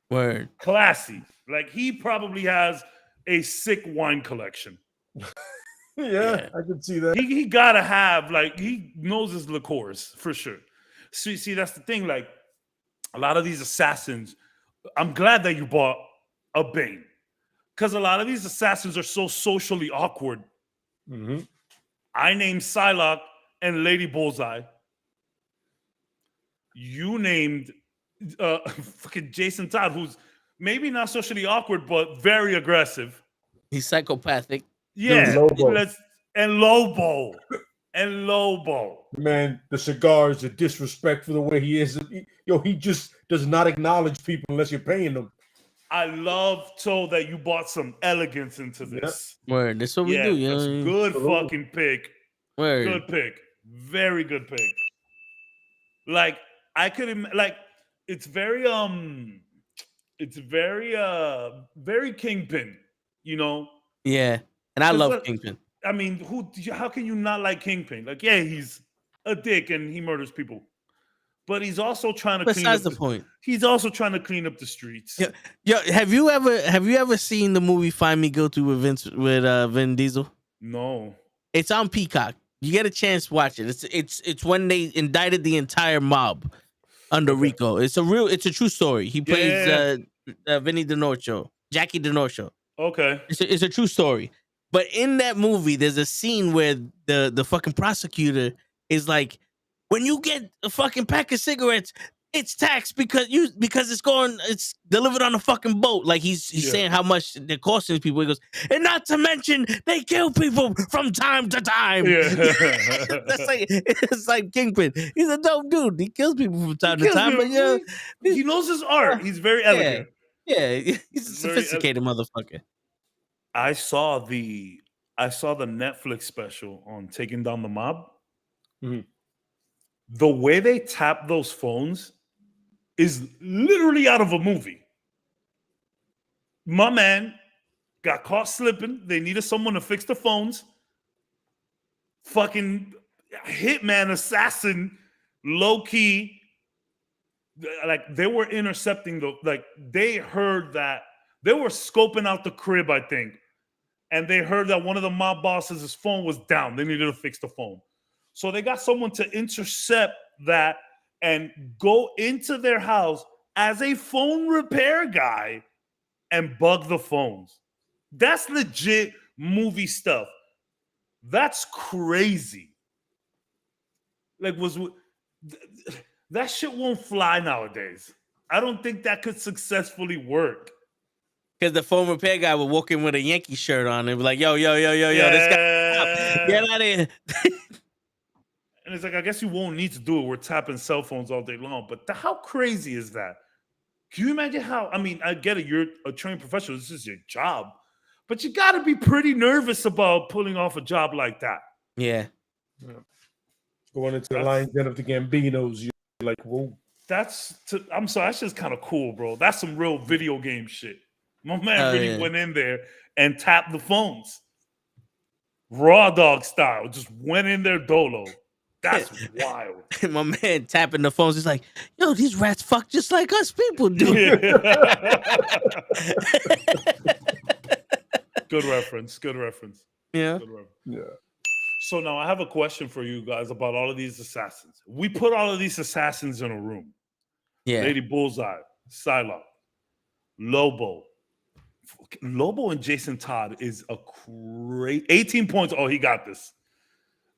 Word. Classy. Like, he probably has a sick wine collection. Yeah, I can see that. He gotta have, like, he knows his liqueurs for sure. See, that's the thing. Like, a lot of these assassins, I'm glad that you bought a Bane, because a lot of these assassins are so socially awkward. Mm-hmm. I named Psylocke and Lady Bullseye. You named fucking Jason Todd, who's maybe not socially awkward, but very aggressive. He's psychopathic. Yeah, and Lobo. Man, the cigars, the disrespect for the way he is. He just does not acknowledge people unless you're paying them. I love, that you bought some elegance into this. Yep. Word, that's what we do. That's a good fucking pick. Word. Good pick. Very good pick. Like, I could, like, it's very Kingpin. You know, Yeah, and I 'cause love look, Kingpin. I mean, how can you not like Kingpin? Like, yeah, he's a dick and he murders people, but he's also trying to clean Besides up. the point. He's also trying to clean up the streets. Yo, have you ever seen the movie Find Me Guilty with Vin Diesel? No. It's on Peacock. You get a chance to watch it. It's when they indicted the entire mob under Rico. It's a true story. He plays Vinny DiNorcio, Jackie DiNorcio. Okay. It's a true story. But in that movie, there's a scene where the fucking prosecutor is like, when you get a fucking pack of cigarettes, it's taxed because it's delivered on a fucking boat. Like he's saying how much they're costing these people. He goes, and not to mention they kill people from time to time. Yeah. It's like Kingpin. He's a dope dude. He kills people from time to time. But he knows his art. He's very elegant. Yeah, he's a sophisticated motherfucker. I saw the Netflix special on Taking Down the Mob. Mm-hmm. The way they tap those phones is literally out of a movie. My man got caught slipping. They needed someone to fix the phones. Fucking hitman, assassin, low key. Like they were intercepting they heard that they were scoping out the crib, I think. And they heard that one of the mob bosses' phone was down. They needed to fix the phone. So they got someone to intercept that and go into their house as a phone repair guy and bug the phones. That's legit movie stuff. That's crazy. Like that shit won't fly nowadays. I don't think that could successfully work. Because the phone repair guy would walk in with a Yankee shirt on and be like, yo, this guy, get out of here. And it's like, I guess you won't need to do it. We're tapping cell phones all day long. But how crazy is that? Can you imagine how, I get it. You're a trained professional. This is your job. But you got to be pretty nervous about pulling off a job like that. Yeah. Going into the Lions Den of the Gambinos, you're like, whoa. I'm sorry, that's just kind of cool, bro. That's some real video game shit. My man really went in there and tapped the phones. Raw dog style. Just went in there dolo. That's wild. My man tapping the phones. He's like, yo, these rats fuck just like us people do. Good reference. Yeah. Yeah. So now I have a question for you guys about all of these assassins. We put all of these assassins in a room. Yeah. Lady Bullseye, Psylocke, Lobo. Lobo and Jason Todd is a crazy 18 points. Oh, he got this.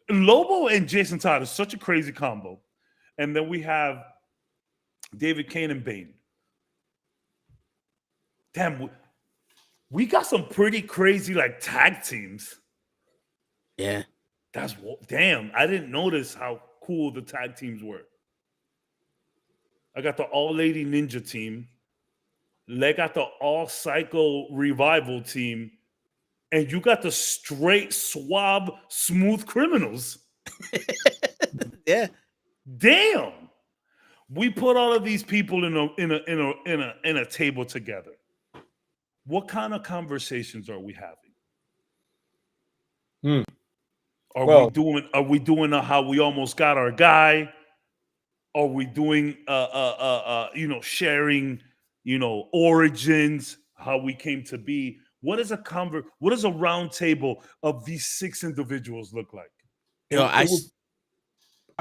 Lobo and Jason Todd is such a crazy combo. And then we have David Kane and Bane. Damn, we got some pretty crazy tag teams. Yeah. Damn, I didn't notice how cool the tag teams were. I got the all-lady ninja team. They got the all-psycho revival team. And you got the straight, suave, smooth criminals. Yeah. Damn. We put all of these people in a table together. What kind of conversations are we having? Are we doing how we almost got our guy? Are we doing sharing, origins, how we came to be? What is a round table of these 6 individuals look like? I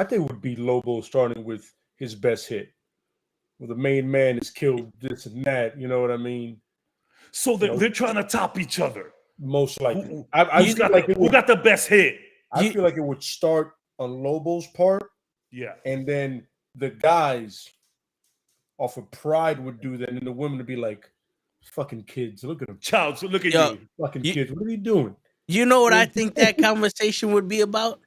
think it would be Lobo starting with his best hit. Where the main man is killed this and that, you know what I mean? So they're trying to top each other. Most likely. Who got the best hit? I feel like it would start on Lobo's part. Yeah. And then the guys off of pride would do that, and the women would be like, fucking kids, look at them. Child, so look at you. Fucking kids, what are you doing? You know what I think that conversation would be about?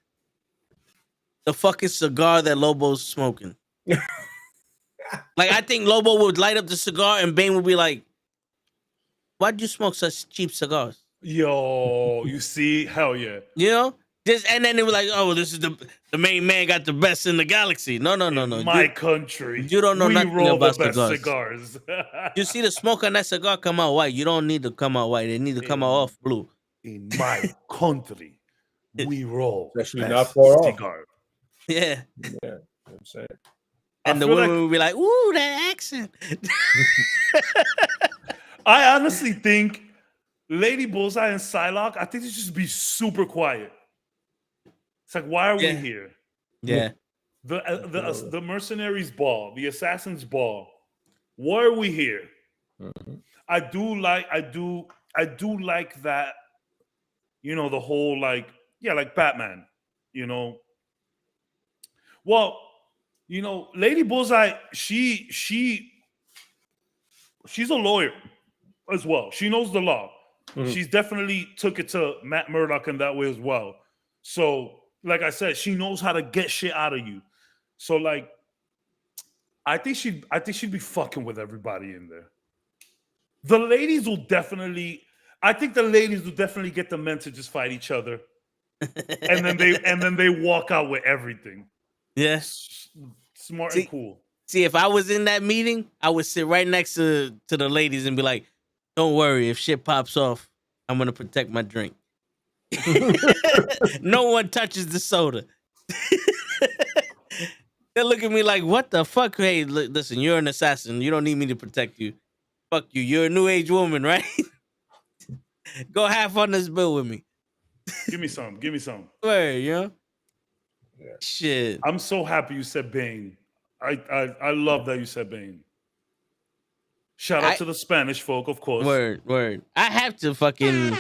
The fucking cigar that Lobo's smoking. I think Lobo would light up the cigar and Bane would be like, why'd you smoke such cheap cigars? Yo, you see? Hell yeah. You know? And then they were like, "Oh, this is the main man got the best in the galaxy." No. My country. You don't know we nothing roll about the best cigars. cigars. You see the smoke on that cigar come out white. You don't need to come out white. They need to come out off blue. In my country, we roll Actually, best not far off. cigar. Yeah. Yeah, you know what I'm saying. And the women would be like, "Ooh, that accent." I honestly think Lady Bullseye and Psylocke, I think they should just be super quiet. It's like, why are we here? Yeah. The mercenaries ball, the assassins ball. Why are we here? Mm-hmm. I do like that. You know, the whole like Batman. You know. Well, you know, Lady Bullseye, she's a lawyer as well. She knows the law. Mm-hmm. She's definitely took it to Matt Murdock in that way as well. So, like I said, she knows how to get shit out of you. So, like, I think she'd be fucking with everybody in there. The ladies will definitely. I think the ladies will definitely get the men to just fight each other, and then they walk out with everything. Yes, smart and cool. See, if I was in that meeting, I would sit right next to the ladies and be like, "Don't worry, if shit pops off, I'm gonna protect my drink. No one touches the soda." They look at me like, "What the fuck? Hey, listen, you're an assassin. You don't need me to protect you. Fuck you. You're a new age woman, right? Go half on this bill with me. Give me some. Word, you know? Yeah. Shit. I'm so happy you said Bane. I love that you said Bane. Shout out to the Spanish folk, of course. Word. I have to fucking...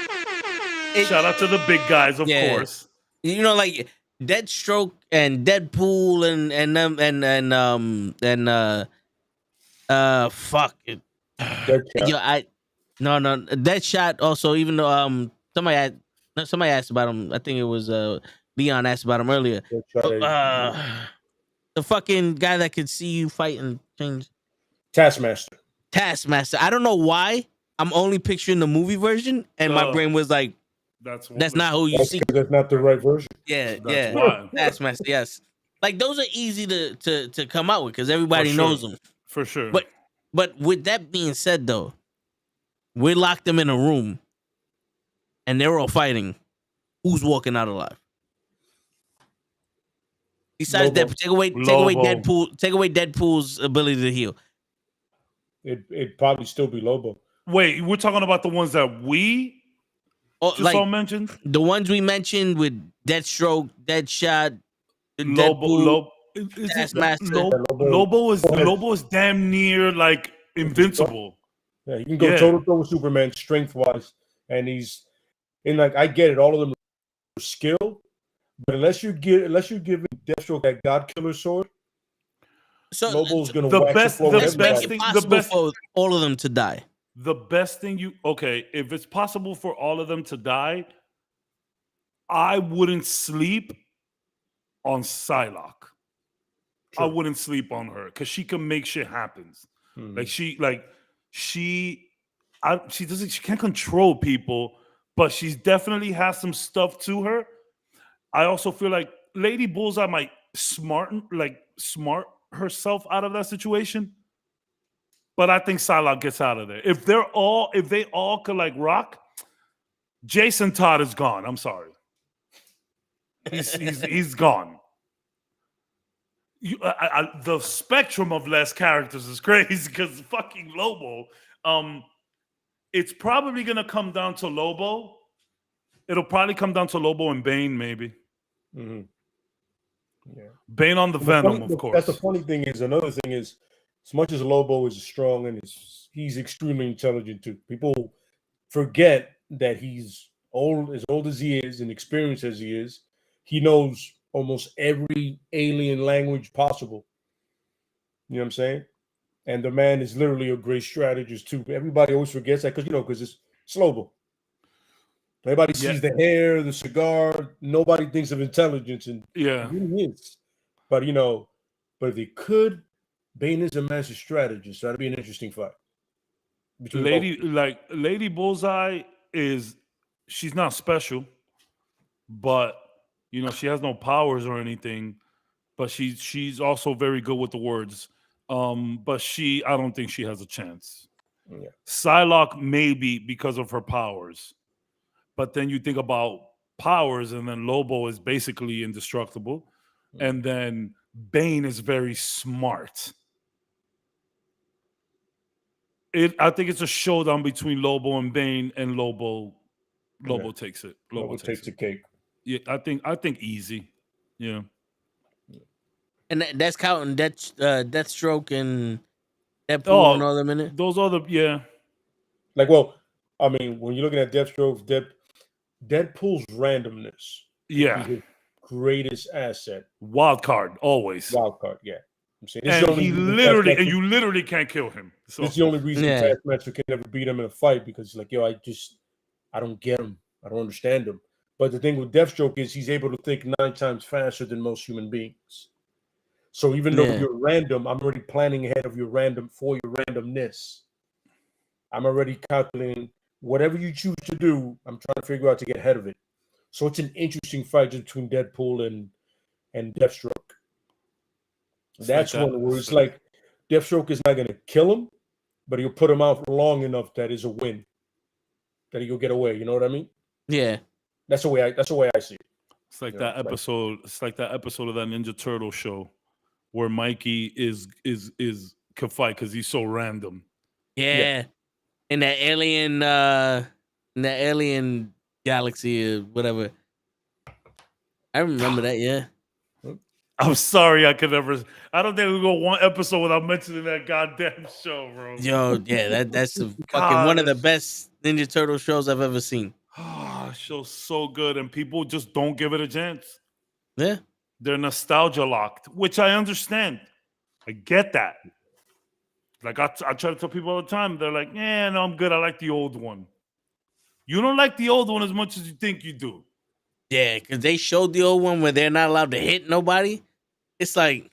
Shout out to the big guys, of course. You know, like Deathstroke and Deadpool fuck it. Deadshot also, even though somebody asked about him. I think it was Leon asked about him earlier. The fucking guy that could see you fight and change. Taskmaster. I don't know why. I'm only picturing the movie version, and my brain was like, "That's not who you see." That's not the right version. Yeah. Taskmaster. Yes, like those are easy to come out with because everybody knows them for sure. But with that being said, though, we locked them in a room, and they're all fighting. Who's walking out alive? Besides that, take away Deadpool. Take away Deadpool's ability to heal. It'd probably still be Lobo. Wait, we're talking about the ones that we just all mentioned? The ones we mentioned with Deathstroke, Deadshot, Lobo. Taskmaster. Lobo is damn near like invincible. Yeah, he can go toe to toe with Superman strength wise, and he's in like I get it. All of them are skill, but unless you give Deathstroke that God Killer sword. So Lobo's gonna the best thing for all of them to die. The best thing if it's possible for all of them to die, I wouldn't sleep on Psylocke. Sure. I wouldn't sleep on her because she can make shit happen. Mm-hmm. She can't control people, but she definitely has some stuff to her. I also feel like Lady Bullseye might smart herself out of that situation, but I think Psylocke gets out of there. If they all could like rock, Jason Todd is gone. I'm sorry, he's gone. The spectrum of less characters is crazy because fucking Lobo. It's probably gonna come down to Lobo. It'll probably come down to Lobo and Bane, maybe. Mm-hmm. Yeah. Bane on the Venom, of course. That's the funny thing is, another thing is, as much as Lobo is strong and he's extremely intelligent too, people forget that he's as old as he is and experienced as he is, he knows almost every alien language possible. You know what I'm saying? And the man is literally a great strategist too. Everybody always forgets that because it's Lobo. Everybody sees the hair, the cigar. Nobody thinks of intelligence, and he is. But if they could, Bane is a master strategist. So that'd be an interesting fight. Lady Bullseye she's not special, but You know, she has no powers or anything, but she's also very good with the words. But I don't think she has a chance. Yeah. Psylocke maybe because of her powers, but then you think about powers, and then Lobo is basically indestructible, and then Bane is very smart. I think it's a showdown between Lobo and Bane, and Lobo takes it. Lobo takes the cake. Yeah, I think easy. Yeah. And that's counting Deathstroke and Deadpool and all them in it. Those are the Like, well, I mean, when you're looking at Deathstroke, Deadpool's randomness, yeah, his greatest asset. Wild card always. Wild card, yeah. I'm saying And you literally can't kill him. So it's the only reason Taskmaster can never beat him in a fight, because he's like, yo, I don't get him. I don't understand him. But the thing with Deathstroke is he's able to think 9 times faster than most human beings. So even though you're random, I'm already planning ahead of your randomness. I'm already calculating whatever you choose to do. I'm trying to figure out to get ahead of it. So it's an interesting fight between Deadpool and Deathstroke. That's one where it's like Deathstroke is not going to kill him, but he'll put him out long enough that is a win, that he'll get away. You know what I mean? Yeah. That's the way I see it. It's like that episode. It's like that episode of that Ninja Turtle show where Mikey can fight because he's so random. Yeah. In that alien galaxy or whatever. I remember that, yeah. I'm sorry, I don't think we go one episode without mentioning that goddamn show, bro. Yo, yeah, that's fucking one of the best Ninja Turtle shows I've ever seen. Show's so good, and people just don't give it a chance. Yeah. They're nostalgia locked, which I understand. I get that. Like I try to tell people all the time, they're like, "Yeah, no, I'm good. I like the old one." You don't like the old one as much as you think you do. Yeah, because they showed the old one where they're not allowed to hit nobody. It's like,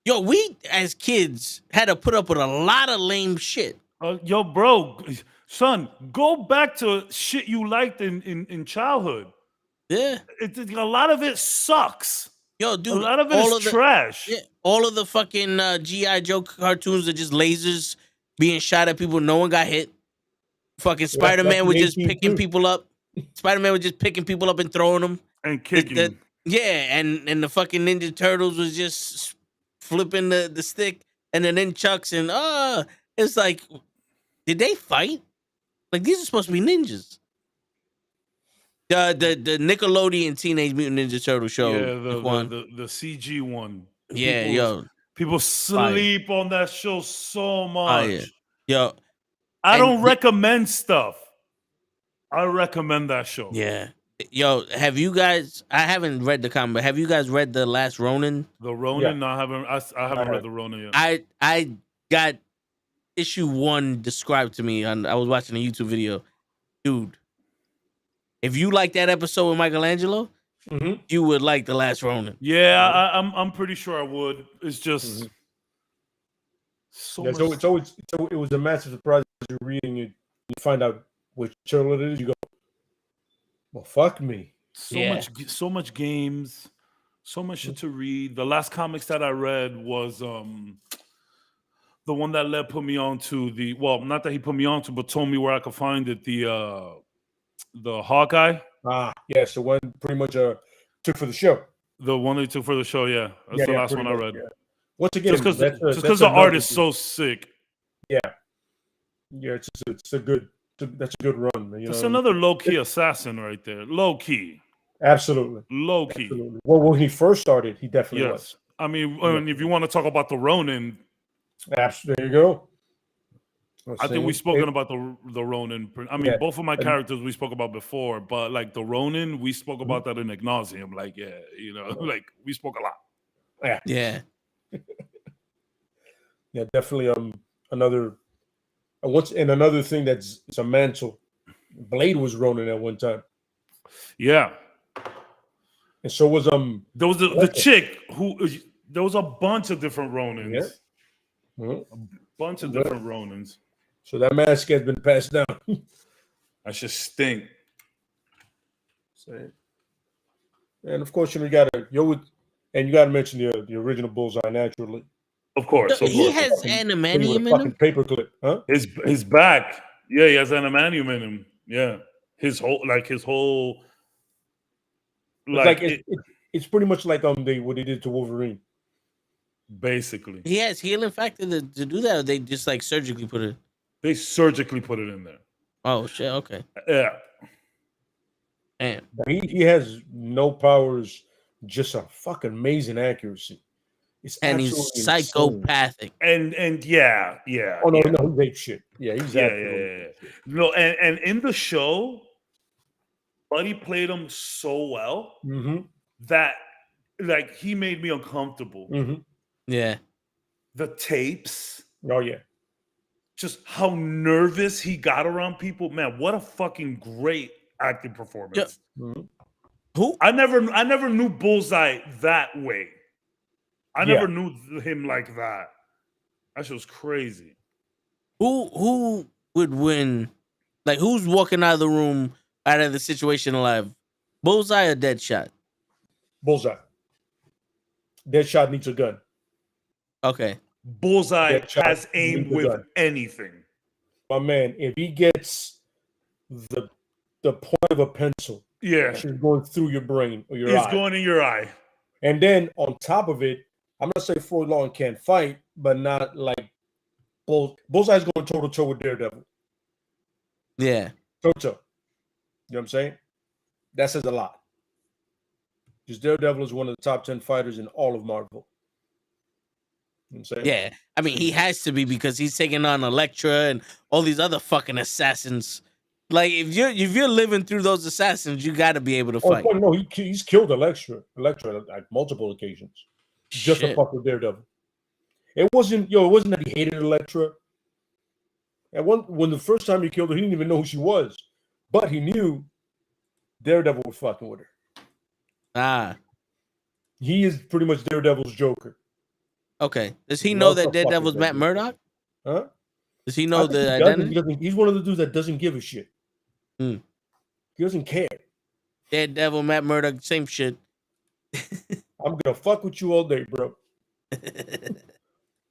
yo, we as kids had to put up with a lot of lame shit. Yo, bro, son, go back to shit you liked in childhood. Yeah. A lot of it sucks. Yo, dude, a lot of it is trash. Yeah, all of the fucking G.I. Joe cartoons are just lasers being shot at people. No one got hit. Fucking Spider-Man was just picking people up. Spider-Man was just picking people up and throwing them. And kicking. And the fucking Ninja Turtles was just flipping the stick. And then Chucks and it's like, did they fight? Like, these are supposed to be ninjas. The Nickelodeon Teenage Mutant Ninja Turtle show. Yeah, the CG one. Yeah, people sleep on that show so much. Oh, yeah. Yo, I don't recommend stuff. I recommend that show. Yeah. Yo, have you guys? I haven't read the comic, but have you guys read The Last Ronin? The Ronin? Yeah. No, I haven't read the Ronin yet. I got issue 1 described to me. I was watching a YouTube video. Dude, if you like that episode with Michelangelo, you would like The Last Ronin. Yeah, I'm pretty sure I would. It's just so much. It was a massive surprise as you're reading it. You find out which turtle it is. You go, well, fuck me. So much games, so much shit to read. The last comics that I read was the one that Led put me on to not that he put me on to, but told me where I could find it. The Hawkeye. Yes, the one pretty much took for the show. The one they took for the show, yeah. That's the last one I read. Yeah. Once again, just because the art is so sick. Yeah, it's a good. That's a good run. That's another low-key assassin right there. Low-key. Absolutely. Low-key. Absolutely. Well, when he first started, he definitely was. I mean, if you want to talk about the Ronin. Absolutely. There you go. I think we've spoken about the Ronin. I mean, both of my characters we spoke about before, but like the Ronin, we spoke about that in ad nauseum. Like, like we spoke a lot. Yeah. Yeah, definitely. Another thing it's a mantle. Blade was Ronin at one time. Yeah. And so was there was the chick who there was a bunch of different Ronins. Yeah. A bunch of different Ronins. So that mask has been passed down. That should stink. And of course, you gotta mention the original Bullseye naturally. Of course, he has with animanium a in fucking him. paperclip, huh? His back, yeah, he has animanium in him. Yeah, his whole it's pretty much like what they did to Wolverine. Basically, He has healing factor to do that, or they just like surgically put it. They surgically put it in there. Oh shit! Okay. Yeah. Damn. He has no powers, just a fucking amazing accuracy. And he's psychopathic. And yeah. Oh no, yeah. no, he shit. Yeah, he's yeah. No, and in the show, Buddy played him so well that like he made me uncomfortable. Yeah. The tapes. Oh yeah. Just how nervous he got around people. Man, what a fucking great acting performance. Who? I never knew Bullseye that way. I never knew him like that. That shit was crazy. Who would win? Like, who's walking out of the room, out of the situation alive? Bullseye or Deadshot? Bullseye. Deadshot needs a gun. Okay. Bullseye has aim with anything. My man, if he gets the point of a pencil, it's going through your brain or your eye. It's going in your eye. And then on top of it, I'm gonna say Floyd Long can't fight, but not like Bullseye's going toe to toe with Daredevil. Yeah. Toe to toe. You know what I'm saying? That says a lot. Because Daredevil is one of the top 10 fighters in all of Marvel. You know what I'm saying? Yeah. I mean, he has to be because he's taking on Elektra and all these other fucking assassins. Like, if you're living through those assassins, you got to be able to fight. Oh no, he's killed Elektra like multiple occasions. Just to fuck with Daredevil. It wasn't that he hated Elektra. When the first time he killed her, he didn't even know who she was. But he knew Daredevil was fucking with her. He is pretty much Daredevil's Joker. Okay. Does he know that Daredevil's Matt Murdock? Huh? Does he know the identity? He's one of the dudes that doesn't give a shit. He doesn't care. Daredevil, Matt Murdock, same shit. I'm gonna fuck with you all day, bro.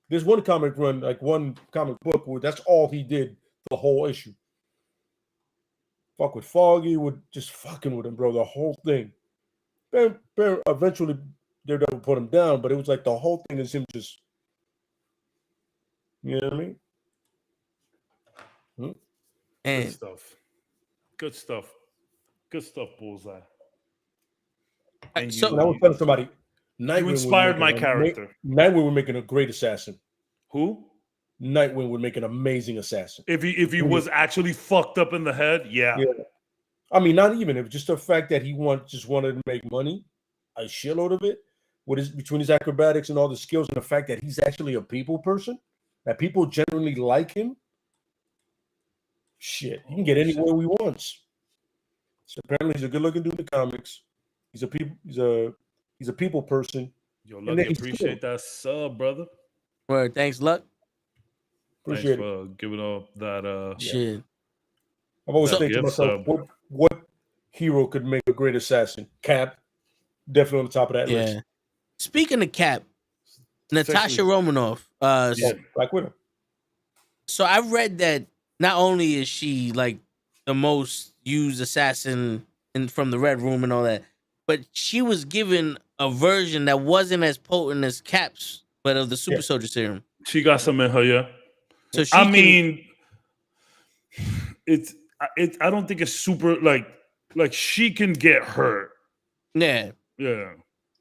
There's one comic run, like one comic book where that's all he did for the whole issue. Fuck with Foggy, with just fucking with him, bro. The whole thing. Eventually, Daredevil put him down, but it was like the whole thing is him just, you know what I mean? Good stuff. Good stuff, Bullseye. And I was telling somebody, you inspired my character. Nightwing would make a great assassin. Who? Nightwing would make an amazing assassin. If he was actually fucked up in the head, yeah. I mean, not even. It was just the fact that he just wanted to make money, a shitload of it, between his acrobatics and all the skills, and the fact that he's actually a people person, that people generally like him. Shit, he can get anywhere he wants. So apparently, he's a good-looking dude in the comics. He's a people person. Yo, Lucky, appreciate that sub, brother. Word, thanks, Luck. Appreciate Thanks for giving up that shit. I've always think to myself, what hero could make a great assassin? Cap, definitely on the top of that list. Speaking of Cap, Natasha Romanoff, Black Widow. So I read that not only is she like the most used assassin from the Red Room and all that, but she was given a version that wasn't as potent as Cap's, but of the Super Soldier Serum. She got some in her, yeah. So I don't think it's super like she can get hurt. Yeah. Yeah.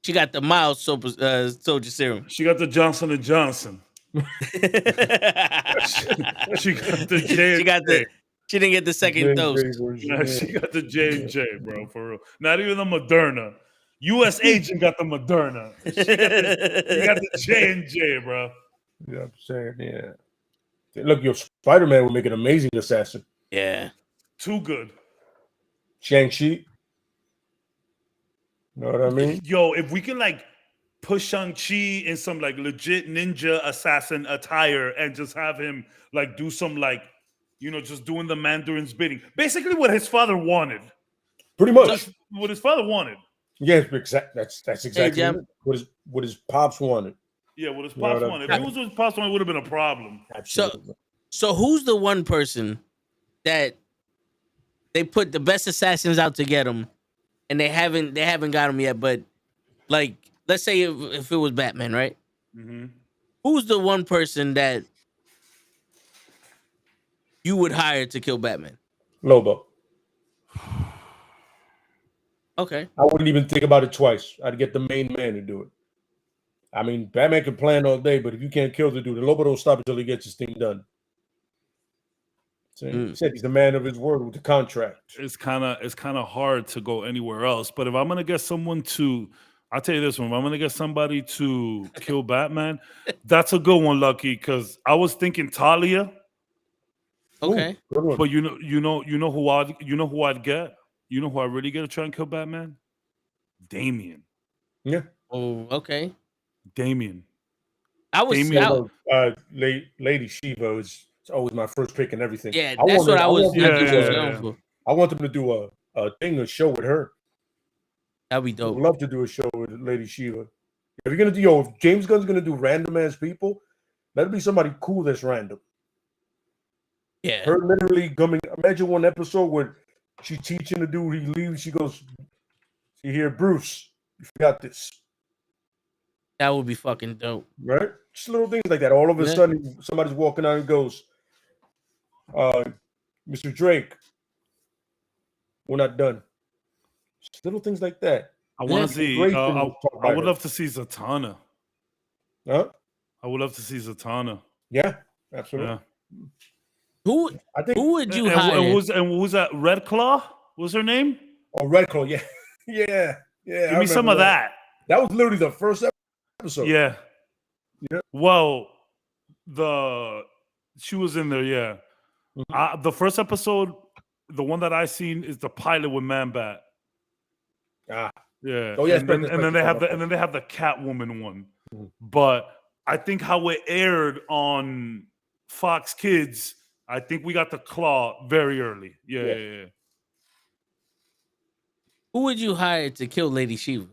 She got the mild Soldier Serum. She got the Johnson & Johnson. she got the J&J. She didn't get the second dose. Nah, she got the J&J, bro, for real. Not even the Moderna. U.S. agent got the Moderna. She got the J&J, bro. Yeah, I'm saying, yeah. Look, your Spider-Man would make an amazing assassin. Yeah. Too good. Shang-Chi. You know what I mean? Yo, if we can like put Shang-Chi in some like legit ninja assassin attire and just have him like do some like, just doing the Mandarin's bidding. Basically what his father wanted. Pretty much. Just what his father wanted. Yes, exactly. That's exactly Jam. what his pops wanted. Yeah, what his pops wanted. If it was what his pops wanted, it would have been a problem. Absolutely. So who's the one person that they put the best assassins out to get him, and they haven't got him yet? But like, let's say if it was Batman, right? Mm-hmm. Who's the one person that you would hire to kill Batman? Lobo. Okay. I wouldn't even think about it twice. I'd get the main man to do it. I mean, Batman can plan all day, but if you can't kill the dude, the Lobo don't stop until he gets his thing done. So he said he's the man of his word with the contract. It's kind of hard to go anywhere else. But if I'm gonna get someone to, I'll tell you this one. If I'm gonna get somebody to kill Batman, that's a good one, Lucky. Because I was thinking Talia. Okay. Ooh, but you know who I'd get. You know who I really get to try and kill Batman? Damien. Yeah. Oh, okay. Damien. I was Lady Shiva is always my first pick and everything. Yeah, that's what I was going for. I want them to do a show with her. That'd be dope. I'd love to do a show with Lady Shiva. If you're gonna do, if James Gunn's gonna do random ass people, let it be somebody cool that's random. Yeah. Her literally coming. Imagine one episode where she's teaching the dude, he leaves, she goes, "You hear, Bruce? You forgot this." That would be fucking dope. Right? Just little things like that. All of a sudden, somebody's walking out and goes, "Mr. Drake, we're not done." Just little things like that. I want to see. I would love to see Zatanna. Huh? I would love to see Zatanna. Yeah, absolutely. Yeah. Who would you hire? And what was that? Red Claw? What was her name? Oh, Red Claw. Yeah, yeah. Give me some of that. That was literally the first episode. Yeah. Yeah. Well, she was in there. Yeah. Mm-hmm. The first episode, the one that I seen, is the pilot with Man Bat. Ah. Yeah. Oh yeah. And then they have the Catwoman one. Mm-hmm. But I think how it aired on Fox Kids, I think we got the Claw very early. Yeah. Who would you hire to kill Lady Shiva?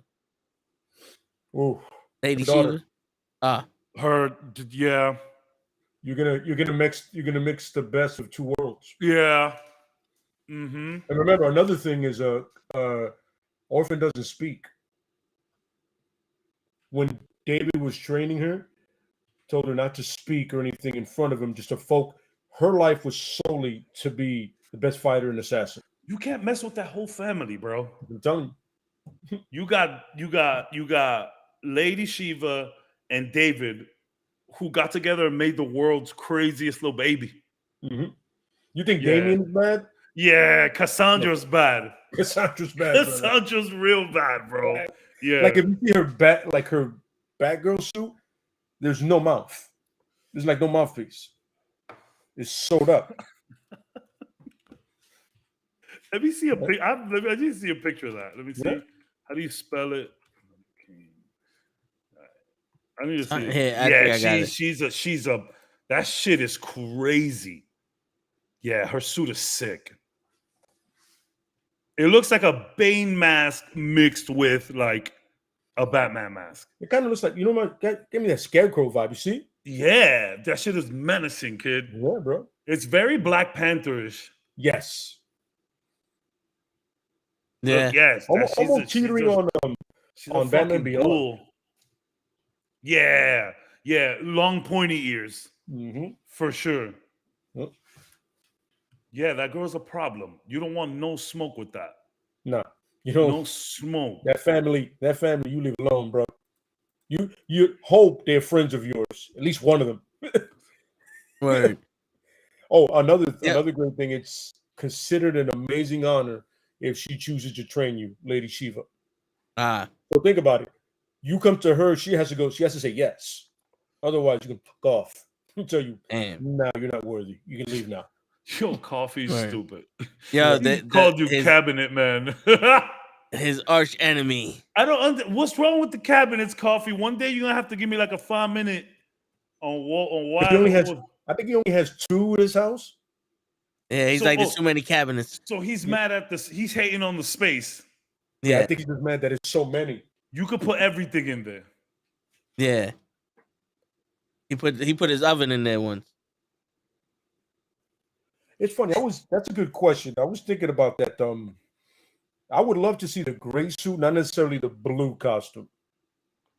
Ooh, Lady Shiva. Her. Yeah. You're gonna mix the best of two worlds. Yeah. Mm-hmm. And remember, another thing is Orphan doesn't speak. When David was training her, told her not to speak or anything in front of him, just to focus. Her life was solely to be the best fighter and assassin. You can't mess with that whole family, bro. I'm telling you. You got Lady Shiva and David, who got together and made the world's craziest little baby. Mm-hmm. You think Damien's bad? Yeah, Cassandra's bad. Cassandra's bad. Cassandra's real bad, bro. Yeah. Like if you see her her Batgirl suit, there's no mouth. There's like no mouthpiece. It's sewed up. Let me see a picture. I need to see a picture of that. Let me see. Yeah. How do you spell it? I need to see. She's a. That shit is crazy. Yeah, her suit is sick. It looks like a Bane mask mixed with like a Batman mask. It kind of looks like, give me that Scarecrow vibe. You see? Yeah, that shit is menacing, kid. Yeah, bro. It's very Black Pantherish. Yes. Yeah. Look, yes. Almost teetering on Batman Beyond. Bull. Yeah. Long pointy ears. Mm-hmm. For sure. Yep. Yeah, that girl's a problem. You don't want no smoke with that. No. You don't. No smoke. That family, you leave alone, bro. You hope they're friends of yours. At least one of them. Right. Oh, another great thing. It's considered an amazing honor if she chooses to train you, Lady Shiva. So think about it. You come to her, she has to say yes. Otherwise, you can fuck off. She'll tell you, no, you're not worthy. You can leave now. Yo, Coffee's stupid. Yo, he called you cabinet man. his arch enemy. I don't. What's wrong with the cabinets, Coffee? One day you're gonna have to give me like a 5-minute on why. I think he only has 2 in his house. Yeah, he's there's too many cabinets. So he's mad at this. He's hating on the space. Yeah, I think he's just mad that it's so many. You could put everything in there. Yeah. He put his oven in there once. It's funny. That's a good question. I was thinking about that. I would love to see the gray suit, not necessarily the blue costume.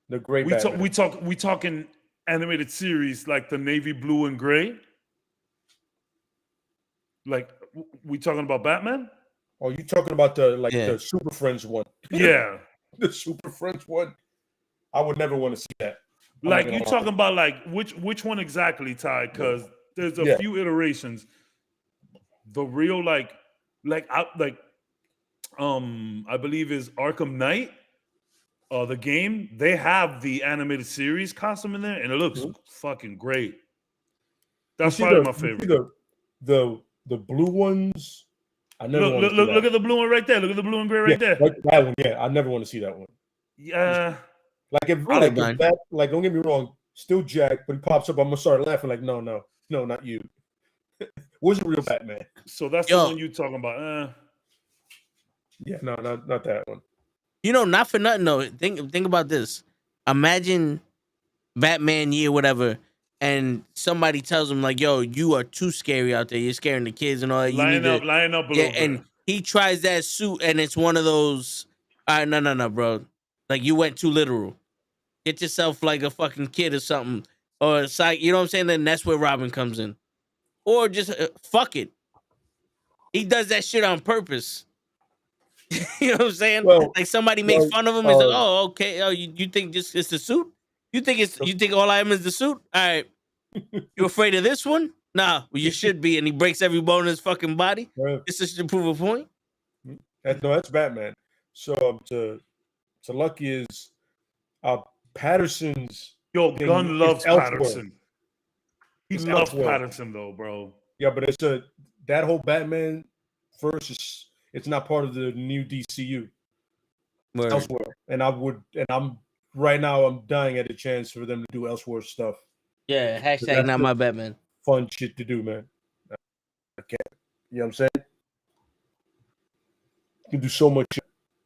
The gray. We talking animated series like the navy blue and gray. Like we talking about Batman? Oh, you talking about the Super Friends one? Yeah, the Super Friends one. I would never want to see that. Like you talking about like which one exactly, Ty? Because there's a few iterations. The real I believe is Arkham Knight. The game, they have the animated series costume in there, and it looks fucking great. That's probably my favorite. The blue ones. I never look at the blue one right there. Look at the blue and gray right there. That one, yeah. I never want to see that one. Yeah. Like don't get me wrong, still Jack, but he pops up, I'm gonna start laughing like, no, not you. Where's the real Batman? So that's the one you talking about. Yeah, no, not that one. You know, not for nothing though. Think about this. Imagine Batman year, whatever, and somebody tells him like, "Yo, you are too scary out there. You're scaring the kids and all that. Line up a little bit." And he tries that suit, and it's one of those. No, bro. Like you went too literal. Get yourself like a fucking kid or something, or a psych. You know what I'm saying? Then that's where Robin comes in, or just fuck it. He does that shit on purpose. You know what I'm saying? Like somebody makes fun of him. He's like, "Oh, okay. Oh, you think just it's the suit? You think all I am is the suit? All right. You afraid of this one? Nah, well, you should be." And he breaks every bone in his fucking body. This is to prove a point. That's Batman. So to Lucky is Patterson's. Gunn loves Patterson. He loves Patterson though, bro. Yeah, but that whole Batman versus. It's not part of the new DCU. Word. Elsewhere, I'm right now. I'm dying at a chance for them to do elsewhere stuff. Yeah, hashtag not my Batman. Fun shit to do, man. I can't. You know what I'm saying? You can do so much.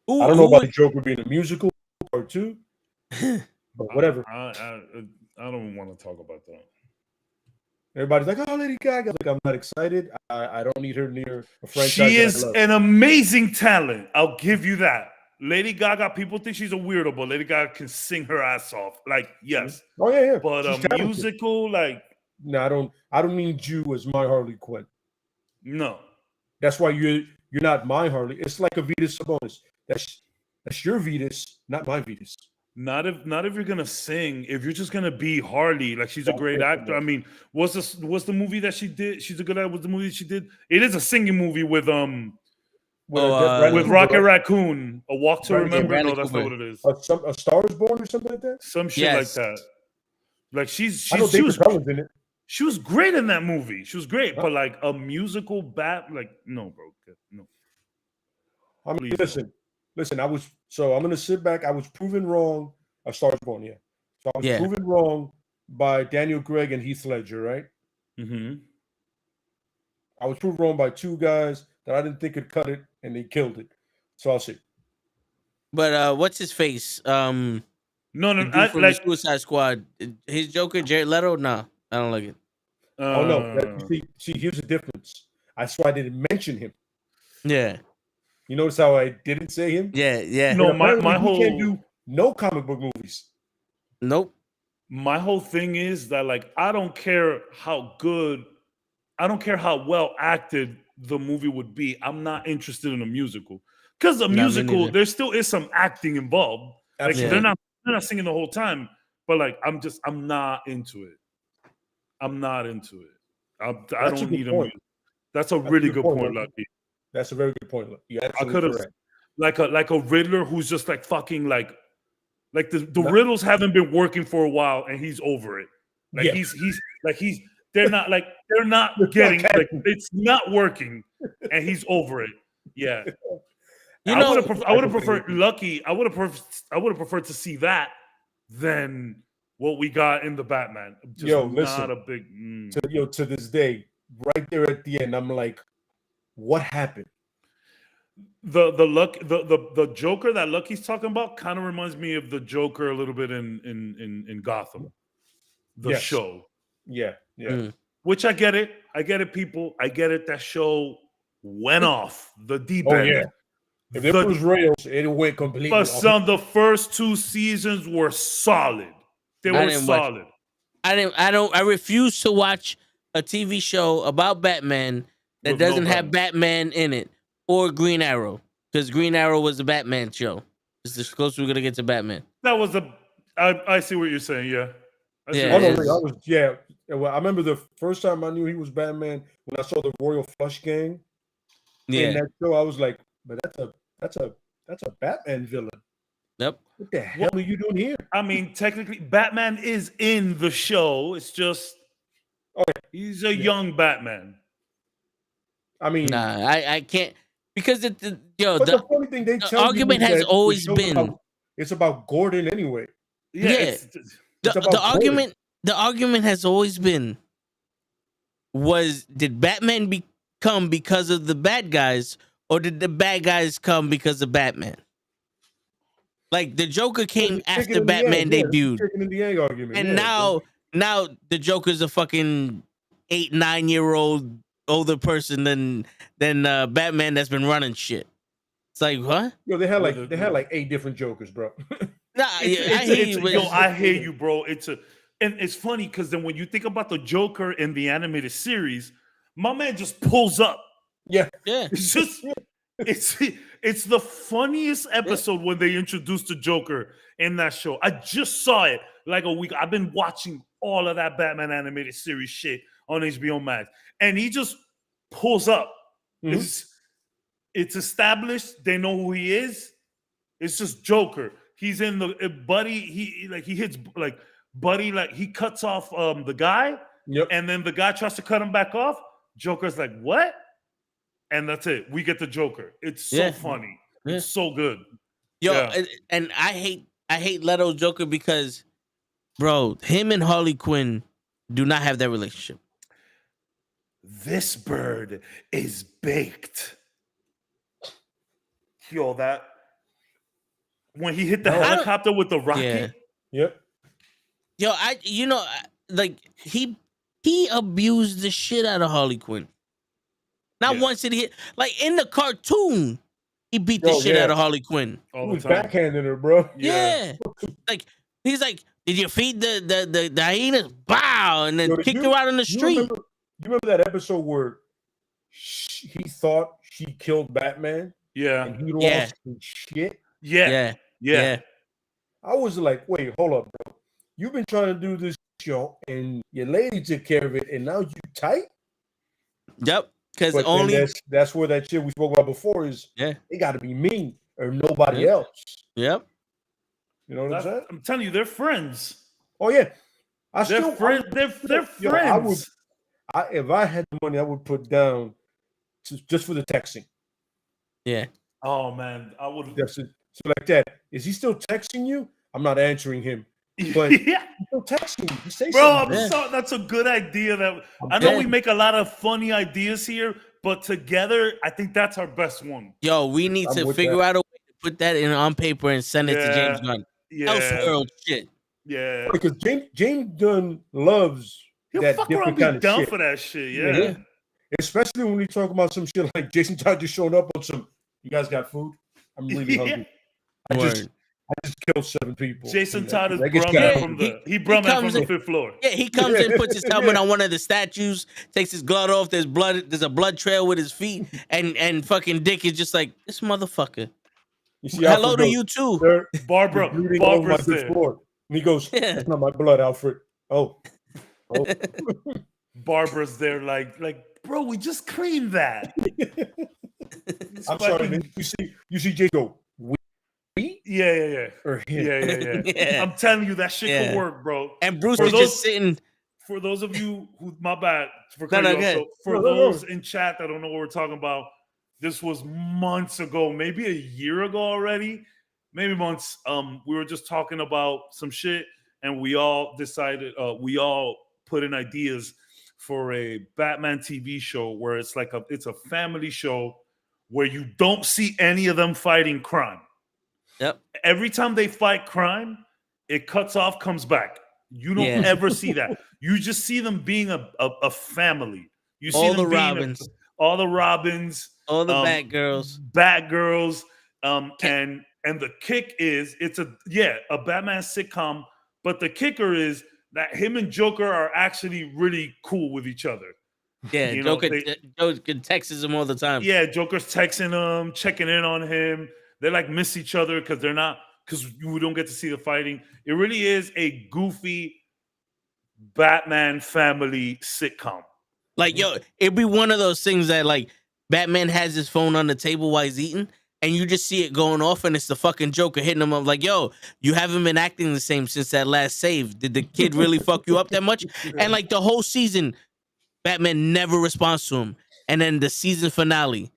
I don't know about the Joker being a musical or two, but whatever. I don't want to talk about that. Everybody's like, "Oh, Lady Gaga." Like, I'm not excited. I don't need her near a franchise. She is an amazing talent. I'll give you that. Lady Gaga, people think she's a weirdo, but Lady Gaga can sing her ass off. Like, yes. Oh yeah. But a musical, like, no, I don't mean you as my Harley Quinn. No. That's why you're not my Harley. It's like a Vetus Sabonis. That's your Vetus, not my Vetus. Not if you're gonna sing. If you're just gonna be Harley, like she's a great actor. I mean, what's the movie that she did? She's a good actor. What's the movie she did? It is a singing movie with Rocket Raccoon. A Walk to Remember. No, that's not what it is. A Star Is Born or something like that. Some shit like that. Like she was in it. She was great in that movie. She was great, but like a musical like no, bro, no. I mean, listen. I'm gonna sit back. I was proven wrong. A Star Is Born, yeah. So I was proven wrong by Daniel Craig and Heath Ledger, right? Mm-hmm. I was proven wrong by two guys that I didn't think could cut it, and they killed it. So I'll see. But what's his face? No, from the Suicide Squad. His Joker, Jared Leto. Nah, I don't like it. Oh no! See, here's the difference. That's why I didn't mention him. Yeah. You notice how I didn't say him? Yeah. No, my whole can't do no comic book movies. Nope. My whole thing is that like I don't care how well acted the movie would be. I'm not interested in a musical because a musical there still is some acting involved. Like they're not singing the whole time, but like I'm not into it. I'm not into it. I don't need a musical. That's a really good point, Lucky. That's a very good point. I could have like a Riddler who's just like fucking like the riddles haven't been working for a while and he's over it. Like they're not getting like it's not working and he's over it. Yeah. I would have preferred Lucky. I would have preferred to see that than what we got in the Batman. Just not a big to this day, right there at the end, I'm like, what happened? The Joker that Lucky's talking about kind of reminds me of the Joker a little bit in Gotham, the Yes. show. Yeah. Which I get it, people. I get it. That show went off the deep end. Oh yeah. If it was rails, it went completely. But the first 2 seasons were solid. They were solid. I refuse to watch a TV show about Batman that doesn't have Batman in it or Green Arrow, because Green Arrow was a Batman show. It's the closest we're gonna get to Batman. That was I see what you're saying. Yeah. Well, I remember the first time I knew he was Batman when I saw the Royal Flush Gang. Yeah. In that show, I was like, but that's a Batman villain. Yep. What the hell are you doing here? I mean, technically, Batman is in the show. It's just, he's a young Batman. I mean, nah, I can't, because the funny thing they tell argument has always been it's about Gordon anyway. Yeah. The argument has always been, did Batman become because of the bad guys, or did the bad guys come because of Batman? Like, the Joker came after Batman debuted. And now the Joker's a fucking 8-9-year-old older person than Batman that's been running shit. It's like, what? Yo, they had like 8 different Jokers, bro. Nah, I hear you, bro. And it's funny because then when you think about the Joker in the animated series, my man just pulls up. Yeah. It's just it's the funniest episode when they introduced the Joker in that show. I just saw it like a week. I've been watching all of that Batman animated series shit on HBO Max, and he just pulls up. Mm-hmm. It's established. They know who he is. It's just Joker. He's in the Buddy. He hits like Buddy. Like he cuts off the guy. Yep. And then the guy tries to cut him back off. Joker's like, what? And that's it. We get the Joker. It's so funny. Yeah. It's so good. Yo, and I hate Leto's Joker because, bro, him and Harley Quinn do not have that relationship. This bird is baked. Yo, that when he hit the helicopter with the rocket. Yeah. Yo, he abused the shit out of Harley Quinn. Not once did he hit, like in the cartoon, he beat the shit out of Harley Quinn. He was backhanding her, bro. Yeah. Like, he's like, did you feed the hyenas? Bow, and then kicked her out on the street. You remember that episode where he thought she killed Batman? Yeah. And he lost his shit? Yeah. I was like, wait, hold up, bro. You've been trying to do this show, and your lady took care of it, and now you tight? Yep. Because that's where that shit we spoke about before is. They got to be me or nobody else. Yep. You know what I'm saying? I'm telling you, they're friends. Oh yeah, They're friends. If I had the money, I would put down just for the texting. Yeah. Oh man, I would. So like that. Is he still texting you? I'm not answering him. But he's still texting you. Say bro, that's a good idea. I know we make a lot of funny ideas here, but together, I think that's our best one. Yo, we need to figure out a way to put that on paper and send it to James Gunn. Elseworld shit. Yeah. Because James Gunn loves that different kind of down shit. For that shit. Yeah. Especially when we talk about some shit like Jason Todd just showing up on some. You guys got food? I'm really hungry. I just killed 7 people. Jason Todd is Brumman from the 5th floor. Yeah, he comes in, puts his helmet on one of the statues, takes his glove off. There's a blood trail with his feet, and fucking Dick is just like, this motherfucker. You see, hello to you too, Barbara's there. And he goes, that's not my blood, Alfred. Oh. Barbara's there, like, bro, we just cleaned that. I'm sorry, man. You see Jay go. Yeah. Or him. Yeah. I'm telling you, that shit could work, bro. And Bruce is just sitting. For those of you who, my bad. Those in chat that don't know what we're talking about, this was months ago, maybe a year ago already, maybe months. We were just talking about some shit, and we all decided, we all put in ideas for a Batman TV show where it's like it's a family show where you don't see any of them fighting crime. Yep. Every time they fight crime, it cuts off, comes back. You don't ever see that. You just see them being a family. You see all them the being Robins, all the Robins, all the Batgirls, and the kick is it's a Batman sitcom, but the kicker is that him and Joker are actually really cool with each other. Yeah, Joker texts him all the time. Yeah, Joker's texting him, checking in on him. They like miss each other because you don't get to see the fighting. It really is a goofy Batman family sitcom. Like, yo, it'd be one of those things that like Batman has his phone on the table while he's eating, and you just see it going off, and it's the fucking Joker hitting him up like, yo, you haven't been acting the same since that last save. Did the kid really fuck you up that much? And like the whole season, Batman never responds to him. And then the season finale,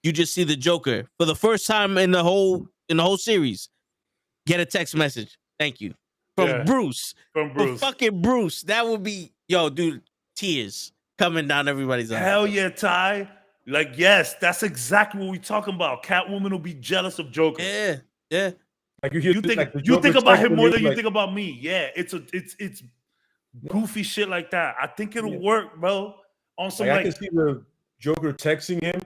you just see the Joker for the first time in the whole series get a text message. Thank you. From Bruce. From Bruce. From fucking Bruce. That would be, yo, dude, tears coming down everybody's eyes. Hell yeah, Ty. Like, yes, that's exactly what we're talking about. Catwoman will be jealous of Joker. Yeah. Like you think about him more than you think about me. Yeah, it's goofy shit like that. I think it'll work, bro. On some I can see the Joker texting him.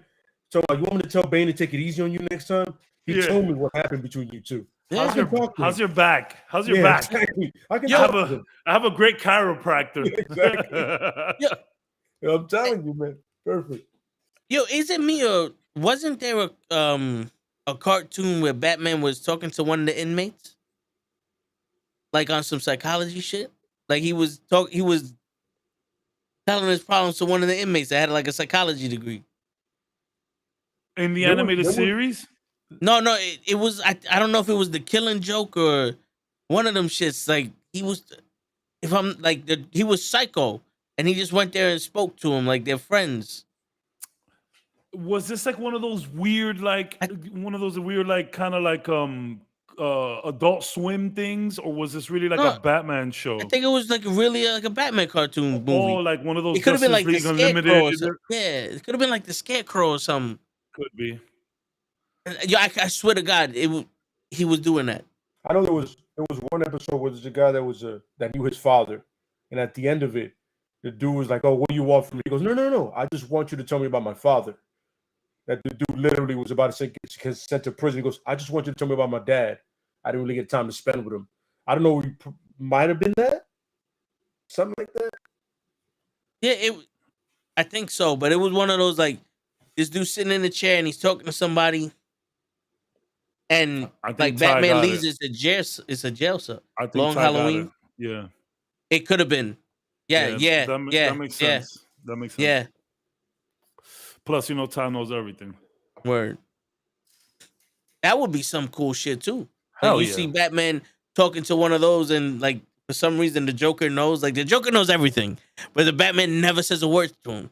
So you want me to tell Bane to take it easy on you next time? He told me what happened between you two. How's your back? How's your back? Exactly. I have a great chiropractor. Exactly. I'm telling you, man. Perfect. Yo, is it me or wasn't there a cartoon where Batman was talking to one of the inmates? Like on some psychology shit? Like he was telling his problems to one of the inmates that had like a psychology degree. In the animated series? No, it was I don't know if it was the Killing Joke or one of them shits. Like he was he was psycho and he just went there and spoke to him like they're friends. Was this like one of those weird kind of like Adult Swim things, or was this really like a Batman show? I think it was like really like a Batman cartoon movie. Oh, like one of those. It could have been like the Scarecrow. It could have been like the Scarecrow or something. Could be. Yeah, I swear to God, he was doing that. I know there was one episode where there's a guy that knew his father, and at the end of it, the dude was like, "Oh, what do you want from me?" He goes, "No, I just want you to tell me about my father." That the dude literally was about to get sent to prison. He goes, "I just want you to tell me about my dad. I didn't really get time to spend with him." I don't know. Might have been that, something like that. Yeah, I think so. But it was one of those like this dude sitting in the chair and he's talking to somebody. And like Batman leaves, it's a jail cell. I think Long Halloween. Yeah. It could have been. Yeah. That makes sense. That makes sense. Yeah. Plus, Ty knows everything. Word. That would be some cool shit too. Hell you see Batman talking to one of those, and like for some reason the Joker knows. Like the Joker knows everything, but the Batman never says a word to him.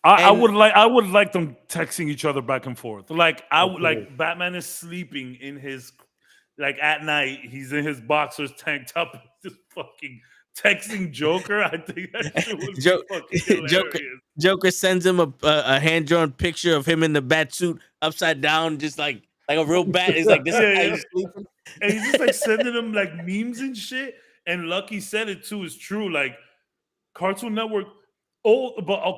I would like them texting each other back and forth. Like like Batman is sleeping in his at night. He's in his boxers, tank top, just fucking texting Joker. I think that shit was fucking hilarious. Joker sends him a hand drawn picture of him in the bat suit upside down, just like a real bat. He's like, this is how he's sleeping. And he's just like sending him like memes and shit. And Lucky said it too. It's true. Like Cartoon Network.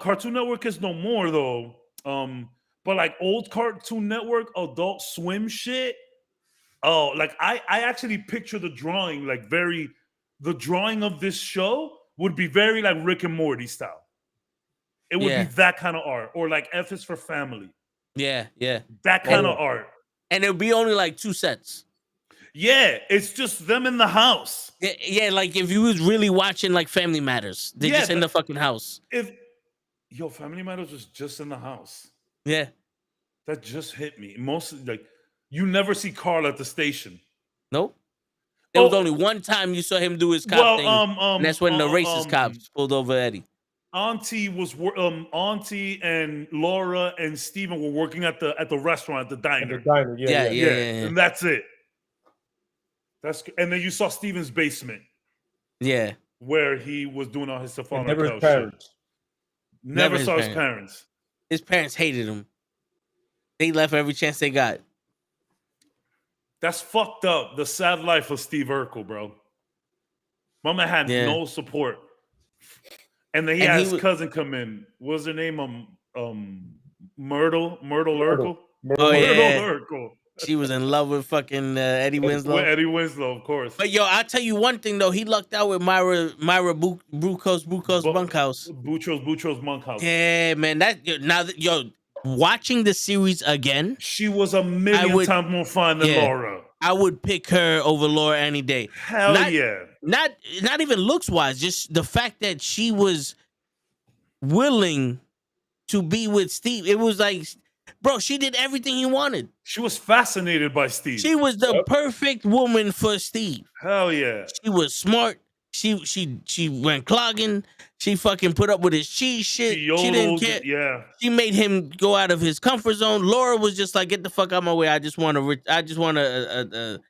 Cartoon Network is no more though. But like old Cartoon Network, Adult Swim shit. Oh, like I actually picture the drawing the drawing of this show would be very like Rick and Morty style. It would be that kind of art, or like F is for Family. Yeah. That kind of art. And it would be only like 2 sets. Yeah, it's just them in the house. Yeah, like if you was really watching like Family Matters, they're just in the fucking house. Family Matters was just in the house. Yeah. That just hit me. Mostly like you never see Carl at the station. Nope. There was only one time you saw him do his cop thing, and that's when the racist cops pulled over Eddie. Auntie and Laura and Steven were working at the restaurant, at the diner. Yeah. And that's it. And then you saw Steven's basement. Yeah. Where he was doing all his stuff on Never his parents. Never saw his parents. His parents hated him. They left every chance they got. That's fucked up. The sad life of Steve Urkel, bro. Mama had no support. And then he had his cousin come in. What was her name? Myrtle Urkel? Myrtle Urkel. She was in love with fucking Eddie Winslow. With Eddie Winslow, of course. But yo, I'll tell you one thing though. He lucked out with Myra Bunkhouse Boutros Monkhouse. Yeah, man. Watching the series again, she was a million times more fun than Laura. I would pick her over Laura any day. Hell yeah. Not even looks wise, just the fact that she was willing to be with Steve. It was like, bro, she did everything he wanted. She was fascinated by Steve. She was the perfect woman for Steve. Hell yeah. She was smart. She went clogging. She fucking put up with his cheese shit. She didn't care. Yeah. She made him go out of his comfort zone. Laura was just like, get the fuck out of my way. I just want a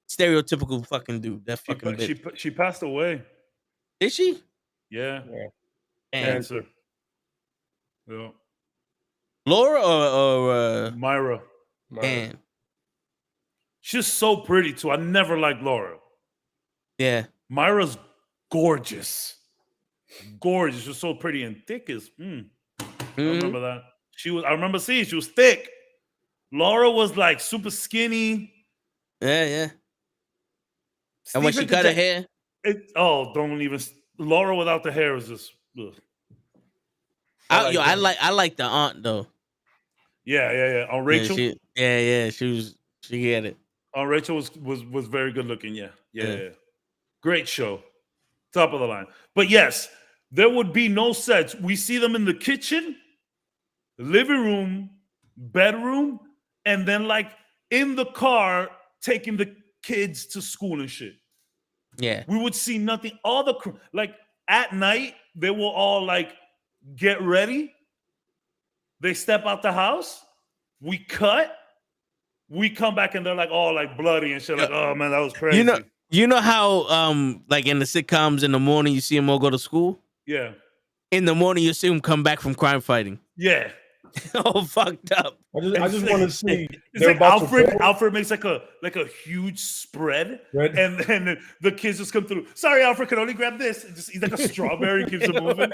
stereotypical fucking dude. That fucking bitch. She passed away. Did she? Yeah. Cancer. Yeah. Laura or Myra? Man. She's so pretty too. I never liked Laura. Yeah. Myra's gorgeous. Gorgeous. She's so pretty and thick as I remember that. I remember seeing she was thick. Laura was like super skinny. Yeah. And when she cut her hair. Don't even. Laura without the hair was just. Ugh. I like the aunt though. Yeah. On Rachel. She get it. On Rachel was very good looking. Yeah. Great show, top of the line. But yes, there would be no sets. We see them in the kitchen, living room, bedroom, and then like in the car taking the kids to school and shit. Yeah, we would see nothing. All the like at night they will all like get ready. They step out the house. We cut. We come back and they're like all like bloody and shit. Like, oh man, that was crazy. You know how like in the sitcoms in the morning you see them all go to school? Yeah. In the morning you see them come back from crime fighting. Yeah. All fucked up. I just want to see. It's like Alfred makes like a huge spread, and then the kids just come through. Sorry, Alfred can only grab this. And just eat like a strawberry, keeps it moving.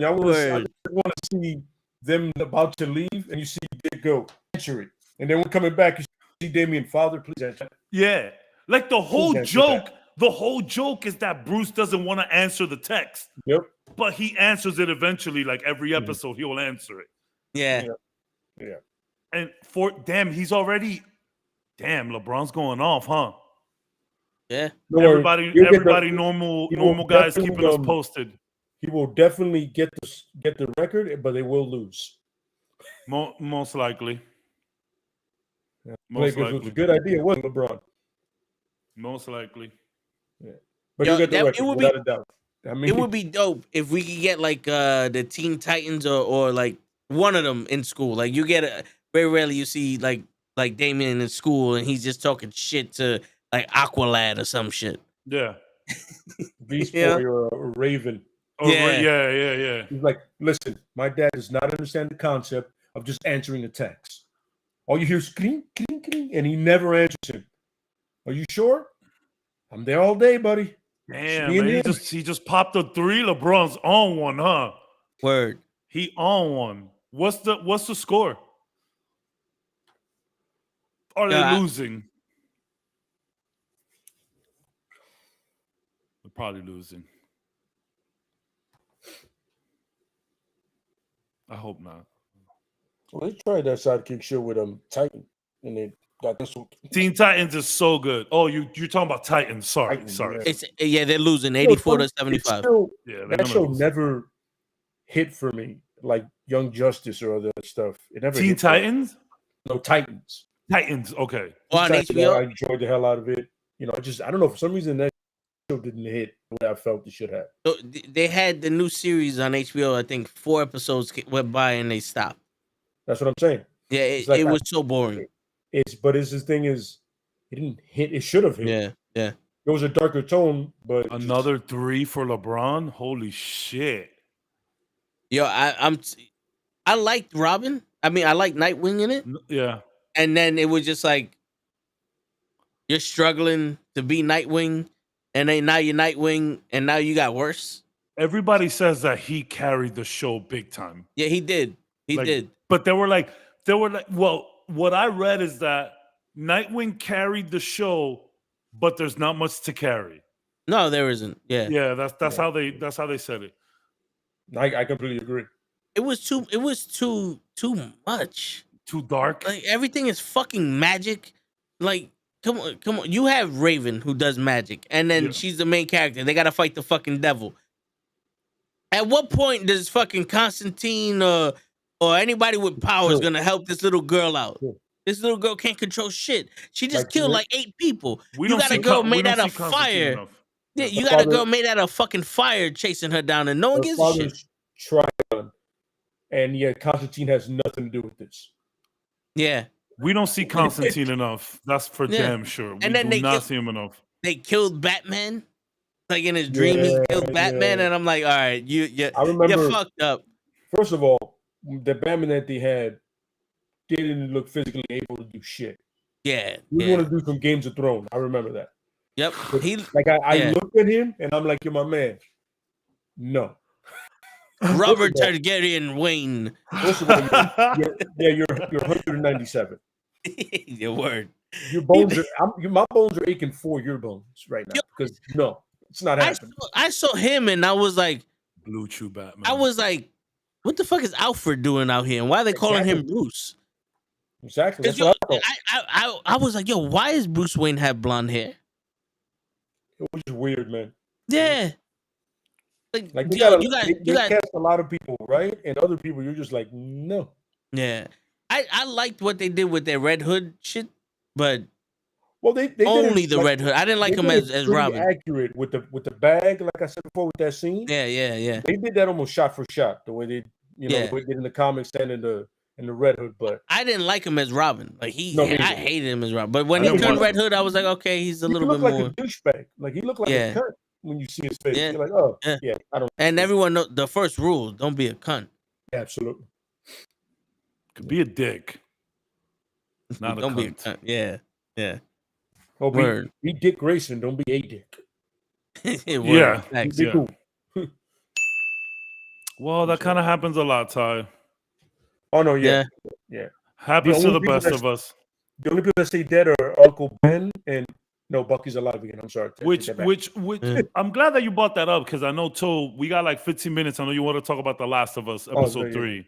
I want to see them about to leave, and you see Dick go answer it, and then when coming back, you see Damien, father, please answer. Yeah, like the whole joke. The whole joke is that Bruce doesn't want to answer the text. Yep. But he answers it eventually. Like every episode, he'll answer it. Yeah. And he's already. Damn, LeBron's going off, huh? Yeah. Everybody, normal guys keeping us posted. He will definitely get the record, but they will lose. Most likely. Yeah. It was a good idea, wasn't it, LeBron? Most likely. Yeah. But you get the record, without a doubt. I mean, it would be dope if we could get like the Teen Titans or like one of them in school. Like you get very rarely you see like Damien in school and he's just talking shit to like Aqualad or some shit. Yeah. Beast Boy or Raven. Oh, yeah. He's like, listen, my dad does not understand the concept of just answering the text. All you hear is cling, cling, cling, and he never answers him. Are you sure? I'm there all day, buddy. Damn, man, he just popped a 3. LeBron's on one, huh? Word. He on one. What's the score? Are they losing? They're probably losing. I hope not. Well, they tried that sidekick show with Titan, and they got this one. Teen Titans is so good. Oh, you're talking about Titans. Sorry. Yeah. They're losing 84 to 75. That show never hit for me like Young Justice or other stuff. It never. Teen Titans? No, Titans. Titans. Okay. On HBO. I enjoyed the hell out of it. I don't know, for some reason that show didn't hit the way I felt it should have. So they had the new series on HBO. I think 4 episodes went by and they stopped. That's what I'm saying. Yeah, it was so boring. But his thing is, it didn't hit. It should have hit. Yeah. It was a darker tone, but another 3 for LeBron. Holy shit! Yo, I liked Robin. I mean, I liked Nightwing in it. Yeah. And then it was just like you're struggling to be Nightwing, and then now you're Nightwing, and now you got worse. Everybody says that he carried the show big time. Yeah, he did. He did. But they were like, well, what I read is that Nightwing carried the show, but there's not much to carry. No, there isn't. Yeah. Yeah, that's how they said it. I completely agree. It was too much. Too dark. Like everything is fucking magic. Like, come on. You have Raven who does magic, and then she's the main character. They gotta fight the fucking devil. At what point does fucking Constantine or anybody with powers gonna help this little girl out? This little girl can't control shit. She just killed like 8 people. You got a girl made out of fire. Yeah, you got a girl made out of fucking fire chasing her down, and no one gives a shit. Trigon, and yeah, Constantine has nothing to do with this. Yeah, we don't see Constantine enough. That's for damn sure. We do not see him enough. They killed Batman. Like in his dream, he killed Batman, and I'm like, all right, you're fucked up. First of all, the Batman that they had didn't look physically able to do shit. Yeah, we want to do some Games of Thrones. I remember that. Yep. I looked at him and I'm like, you're my man. No. Robert Targaryen Wayne. First of all, you're 197. Your word. Your bones my bones are aching for your bones right now. Because no, it's not happening. I saw him and I was like, Blue Chew Batman. I was like, what the fuck is Alfred doing out here? And why are they calling him Bruce? Exactly. That's what I was like, yo, why does Bruce Wayne have blonde hair? It was just weird, man. Yeah. Like you got cast a lot of people, right? And other people, you're just like, no. Yeah. I liked what they did with their Red Hood shit, but they only the Red Hood. I didn't like him as Robin. Accurate with the bag, like I said before, with that scene. Yeah. They did that almost shot for shot, the way they the way they did in the comics and in the Red Hood. But I didn't like him as Robin. Like I hated him as Robin. But when he turned Red Hood, I was like, okay, he's a little bit more. He looked like a douchebag. Like he looked like a cunt when you see his face. You're like, oh yeah, I don't. And everyone knows the first rule: don't be a cunt. Absolutely. Could be a dick. Not don't a be a cunt. Yeah. Oh, be Dick Grayson. Don't be a dick. Yeah. Be cool. Well, that kind of happens a lot, Ty. Oh no, yeah. Happens to the best of us. The only people that say dead are Uncle Ben and no, Bucky's alive again. I'm sorry. Which I'm glad that you brought that up because I know too. We got like 15 minutes. I know you want to talk about The Last of Us episode 3.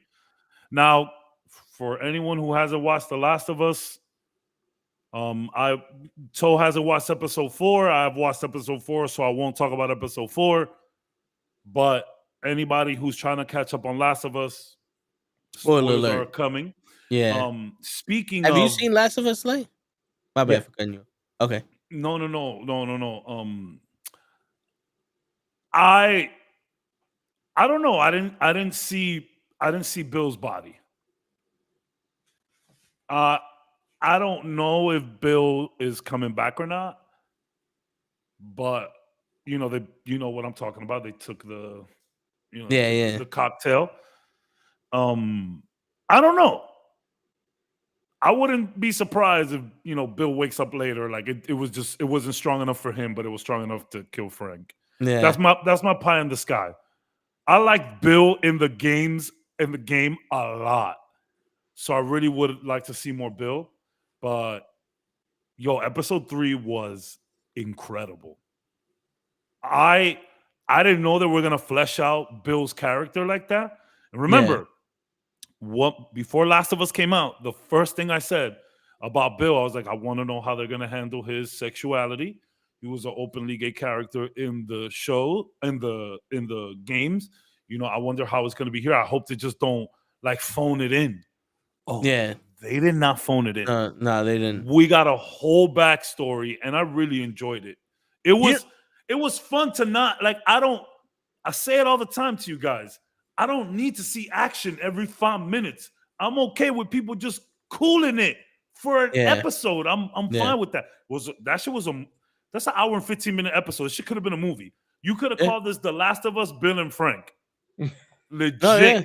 Now, for anyone who hasn't watched The Last of Us, Toe hasn't watched episode 4. I've watched episode 4, so I won't talk about episode 4. But anybody who's trying to catch up on Last of Us, spoilers are coming. Yeah. Speaking have of, you seen Last of Us, Slay? My bad for cutting you. Okay. No. I don't know. I didn't see Bill's body. I don't know if Bill is coming back or not. But you know what I'm talking about. They took the the cocktail. I don't know. I wouldn't be surprised if Bill wakes up later. Like it wasn't strong enough for him, but it was strong enough to kill Frank. Yeah, that's my pie in the sky. I like Bill in the game a lot, so I really would like to see more Bill. But episode 3 was incredible. I didn't know that we're gonna flesh out Bill's character like that. And remember. Before Last of Us came out, the first thing I said about Bill, I was like, I want to know how they're gonna handle his sexuality. He was an openly gay character in the show, in the games. I wonder how it's gonna be here. I hope they just don't like phone it in. Oh yeah, they did not phone it in. No, they didn't. We got a whole backstory, and I really enjoyed it. It was fun to not like. I say it all the time to you guys. I don't need to see action every 5 minutes. I'm okay with people just cooling it for an episode. I'm fine with that. That's an hour and 15-minute episode. It could have been a movie. You could have called this The Last of Us, Bill and Frank. Legit. Oh, yeah.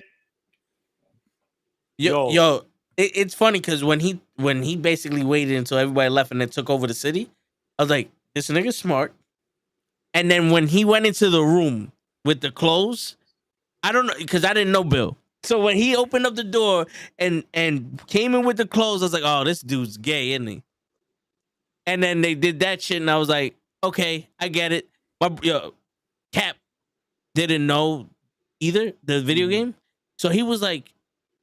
Yo. Yo, it's funny because when he basically waited until everybody left and then took over the city, I was like, this nigga's smart. And then when he went into the room with the clothes, I don't know, because I didn't know Bill. So when he opened up the door and came in with the clothes, I was like, oh, this dude's gay, isn't he? And then they did that shit, and I was like, okay, I get it. Cap didn't know either the video game, so he was like,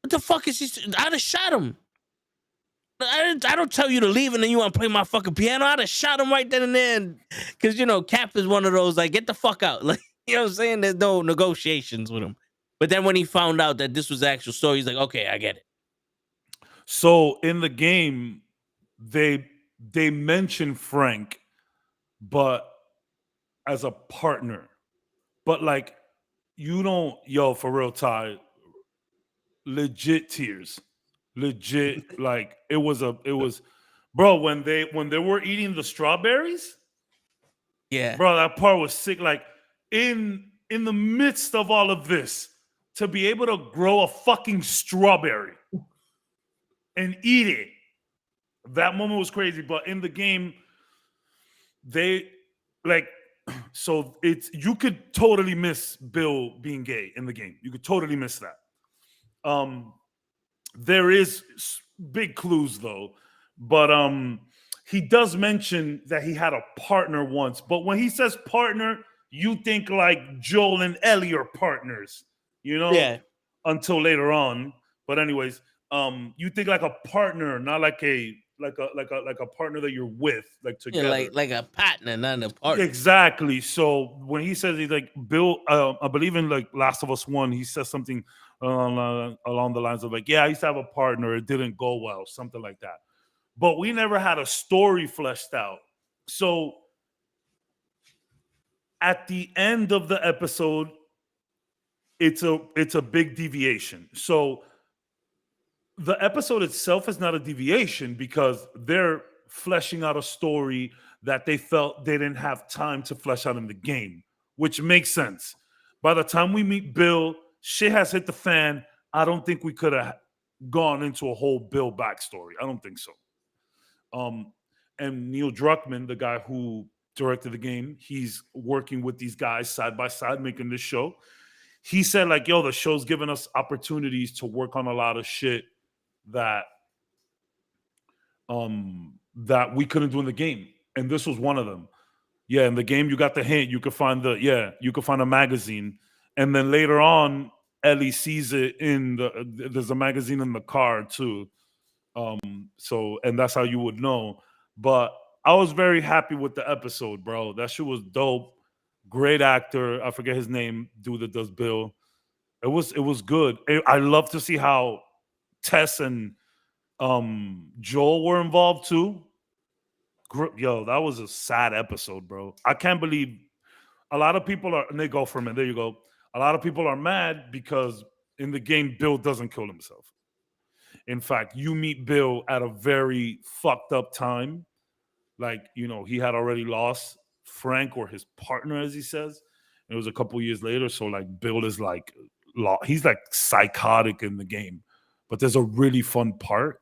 what the fuck is he? I'd have shot him. I don't tell you to leave and then you want to play my fucking piano. I'd have shot him right then and there. Because, you know, Cap is one of those, like, get the fuck out. Like, you know what I'm saying? There's no negotiations with him. But then when he found out that this was the actual story, he's like, okay, I get it. So in the game, they mention Frank, but as a partner. But, like, you don't, for real, Ty, legit tears. Legit, like it was bro, when they were eating the strawberries, yeah, bro, that part was sick. Like in the midst of all of this, to be able to grow a fucking strawberry and eat it, that moment was crazy. But in the game, they like, so it's, you could totally miss Bill being gay in the game. You could totally miss that. There is big clues though, but he does mention that he had a partner once. But when he says partner, you think like Joel and Ellie are partners, you know? Yeah. Until later on. But anyways, you think like a partner, not like a partner that you're with, like together. Yeah, like a partner, not a partner. Exactly. So when he says he's like Bill, I believe in like Last of Us 1, he says something along the lines of like, yeah, I used to have a partner, it didn't go well, something like that. But we never had a story fleshed out. So at the end of the episode, it's a big deviation. So the episode itself is not a deviation because they're fleshing out a story that they felt they didn't have time to flesh out in the game, which makes sense. By the time we meet Bill, shit has hit the fan. I don't think we could have gone into a whole Bill backstory. I don't think so. And Neil Druckmann, the guy who directed the game, he's working with these guys side by side making this show. He said like, yo, the show's given us opportunities to work on a lot of shit that that we couldn't do in the game. And this was one of them. Yeah, in the game, you got the hint. You could find a magazine. And then later on, Ellie sees it there's a magazine in the car too. So, and that's how you would know. But I was very happy with the episode, bro. That shit was dope. Great actor. I forget his name, dude that does Bill. It was good. I love to see how Tess and Joel were involved too. Yo, that was a sad episode, bro. I can't believe a lot of people are, and they go from it. There you go. A lot of people are mad because in the game, Bill doesn't kill himself. In fact, you meet Bill at a very fucked up time. Like, you know, he had already lost Frank or his partner, as he says. It was a couple years later. So, like, Bill is like, he's like psychotic in the game. But there's a really fun part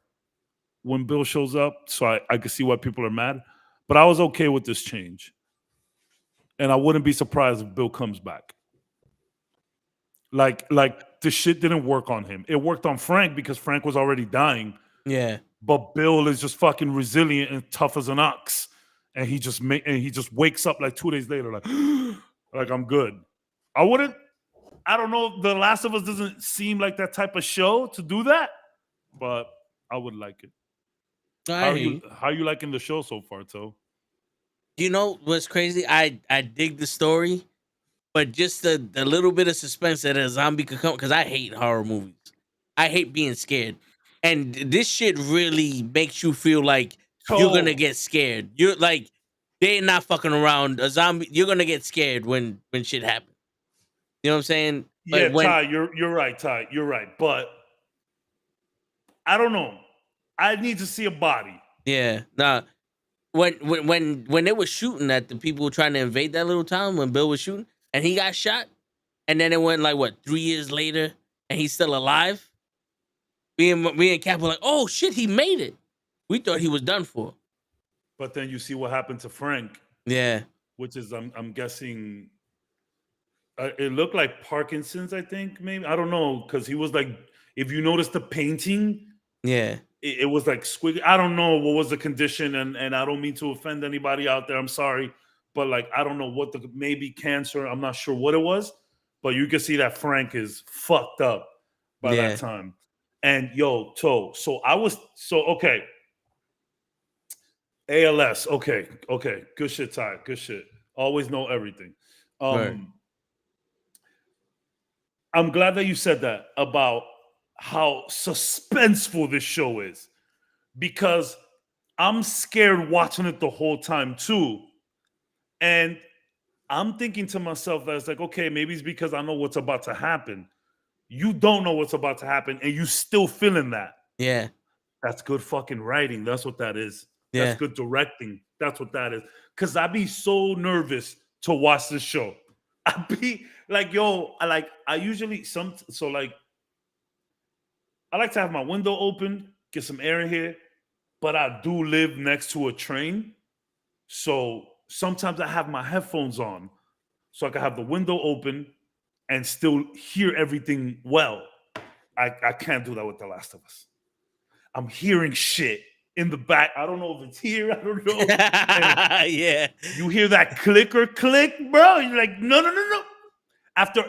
when Bill shows up. So I could see why people are mad. But I was okay with this change. And I wouldn't be surprised if Bill comes back. Like the shit didn't work on him. It worked on Frank because Frank was already dying. Yeah. But Bill is just fucking resilient and tough as an ox. And he just wakes up like 2 days later, like I'm good. I don't know. The Last of Us doesn't seem like that type of show to do that, but I would like it. How you liking the show so far, Toe? You know what's crazy? I dig the story, but just the little bit of suspense that a zombie could come, because I hate horror movies. I hate being scared. And this shit really makes you feel like you're gonna get scared. You're like, they're not fucking around. A zombie, you're gonna get scared when shit happens. You know what I'm saying? Yeah, Ty, you're right, Ty. You're right. But I don't know. I need to see a body. Yeah. Nah. When they were shooting at the people trying to invade that little town, when Bill was shooting and he got shot, and then it went like what 3 years later, and he's still alive. Me and Cap were like, "Oh shit, he made it." We thought he was done for. But then you see what happened to Frank. Yeah, which is I'm guessing it looked like Parkinson's. I think maybe I don't know because he was like, if you notice the painting, yeah, it was like squiggly. I don't know what was the condition, and I don't mean to offend anybody out there. I'm sorry, but like I don't know what maybe cancer. I'm not sure what it was, but you can see that Frank is fucked up by that time. And yo, Toe. So okay. ALS. Okay. Good shit, Ty. Good shit. Always know everything. Right. I'm glad that you said that about how suspenseful this show is, because I'm scared watching it the whole time too. And I'm thinking to myself that it's like, okay, maybe it's because I know what's about to happen. You don't know what's about to happen, and you still feeling that. Yeah. That's good fucking writing. That's what that is. Yeah. That's good directing. That's what that is. Because I'd be so nervous to watch this show. I'd be like, yo, I like to have my window open, get some air in here, but I do live next to a train. So sometimes I have my headphones on so I can have the window open and still hear everything well. I can't do that with The Last of Us. I'm hearing shit in the back. I don't know if it's here. I don't know. Yeah. You hear that clicker click, bro. You're like, no. After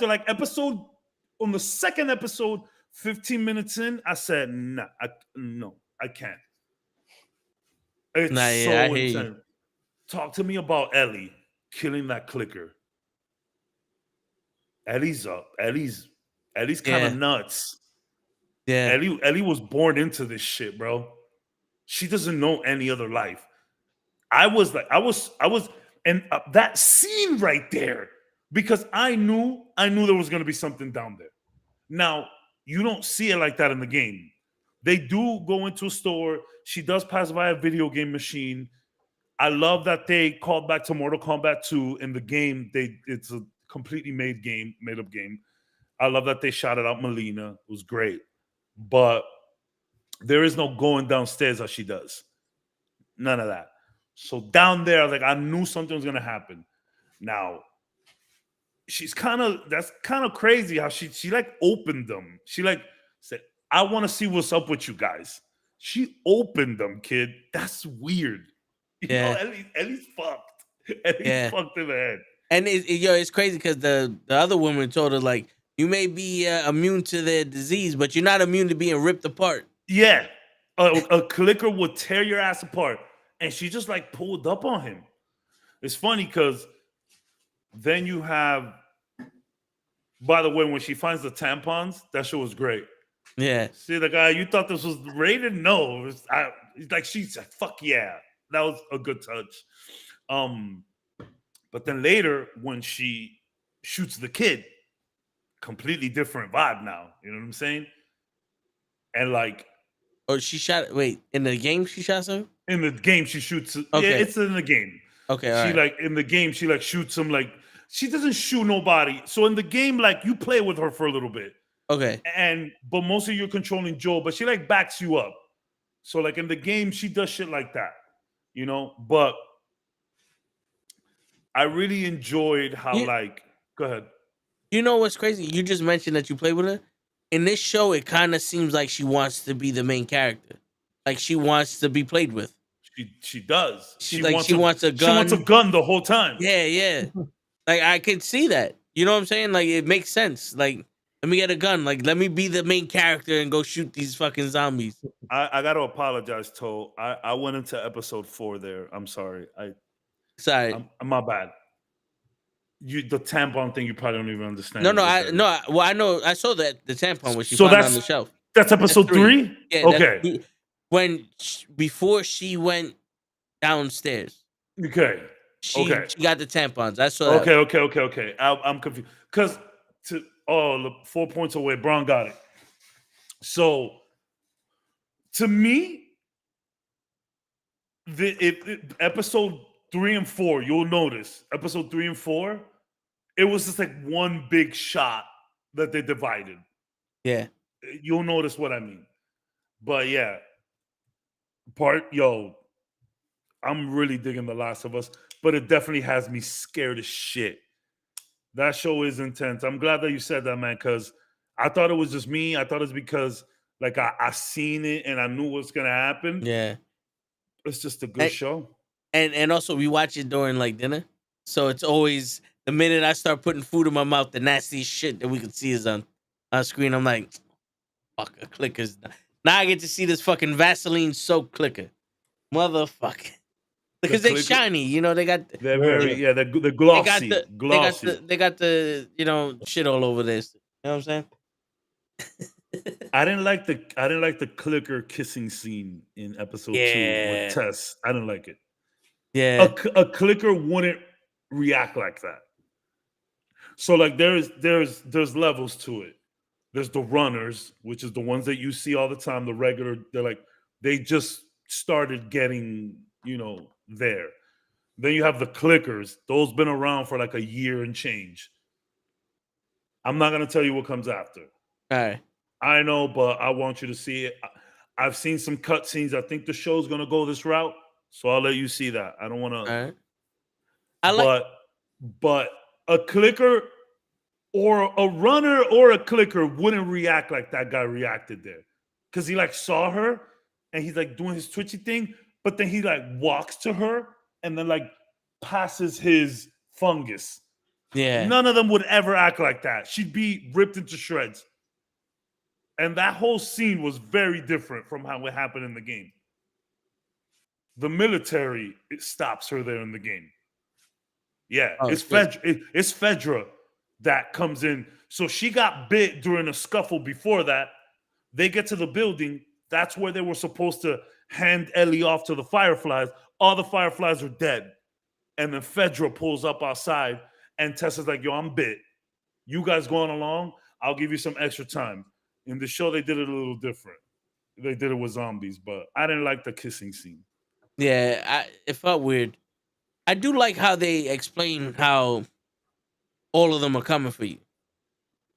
like on the second episode, 15 minutes in, I said, nah, I can't. It's so intense. Talk to me about Ellie killing that clicker. Ellie's up. Ellie's kind of nuts. Yeah. Ellie was born into this shit, bro. She doesn't know any other life. I was, and that scene right there, because I knew there was going to be something down there. Now, you don't see it like that in the game. They do go into a store. She does pass by a video game machine. I love that they called back to Mortal Kombat 2 in the game. It's a completely made up game. I love that they shouted out Melina. It was great. But there is no going downstairs as she does. None of that. So down there, like I knew something was gonna happen. Now, that's kind of crazy how she like opened them. She like said, I want to see what's up with you guys. She opened them, kid. That's weird. You know, Ellie's fucked. Ellie's fucked in the head. And it's crazy because the other woman told her, like, you may be immune to their disease, but you're not immune to being ripped apart. Yeah. A clicker would tear your ass apart. And she just like pulled up on him. It's funny because then you have, by the way, when she finds the tampons, that shit was great. Yeah. See the guy, you thought this was rated? No. She said, fuck yeah. That was a good touch. But then later, when she shoots the kid, completely different vibe now. You know what I'm saying? And like, oh, she shot. Wait, in the game she shot him. In the game she shoots. Okay. Yeah, it's in the game. Okay. She like in the game she like shoots him. Like she doesn't shoot nobody. So in the game, like you play with her for a little bit. Okay. But mostly you're controlling Joel, but she like backs you up. So like in the game, she does shit like that. You know, but I really enjoyed how go ahead. You know what's crazy? You just mentioned that you play with her. In this show, it kind of seems like she wants to be the main character. Like she wants to be played with. She does. She wants a gun. She wants a gun the whole time. Yeah. Like I could see that. You know what I'm saying? Like it makes sense. Like let me get a gun. Like let me be the main character and go shoot these fucking zombies. I got to apologize, Toe. I went into episode 4 there. I'm sorry. Sorry. I'm my bad. The tampon thing you probably don't even understand. No. I know. I saw that the tampon was she so found on the shelf. That's episode 3. Yeah. Okay. Before she went downstairs. Okay. She got the tampons. I saw that. Okay. I'm confused because 4 points away. Braun got it. So to me, episode 3 and 4, you'll notice episode 3 and 4, it was just like one big shot that they divided. Yeah. You'll notice what I mean. But yeah, I'm really digging The Last of Us, but it definitely has me scared as shit. That show is intense. I'm glad that you said that, man, because I thought it was just me. I thought it's because like I seen it and I knew what's gonna happen. Yeah. It's just a good show. And also we watch it during like dinner. So it's always the minute I start putting food in my mouth, the nastiest shit that we can see is on screen. I'm like, fuck, a clicker's now I get to see this fucking Vaseline soap clicker. Motherfucker. Because they're shiny, you know, they're very they're glossy. They got the you know, shit all over this. You know what I'm saying? I didn't like the clicker kissing scene in episode 2 with Tess. I didn't like it. Yeah. A clicker wouldn't react like that. So like there's levels to it. There's the runners, which is the ones that you see all the time, the regular, they just started getting, you know, there. Then you have the clickers. Those been around for like a year and change. I'm not gonna tell you what comes after. All right. I know, but I want you to see it. I've seen some cutscenes. I think the show's gonna go this route, so I'll let you see that. I don't want to. Right. But a clicker or a runner or a clicker wouldn't react like that guy reacted there, because he like saw her and he's like doing his twitchy thing, but then he like walks to her and then like passes his fungus. Yeah. None of them would ever act like that. She'd be ripped into shreds. And that whole scene was very different from how it happened in the game. The military, it stops her there in the game. Yeah, it's Fedra that comes in. So she got bit during a scuffle before that. They get to the building. That's where they were supposed to hand Ellie off to the Fireflies. All the Fireflies are dead. And then Fedra pulls up outside and Tessa's like, yo, I'm bit. You guys going along? I'll give you some extra time. In the show, they did it a little different. They did it with zombies, but I didn't like the kissing scene. Yeah, it felt weird. I do like how they explain how all of them are coming for you.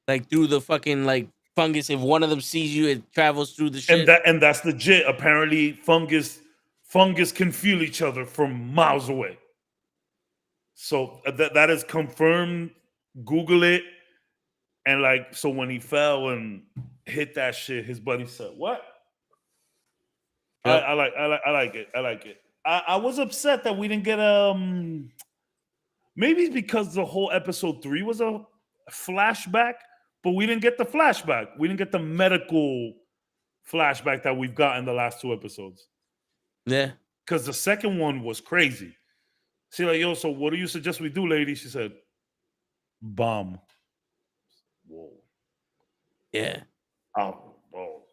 Like through the fucking like fungus. If one of them sees you, it travels through the shit. And that's legit. Apparently, fungus can feel each other from miles away. So that is confirmed. Google it. And like, so when he fell and hit that shit, his buddy said, "What?" Yep. I like it. I like it. I was upset that we didn't get maybe it's because the whole episode 3 was a flashback, but we didn't get the flashback. We didn't get the medical flashback that we've got in the last 2 episodes. Yeah. Because the second one was crazy. She's like, yo, so what do you suggest we do, lady? She said, bomb. Whoa. Yeah. Oh, whoa.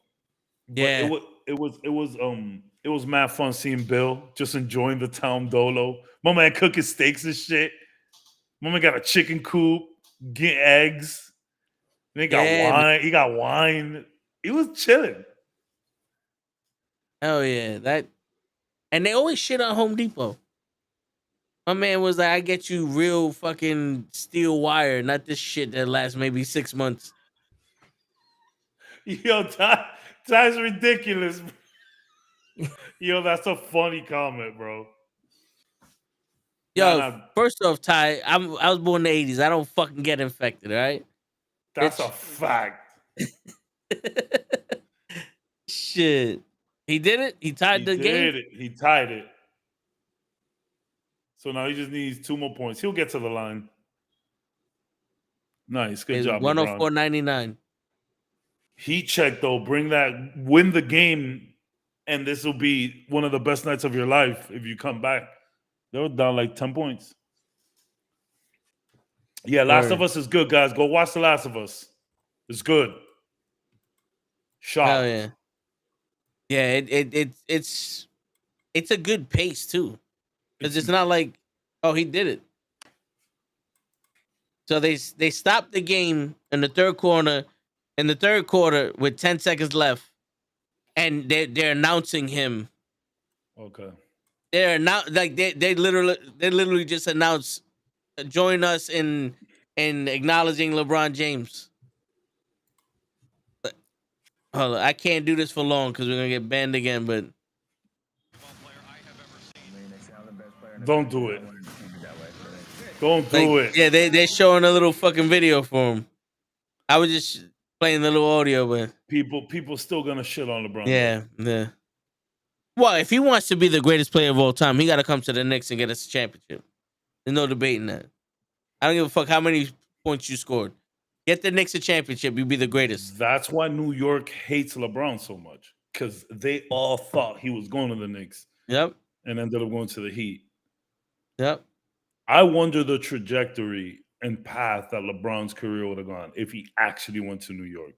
Yeah. It was mad fun seeing Bill just enjoying the town dolo. My man cooking steaks and shit. My man got a chicken coop, get eggs. And he got wine. He got wine. He was chilling. Oh yeah, and they always shit on Home Depot. My man was like, I get you real fucking steel wire, not this shit that lasts maybe 6 months. Yo, Ty's ridiculous. Yo, that's a funny comment, bro. Yo, first off, Ty, I was born in the 80s. I don't fucking get infected, all right? That's a fact. Shit. He did it? He tied the game? He tied it. So now he just needs 2 more points. He'll get to the line. Nice. Good job, 104.99. Heat check, though. Win the game, and this will be one of the best nights of your life if you come back. They were down like 10 points. Yeah, Last of Us is good, guys. Go watch The Last of Us. It's good. Sharp. Hell yeah. Yeah, it's a good pace, too. Because it's not like, oh, he did it. So they stopped the game in the third quarter with 10 seconds left, and they're announcing him. Okay. They're now like they literally just announced, join us in and acknowledging LeBron James. Hold on, I can't do this for long because we're gonna get banned again. But don't do it. Don't do it. Yeah, they're showing a little fucking video for him. I was just playing the little audio, but people still gonna shit on LeBron. Yeah. Well, if he wants to be the greatest player of all time, he got to come to the Knicks and get us a championship. There's no debating that. I don't give a fuck how many points you scored. Get the Knicks a championship, you'll be the greatest. That's why New York hates LeBron so much, because they all thought he was going to the Knicks. Yep. And ended up going to the Heat. Yep. I wonder the trajectory and path that LeBron's career would have gone if he actually went to New York.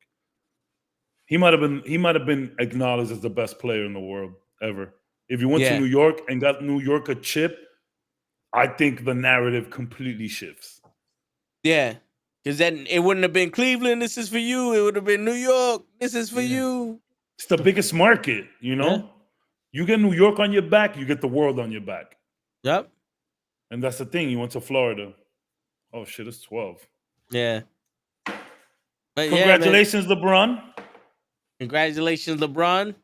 He might have been acknowledged as the best player in the world ever. If he went to New York and got New York a chip, I think the narrative completely shifts. Yeah. Because then it wouldn't have been Cleveland, this is for you. It would have been New York, this is for you. It's the biggest market, you know? Yeah. You get New York on your back, you get the world on your back. Yep. And that's the thing. You went to Florida. Oh, shit, it's 12. Yeah. But congratulations, LeBron. Congratulations, LeBron.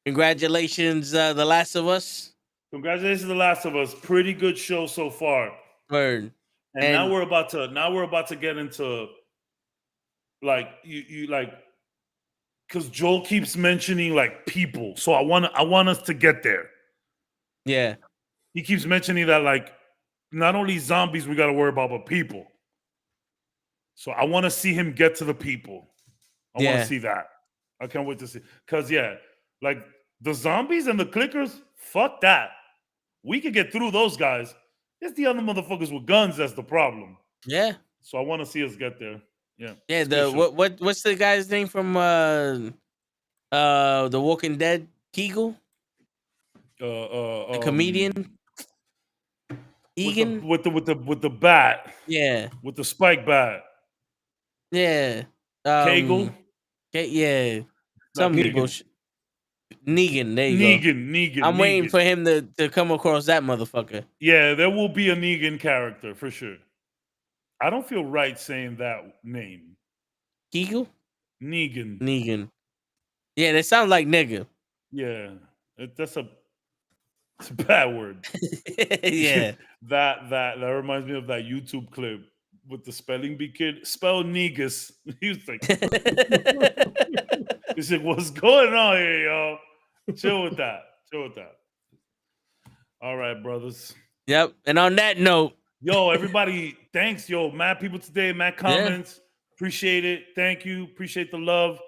Congratulations, The Last of Us. Congratulations, The Last of Us. Pretty good show so far. Word. And now we're about to get into like you like, because Joel keeps mentioning like people. So I want us to get there. Yeah. He keeps mentioning that like not only zombies we got to worry about, but people. So I want to see him get to the people. I want to see that. I can't wait to see. Because like the zombies and the clickers, fuck that. We could get through those guys. It's the other motherfuckers with guns that's the problem. Yeah. So I want to see us get there. Yeah. Yeah. What's the guy's name from The Walking Dead? Kegel? The comedian? Egan? With the bat. Yeah. With the spike bat. Yeah. Kegel? Yeah. Some people. Negan, there you go. Negan. I'm waiting for him to come across that motherfucker. Yeah, there will be a Negan character for sure. I don't feel right saying that name. Kegel? Negan. Yeah, that sounds like nigga. Yeah, it's a bad word. Yeah. that reminds me of that YouTube clip with the spelling bee kid. Spell Negus. He was like, he's like, what's going on here, y'all? Chill with that. All right, brothers. Yep. And on that note, yo, everybody, thanks. Yo, mad people today, mad comments. Yeah. Appreciate it. Thank you. Appreciate the love.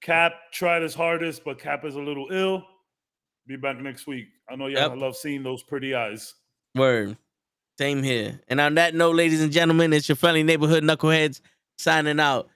Cap tried his hardest, but Cap is a little ill. Be back next week. I know y'all love seeing those pretty eyes. Word. Same here. And on that note, ladies and gentlemen, it's your friendly neighborhood knuckleheads signing out.